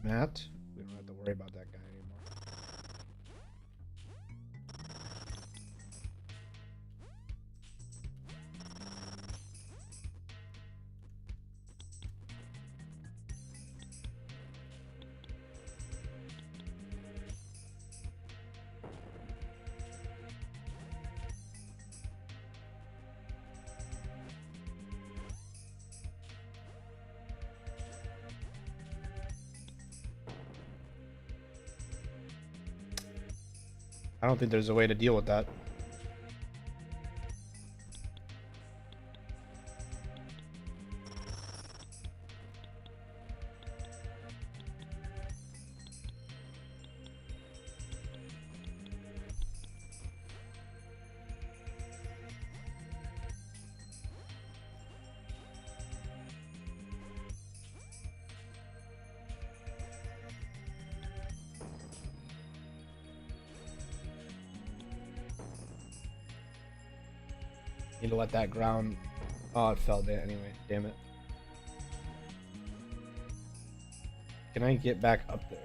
Matt. We don't have to worry about that guy anymore. I don't think there's a way to deal with that. Need to let that ground. Oh, it fell there anyway. Damn it. can I get back up there?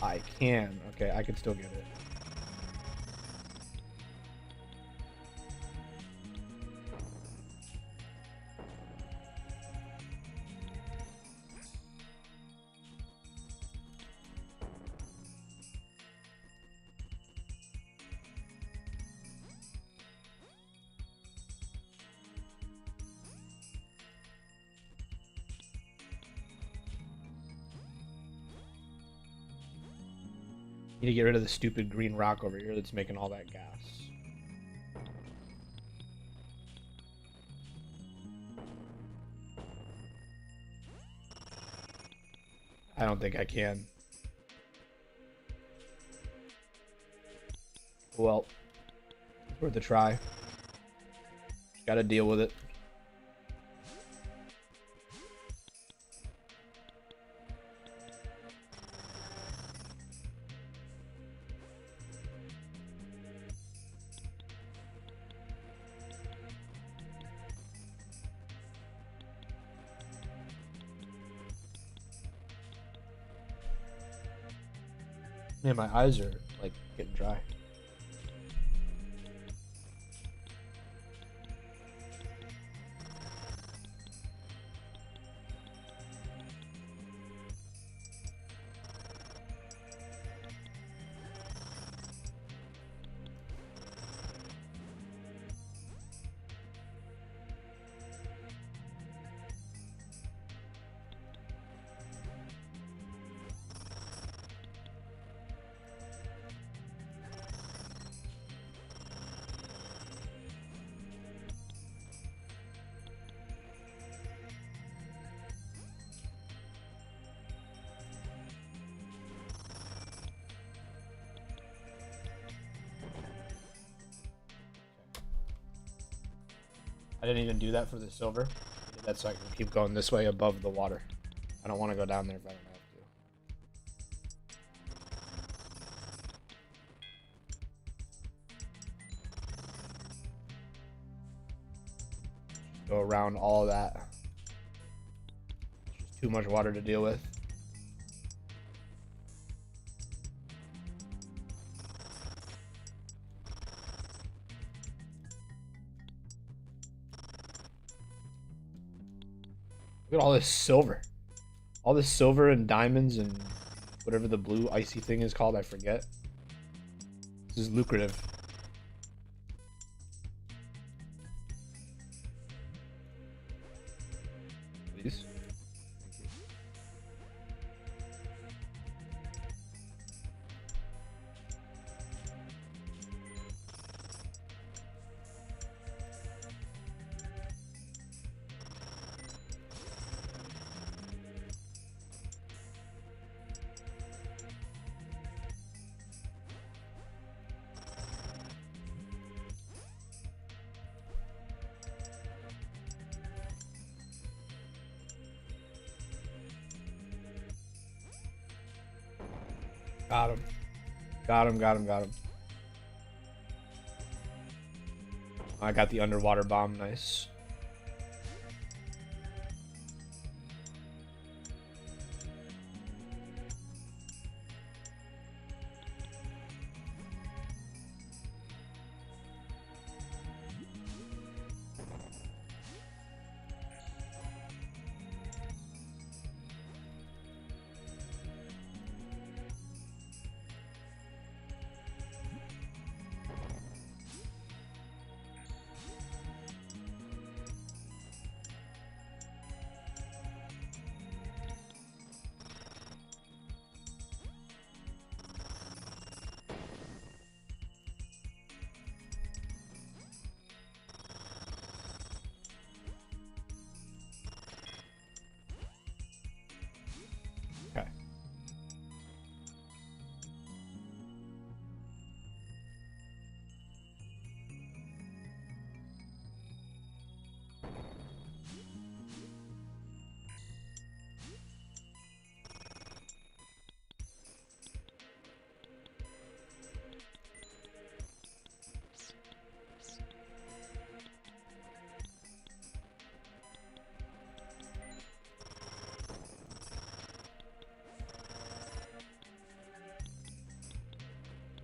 I can. Okay, I can still get it. Need to get rid of the stupid green rock over here that's making all that gas. I don't think I can. Well, worth a try. Gotta deal with it. Man, my eyes are like getting dry. I didn't even do that for the silver. I did that so I can keep going this way above the water. I don't want to go down there if I don't have to. Go around all of that. It's just too much water to deal with. Look at all this silver. All this silver and diamonds and whatever the blue icy thing is called, I forget. This is lucrative. Please. Got him. Got him, got him, got him. I got the underwater bomb, nice.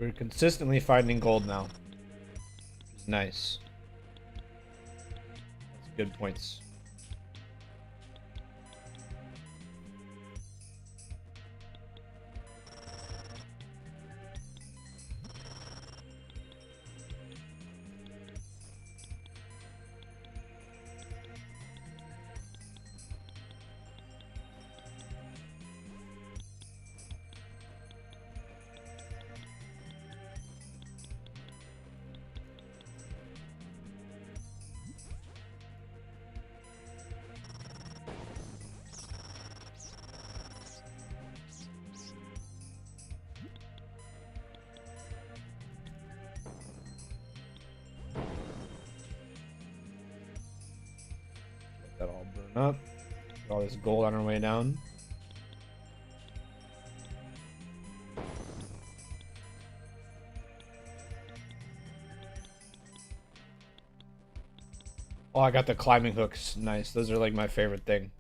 We're consistently finding gold now. Which is nice. That's good points. Let that all burn up. Get all this gold on our way down. Oh, I got the climbing hooks. Nice. Those are like my favorite thing.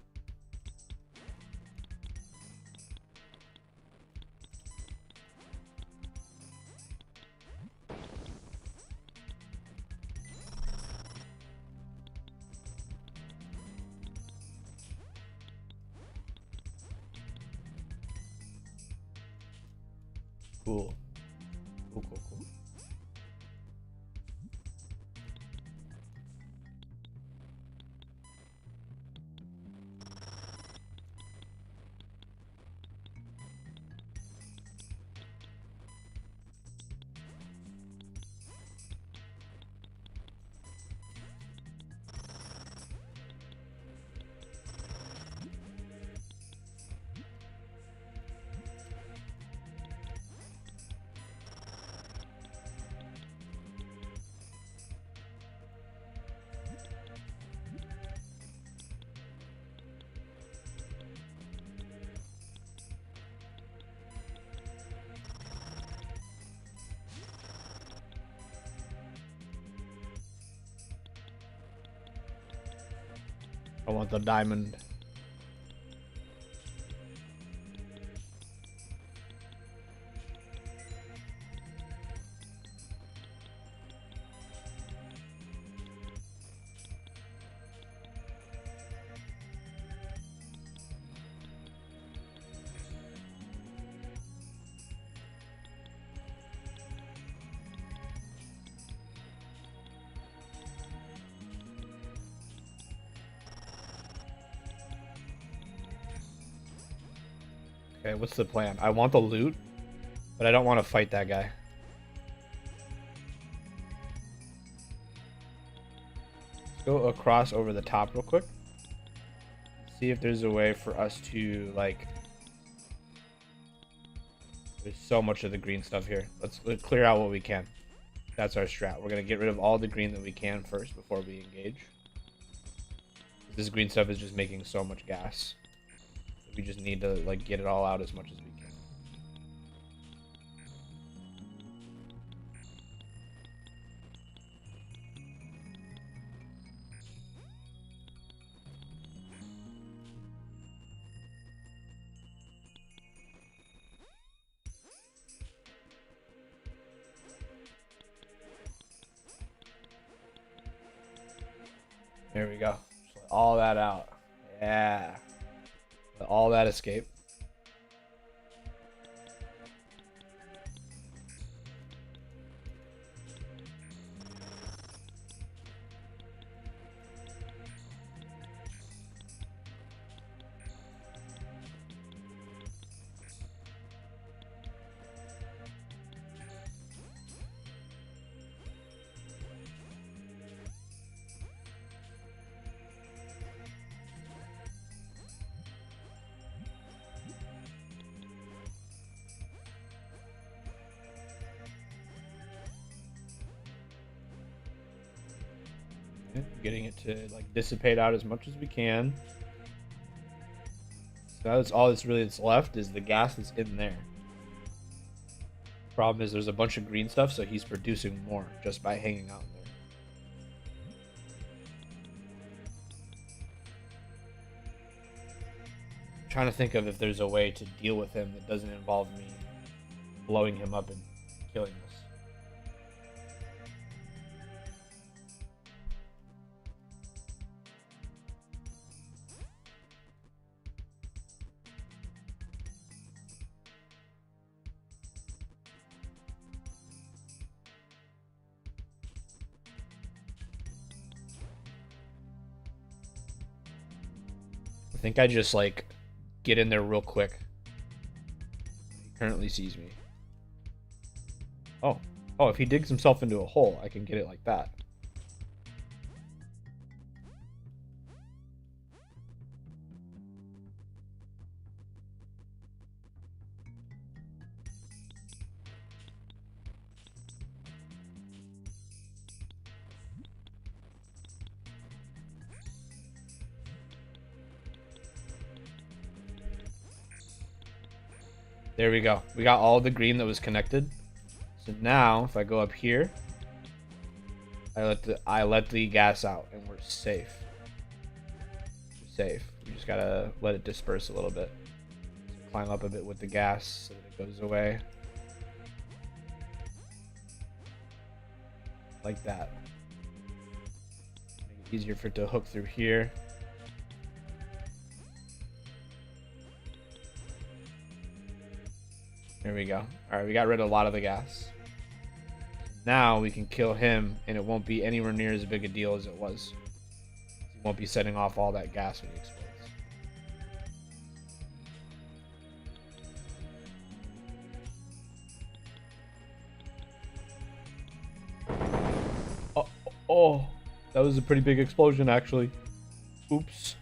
Cool. Cool, cool, cool. I want the diamond. Okay, what's the plan? I want the loot, but I don't want to fight that guy. Let's go across over the top real quick. See if there's a way for us to, like... There's so much of the green stuff here. Let's clear out what we can. That's our strat. We're going to get rid of all the green that we can first before we engage. This green stuff is just making so much gas. We just need to like get it all out as much as we can. There we go. Just let all that out. Yeah. Let all that escape. Getting it to like dissipate out as much as we can. So that's all that's left is the gas that's in there. Problem is there's a bunch of green stuff, so he's producing more just by hanging out there. I'm trying to think of if there's a way to deal with him that doesn't involve me blowing him up and killing this. I think I just like get in there real quick. He currently sees me. Oh. Oh, if he digs himself into a hole, I can get it like that. There we go. We got all the green that was connected. So now, if I go up here, I let the gas out, and we're safe. We're safe. We just gotta let it disperse a little bit. So climb up a bit with the gas so that it goes away. Like that. Make it easier for it to hook through here. There we go. Alright, we got rid of a lot of the gas. Now we can kill him, and it won't be anywhere near as big a deal as it was. He won't be setting off all that gas when he explodes. Oh, that was a pretty big explosion, actually. Oops.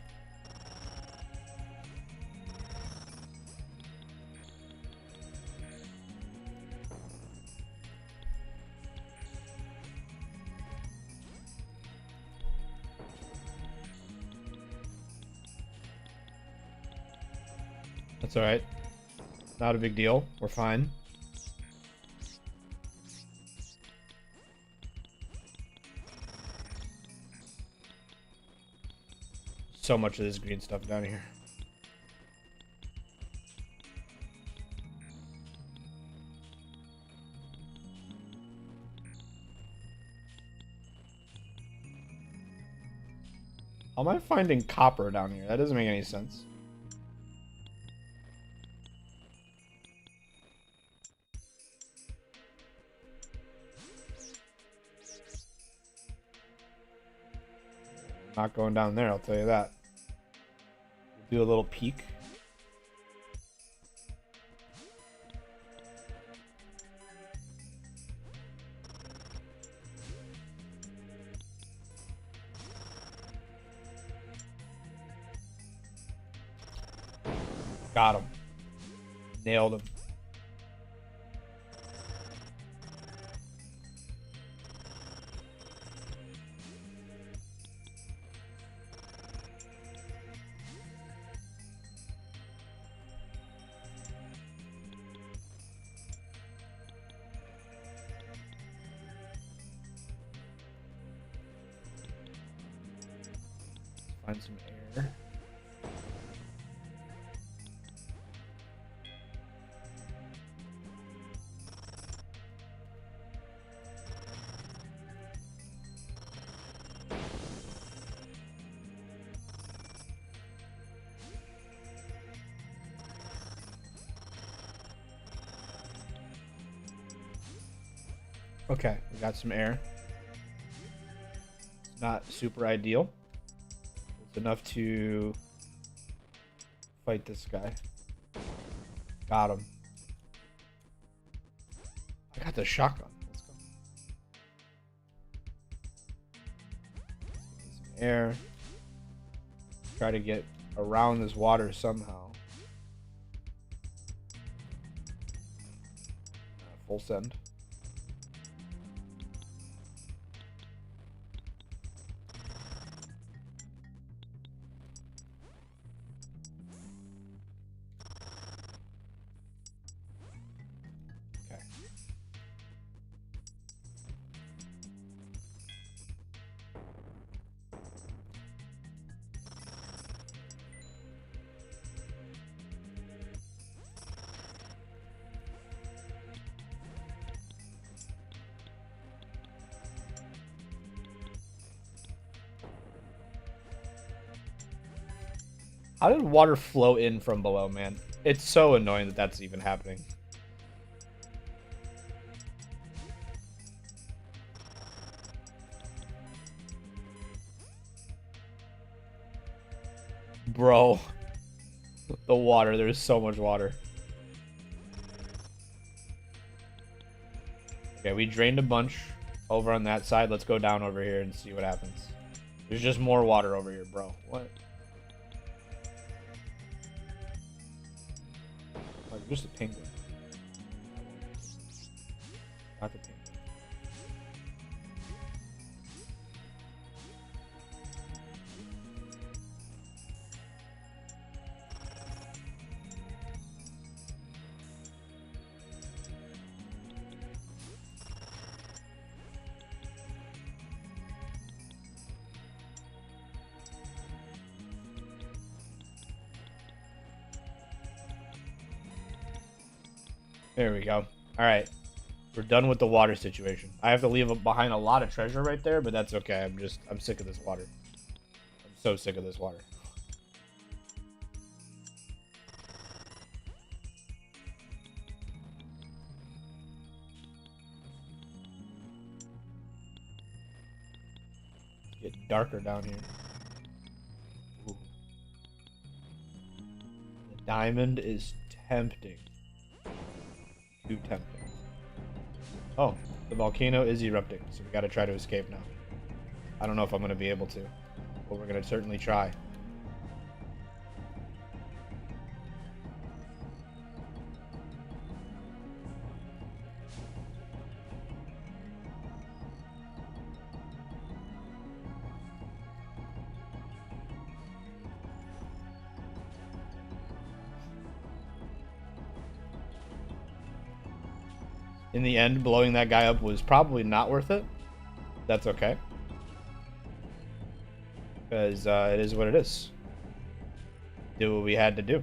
That's alright. Not a big deal. We're fine. So much of this green stuff down here. How am I finding copper down here? That doesn't make any sense. Not going down there, I'll tell you that. Do a little peek. Got him. Nailed him. Find some air. Okay, we got some air. It's not super ideal. It's enough to fight this guy. Got him. I got the shotgun. Let's go. Get some air. Try to get around this water somehow. Full send. How did water flow in from below, man? It's so annoying that that's even happening. Bro. The water. There's so much water. Okay, we drained a bunch over on that side. Let's go down over here and see what happens. There's just more water over here, bro. What? Oh, you're just a penguin. Not the penguin. There we go. All right. We're done with the water situation. I have to leave behind a lot of treasure right there, but that's okay. I'm sick of this water. I'm so sick of this water. It's getting darker down here. Ooh. The diamond is tempting. Too tempting. Oh, the volcano is erupting, so we gotta try to escape now. I don't know if I'm gonna be able to, but we're gonna certainly try. In the end, blowing that guy up was probably not worth it. That's okay. Because it is what it is. Do what we had to do.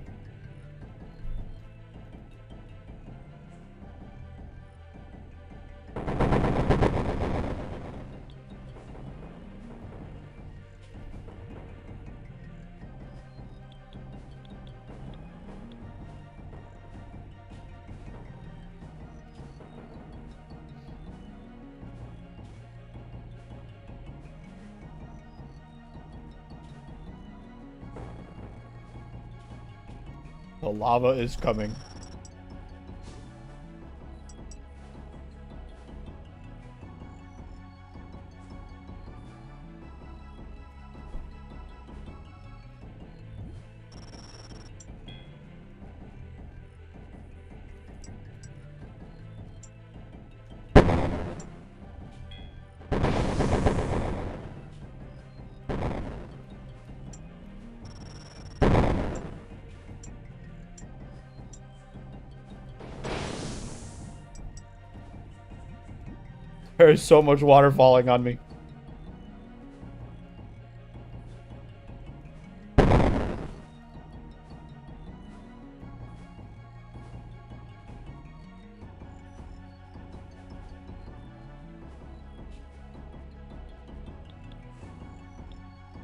The lava is coming. There is so much water falling on me.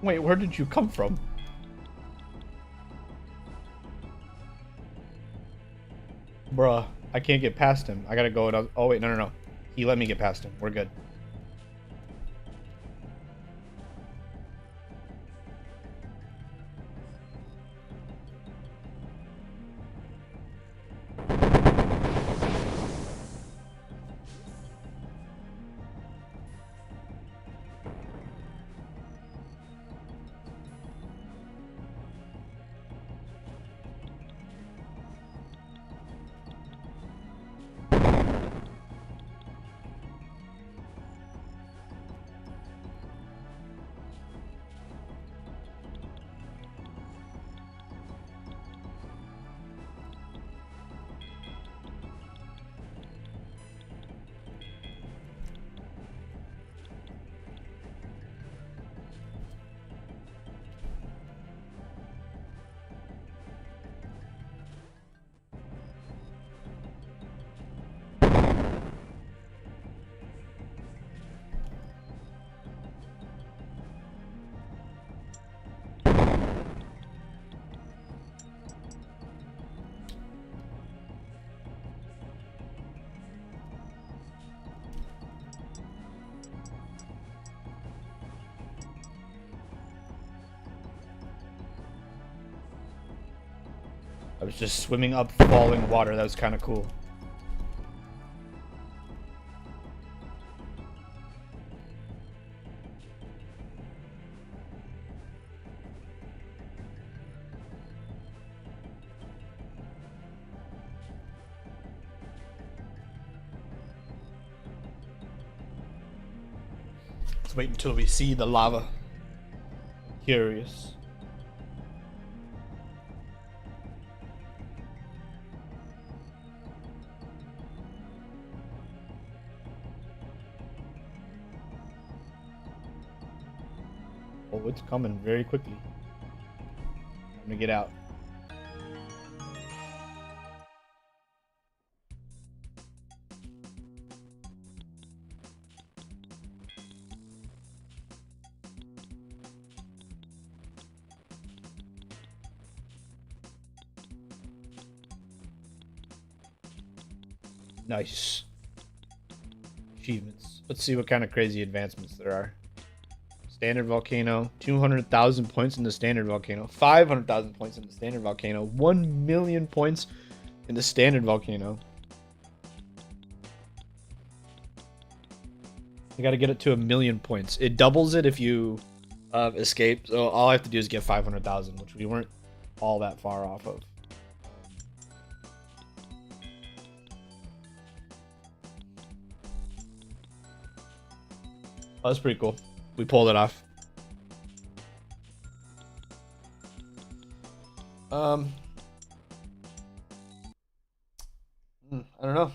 Wait, where did you come from? Bruh, I can't get past him. I gotta go it. Oh wait, no. He let me get past him. We're good. I was just swimming up falling water. That was kind of cool. Let's wait until we see the lava. Curious. Oh, it's coming very quickly. Time to get out. Nice. Achievements. Let's see what kind of crazy advancements there are. Standard volcano. 200,000 points in the standard volcano. 500,000 points in the standard volcano. 1 million points in the standard volcano. You gotta get it to 1,000,000 points. It doubles it if you escape. So all I have to do is get 500,000, which we weren't all that far off of. Oh, that's pretty cool. We pulled it off. I don't know.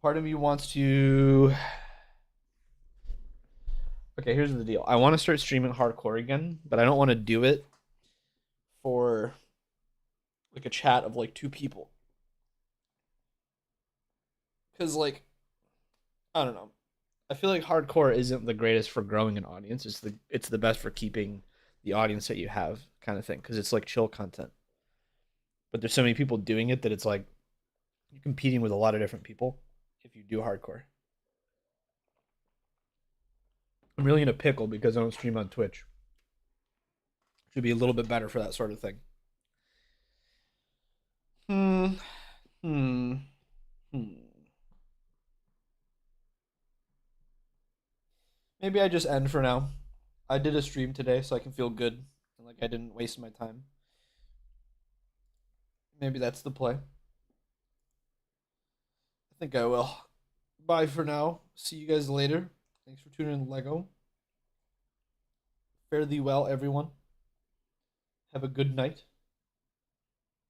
Part of me wants to. Okay, here's the deal. I want to start streaming hardcore again, but I don't want to do it for like a chat of like 2 people. Cause like I don't know. I feel like hardcore isn't the greatest for growing an audience. It's the best for keeping the audience that you have kind of thing. Cause it's like chill content. But there's so many people doing it that it's like you're competing with a lot of different people if you do hardcore. I'm really in a pickle because I don't stream on Twitch. Should be a little bit better for that sort of thing. Hmm. Hmm. Hmm. Maybe I just end for now. I did a stream today, so I can feel good and like I didn't waste my time. Maybe that's the play. I think I will. Bye for now. See you guys later. Thanks for tuning in, Lego. Fare thee well, everyone. Have a good night.